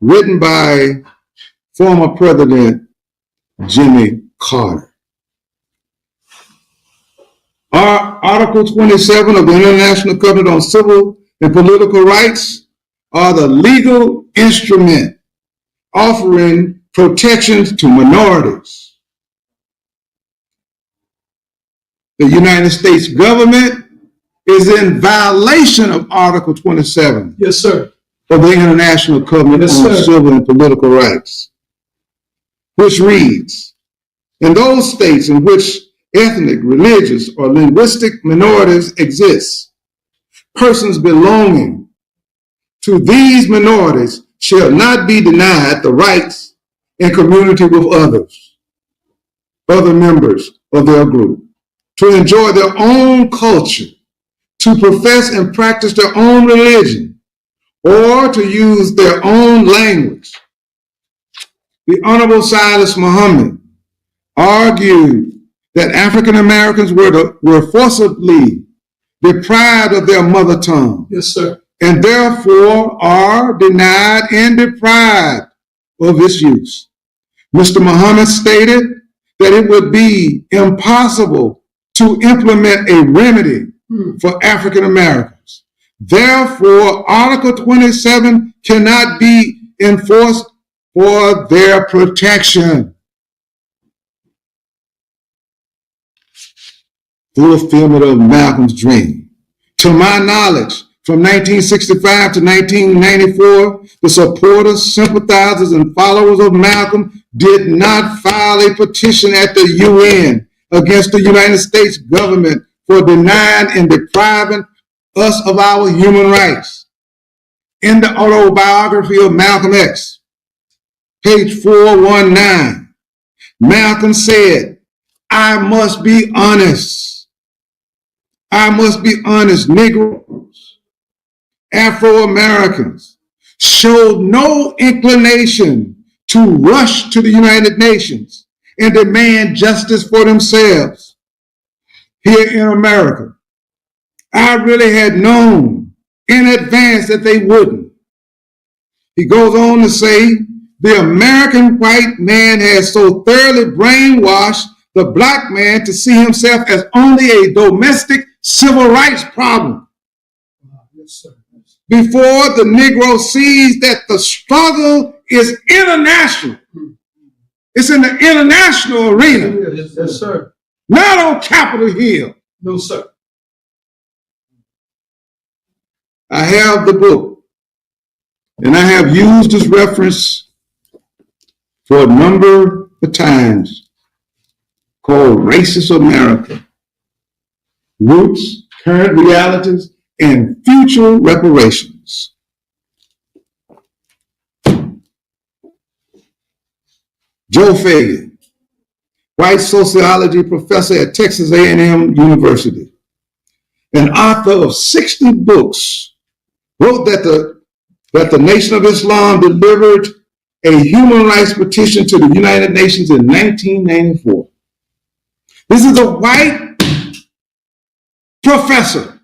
Written by former President Jimmy Carter. Article 27 of the International Covenant on Civil and Political Rights are the legal instrument offering protections to minorities. The United States government is in violation of Article 27. Yes, sir. Of the International Covenant on Civil and Political Rights, which reads, in those states in which ethnic, religious, or linguistic minorities exist, persons belonging to these minorities shall not be denied the rights in community with other members of their group, to enjoy their own culture, to profess and practice their own religion, or to use their own language. The Honorable Silas Muhammad argued that African Americans were forcibly deprived of their mother tongue. Yes, sir. And therefore are denied and deprived of its use. Mr. Muhammad stated that it would be impossible to implement a remedy for African Americans. Therefore, Article 27 cannot be enforced for their protection. Fulfillment of Malcolm's dream. To my knowledge, from 1965 to 1994, the supporters, sympathizers, and followers of Malcolm did not file a petition at the UN against the United States government for denying and depriving us of our human rights. In the autobiography of Malcolm X, page 419, Malcolm said, "I must be honest. I must be honest. Negroes, Afro-Americans showed no inclination to rush to the United Nations and demand justice for themselves here in America. I really had known in advance that they wouldn't." He goes on to say, "The American white man has so thoroughly brainwashed the black man to see himself as only a domestic civil rights problem. Yes, sir. Before the Negro sees that the struggle is international. It's in the international arena. Yes, sir. Not on Capitol Hill." No, sir. I have the book, and I have used this reference for a number of times, called Racist America: Roots, Current Realities, and Future Reparations. Joe Fagan, white sociology professor at Texas A&M University, an author of 60 books, wrote that the Nation of Islam delivered a human rights petition to the United Nations in 1994. This is a white professor,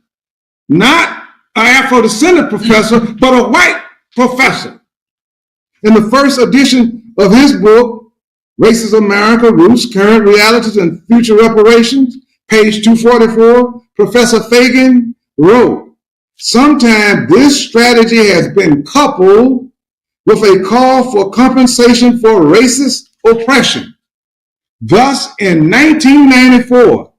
not an Afro-descendant professor, but a white professor. In the first edition of his book, Racist America, Roots, Current Realities, and Future Reparations, page 244, Professor Fagan wrote, "Sometimes this strategy has been coupled with a call for compensation for racist oppression. Thus, in 1994,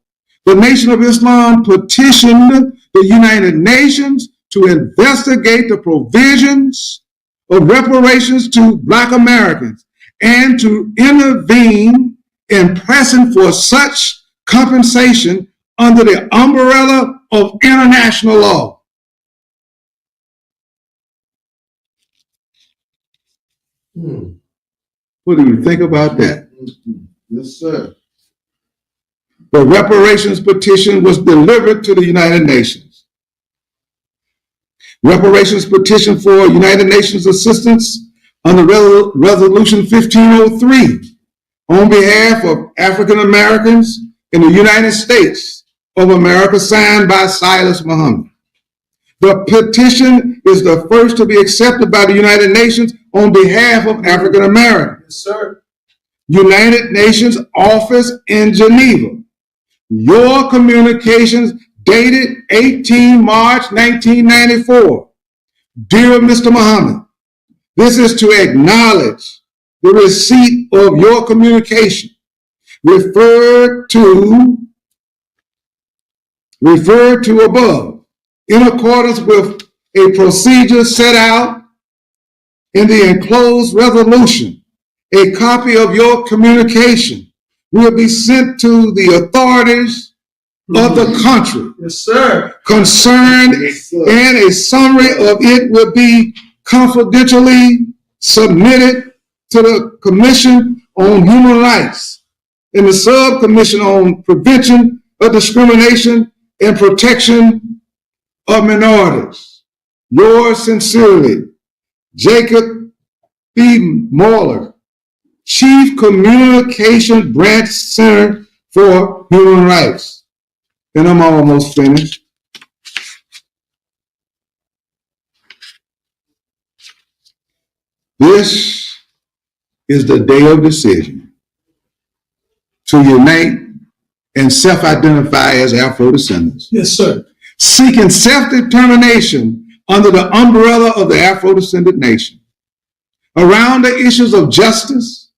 the Nation of Islam petitioned the United Nations to investigate the provisions of reparations to Black Americans and to intervene in pressing for such compensation under the umbrella of international law." What do you think about that? Yes, sir. The reparations petition was delivered to the United Nations. Reparations petition for United Nations assistance under Resolution 1503 on behalf of African Americans in the United States of America, signed by Silas Muhammad. The petition is the first to be accepted by the United Nations on behalf of African Americans. Yes, sir. United Nations Office in Geneva. Your communications dated 18 March 1994. Dear Mr. Muhammad, this is to acknowledge the receipt of your communication referred to above, in accordance with a procedure set out in the enclosed resolution. A copy of your communication will be sent to the authorities of the country. Yes, sir. Concerned, Yes, sir. and a summary of it will be confidentially submitted to the Commission on Human Rights and the Subcommission on Prevention of Discrimination and Protection of Minorities. Yours sincerely, Jacob B. Moeller, Chief Communication Branch Center for Human Rights. And I'm almost finished. This is the day of decision to unite and self-identify as Afrodescendants. Yes, sir. Seeking self-determination under the umbrella of the Afro-descendant nation around the issues of justice,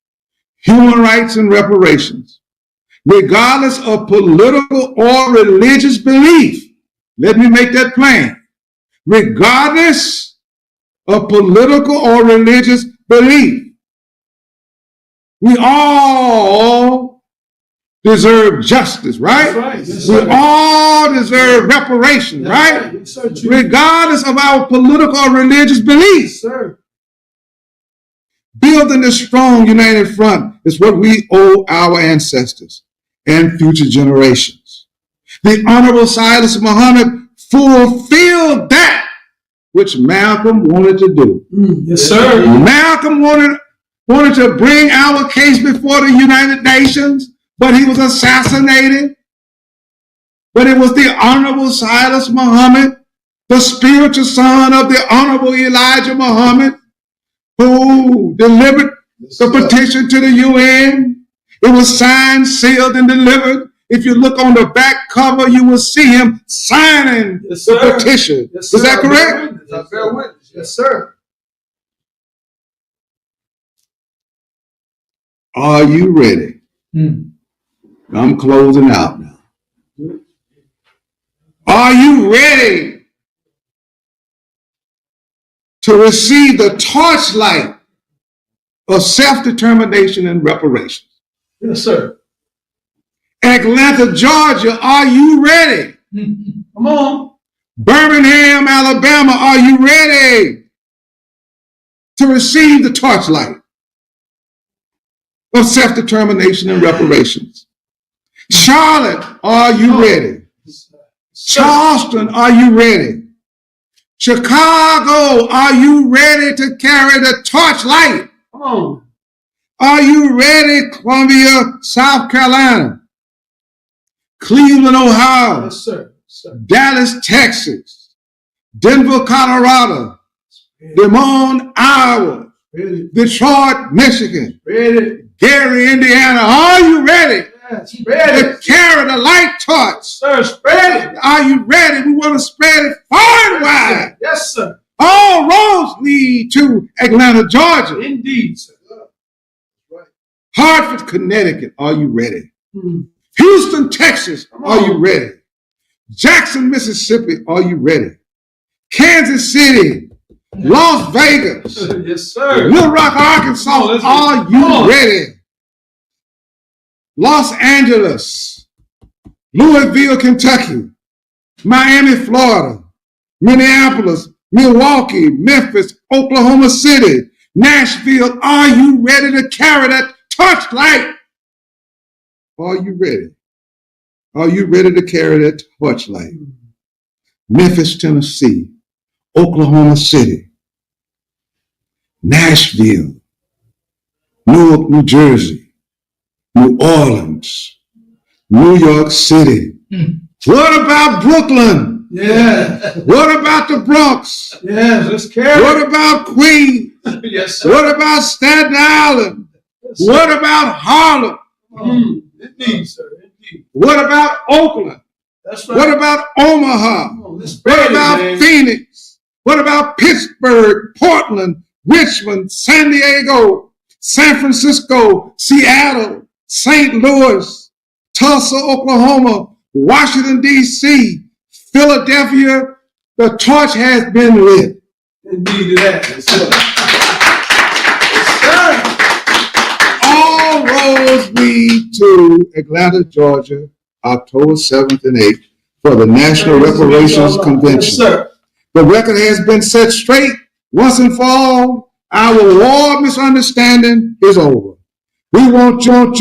human rights, and reparations, regardless of political or religious belief. Let me make that plain. Regardless of political or religious belief, we all deserve justice, right? Right. Yes, We sir. all deserve reparations, right? Yes, sir. Regardless of our political or religious beliefs. Sir. Building a strong united front is what we owe our ancestors and future generations. The Honorable Silas Muhammad fulfilled that which Malcolm wanted to do. Yes, sir. Malcolm wanted to bring our case before the United Nations, but he was assassinated. But it was the Honorable Silas Muhammad, the spiritual son of the Honorable Elijah Muhammad, who delivered the petition to the UN. It was signed, sealed, and delivered. If you look on the back cover, you will see him signing the petition. Yes, Is that correct? I bear witness. Yes, sir. Are you ready? I'm closing out now. Are you ready to receive the torchlight of self-determination and reparations? Yes, sir. Atlanta, Georgia, are you ready? Come on. Birmingham, Alabama, are you ready to receive the torchlight of self-determination and reparations? Charlotte, are you ready? Charleston, are you ready? Chicago, are you ready to carry the torchlight? Come on. Are you ready, Columbia, South Carolina? Cleveland, Ohio. Yes, sir. Dallas, Texas. Denver, Colorado. Des Moines, Iowa. Ready. Detroit, Michigan. Ready. Gary, Indiana. Are you ready Yes, ready. to carry the light torch? Sir, spread it. Are you ready? We want to spread it far and wide. Yes, sir. All roads lead to Atlanta, Georgia. Indeed, sir. Hartford, Connecticut. Are you ready? Houston, Texas. Are you ready? Jackson, Mississippi. Are you ready? Kansas City. Las Vegas. Yes, sir. Little Rock, Arkansas. Are you ready? Los Angeles. Louisville, Kentucky. Miami, Florida. Minneapolis. Milwaukee. Memphis. Oklahoma City. Nashville. Are you ready to carry that torchlight? Are you ready? Are you ready to carry that torchlight? Memphis, Tennessee, Oklahoma City, Nashville, Newark, New Jersey, New Orleans, New York City. What about Brooklyn? Yeah. What about the Bronx? Yes, let's carry What about Queens? it. Yes, sir. What about Staten Island? Yes, sir. What about Harlem? Indeed, sir. Indeed. What about Oakland? That's right. What about Omaha? Come on, let's What spread about it, man. Phoenix? What about Pittsburgh, Portland, Richmond, San Diego, San Francisco, Seattle, St. Louis, Tulsa, Oklahoma, Washington, D.C., Philadelphia? The torch has been lit. Indeed to that. Yes, sir. All roads lead to Atlanta, Georgia, October 7th and 8th for the National Reparations Yes, Convention. sir. The record has been set straight once and for all. Our war of misunderstanding is over. We want your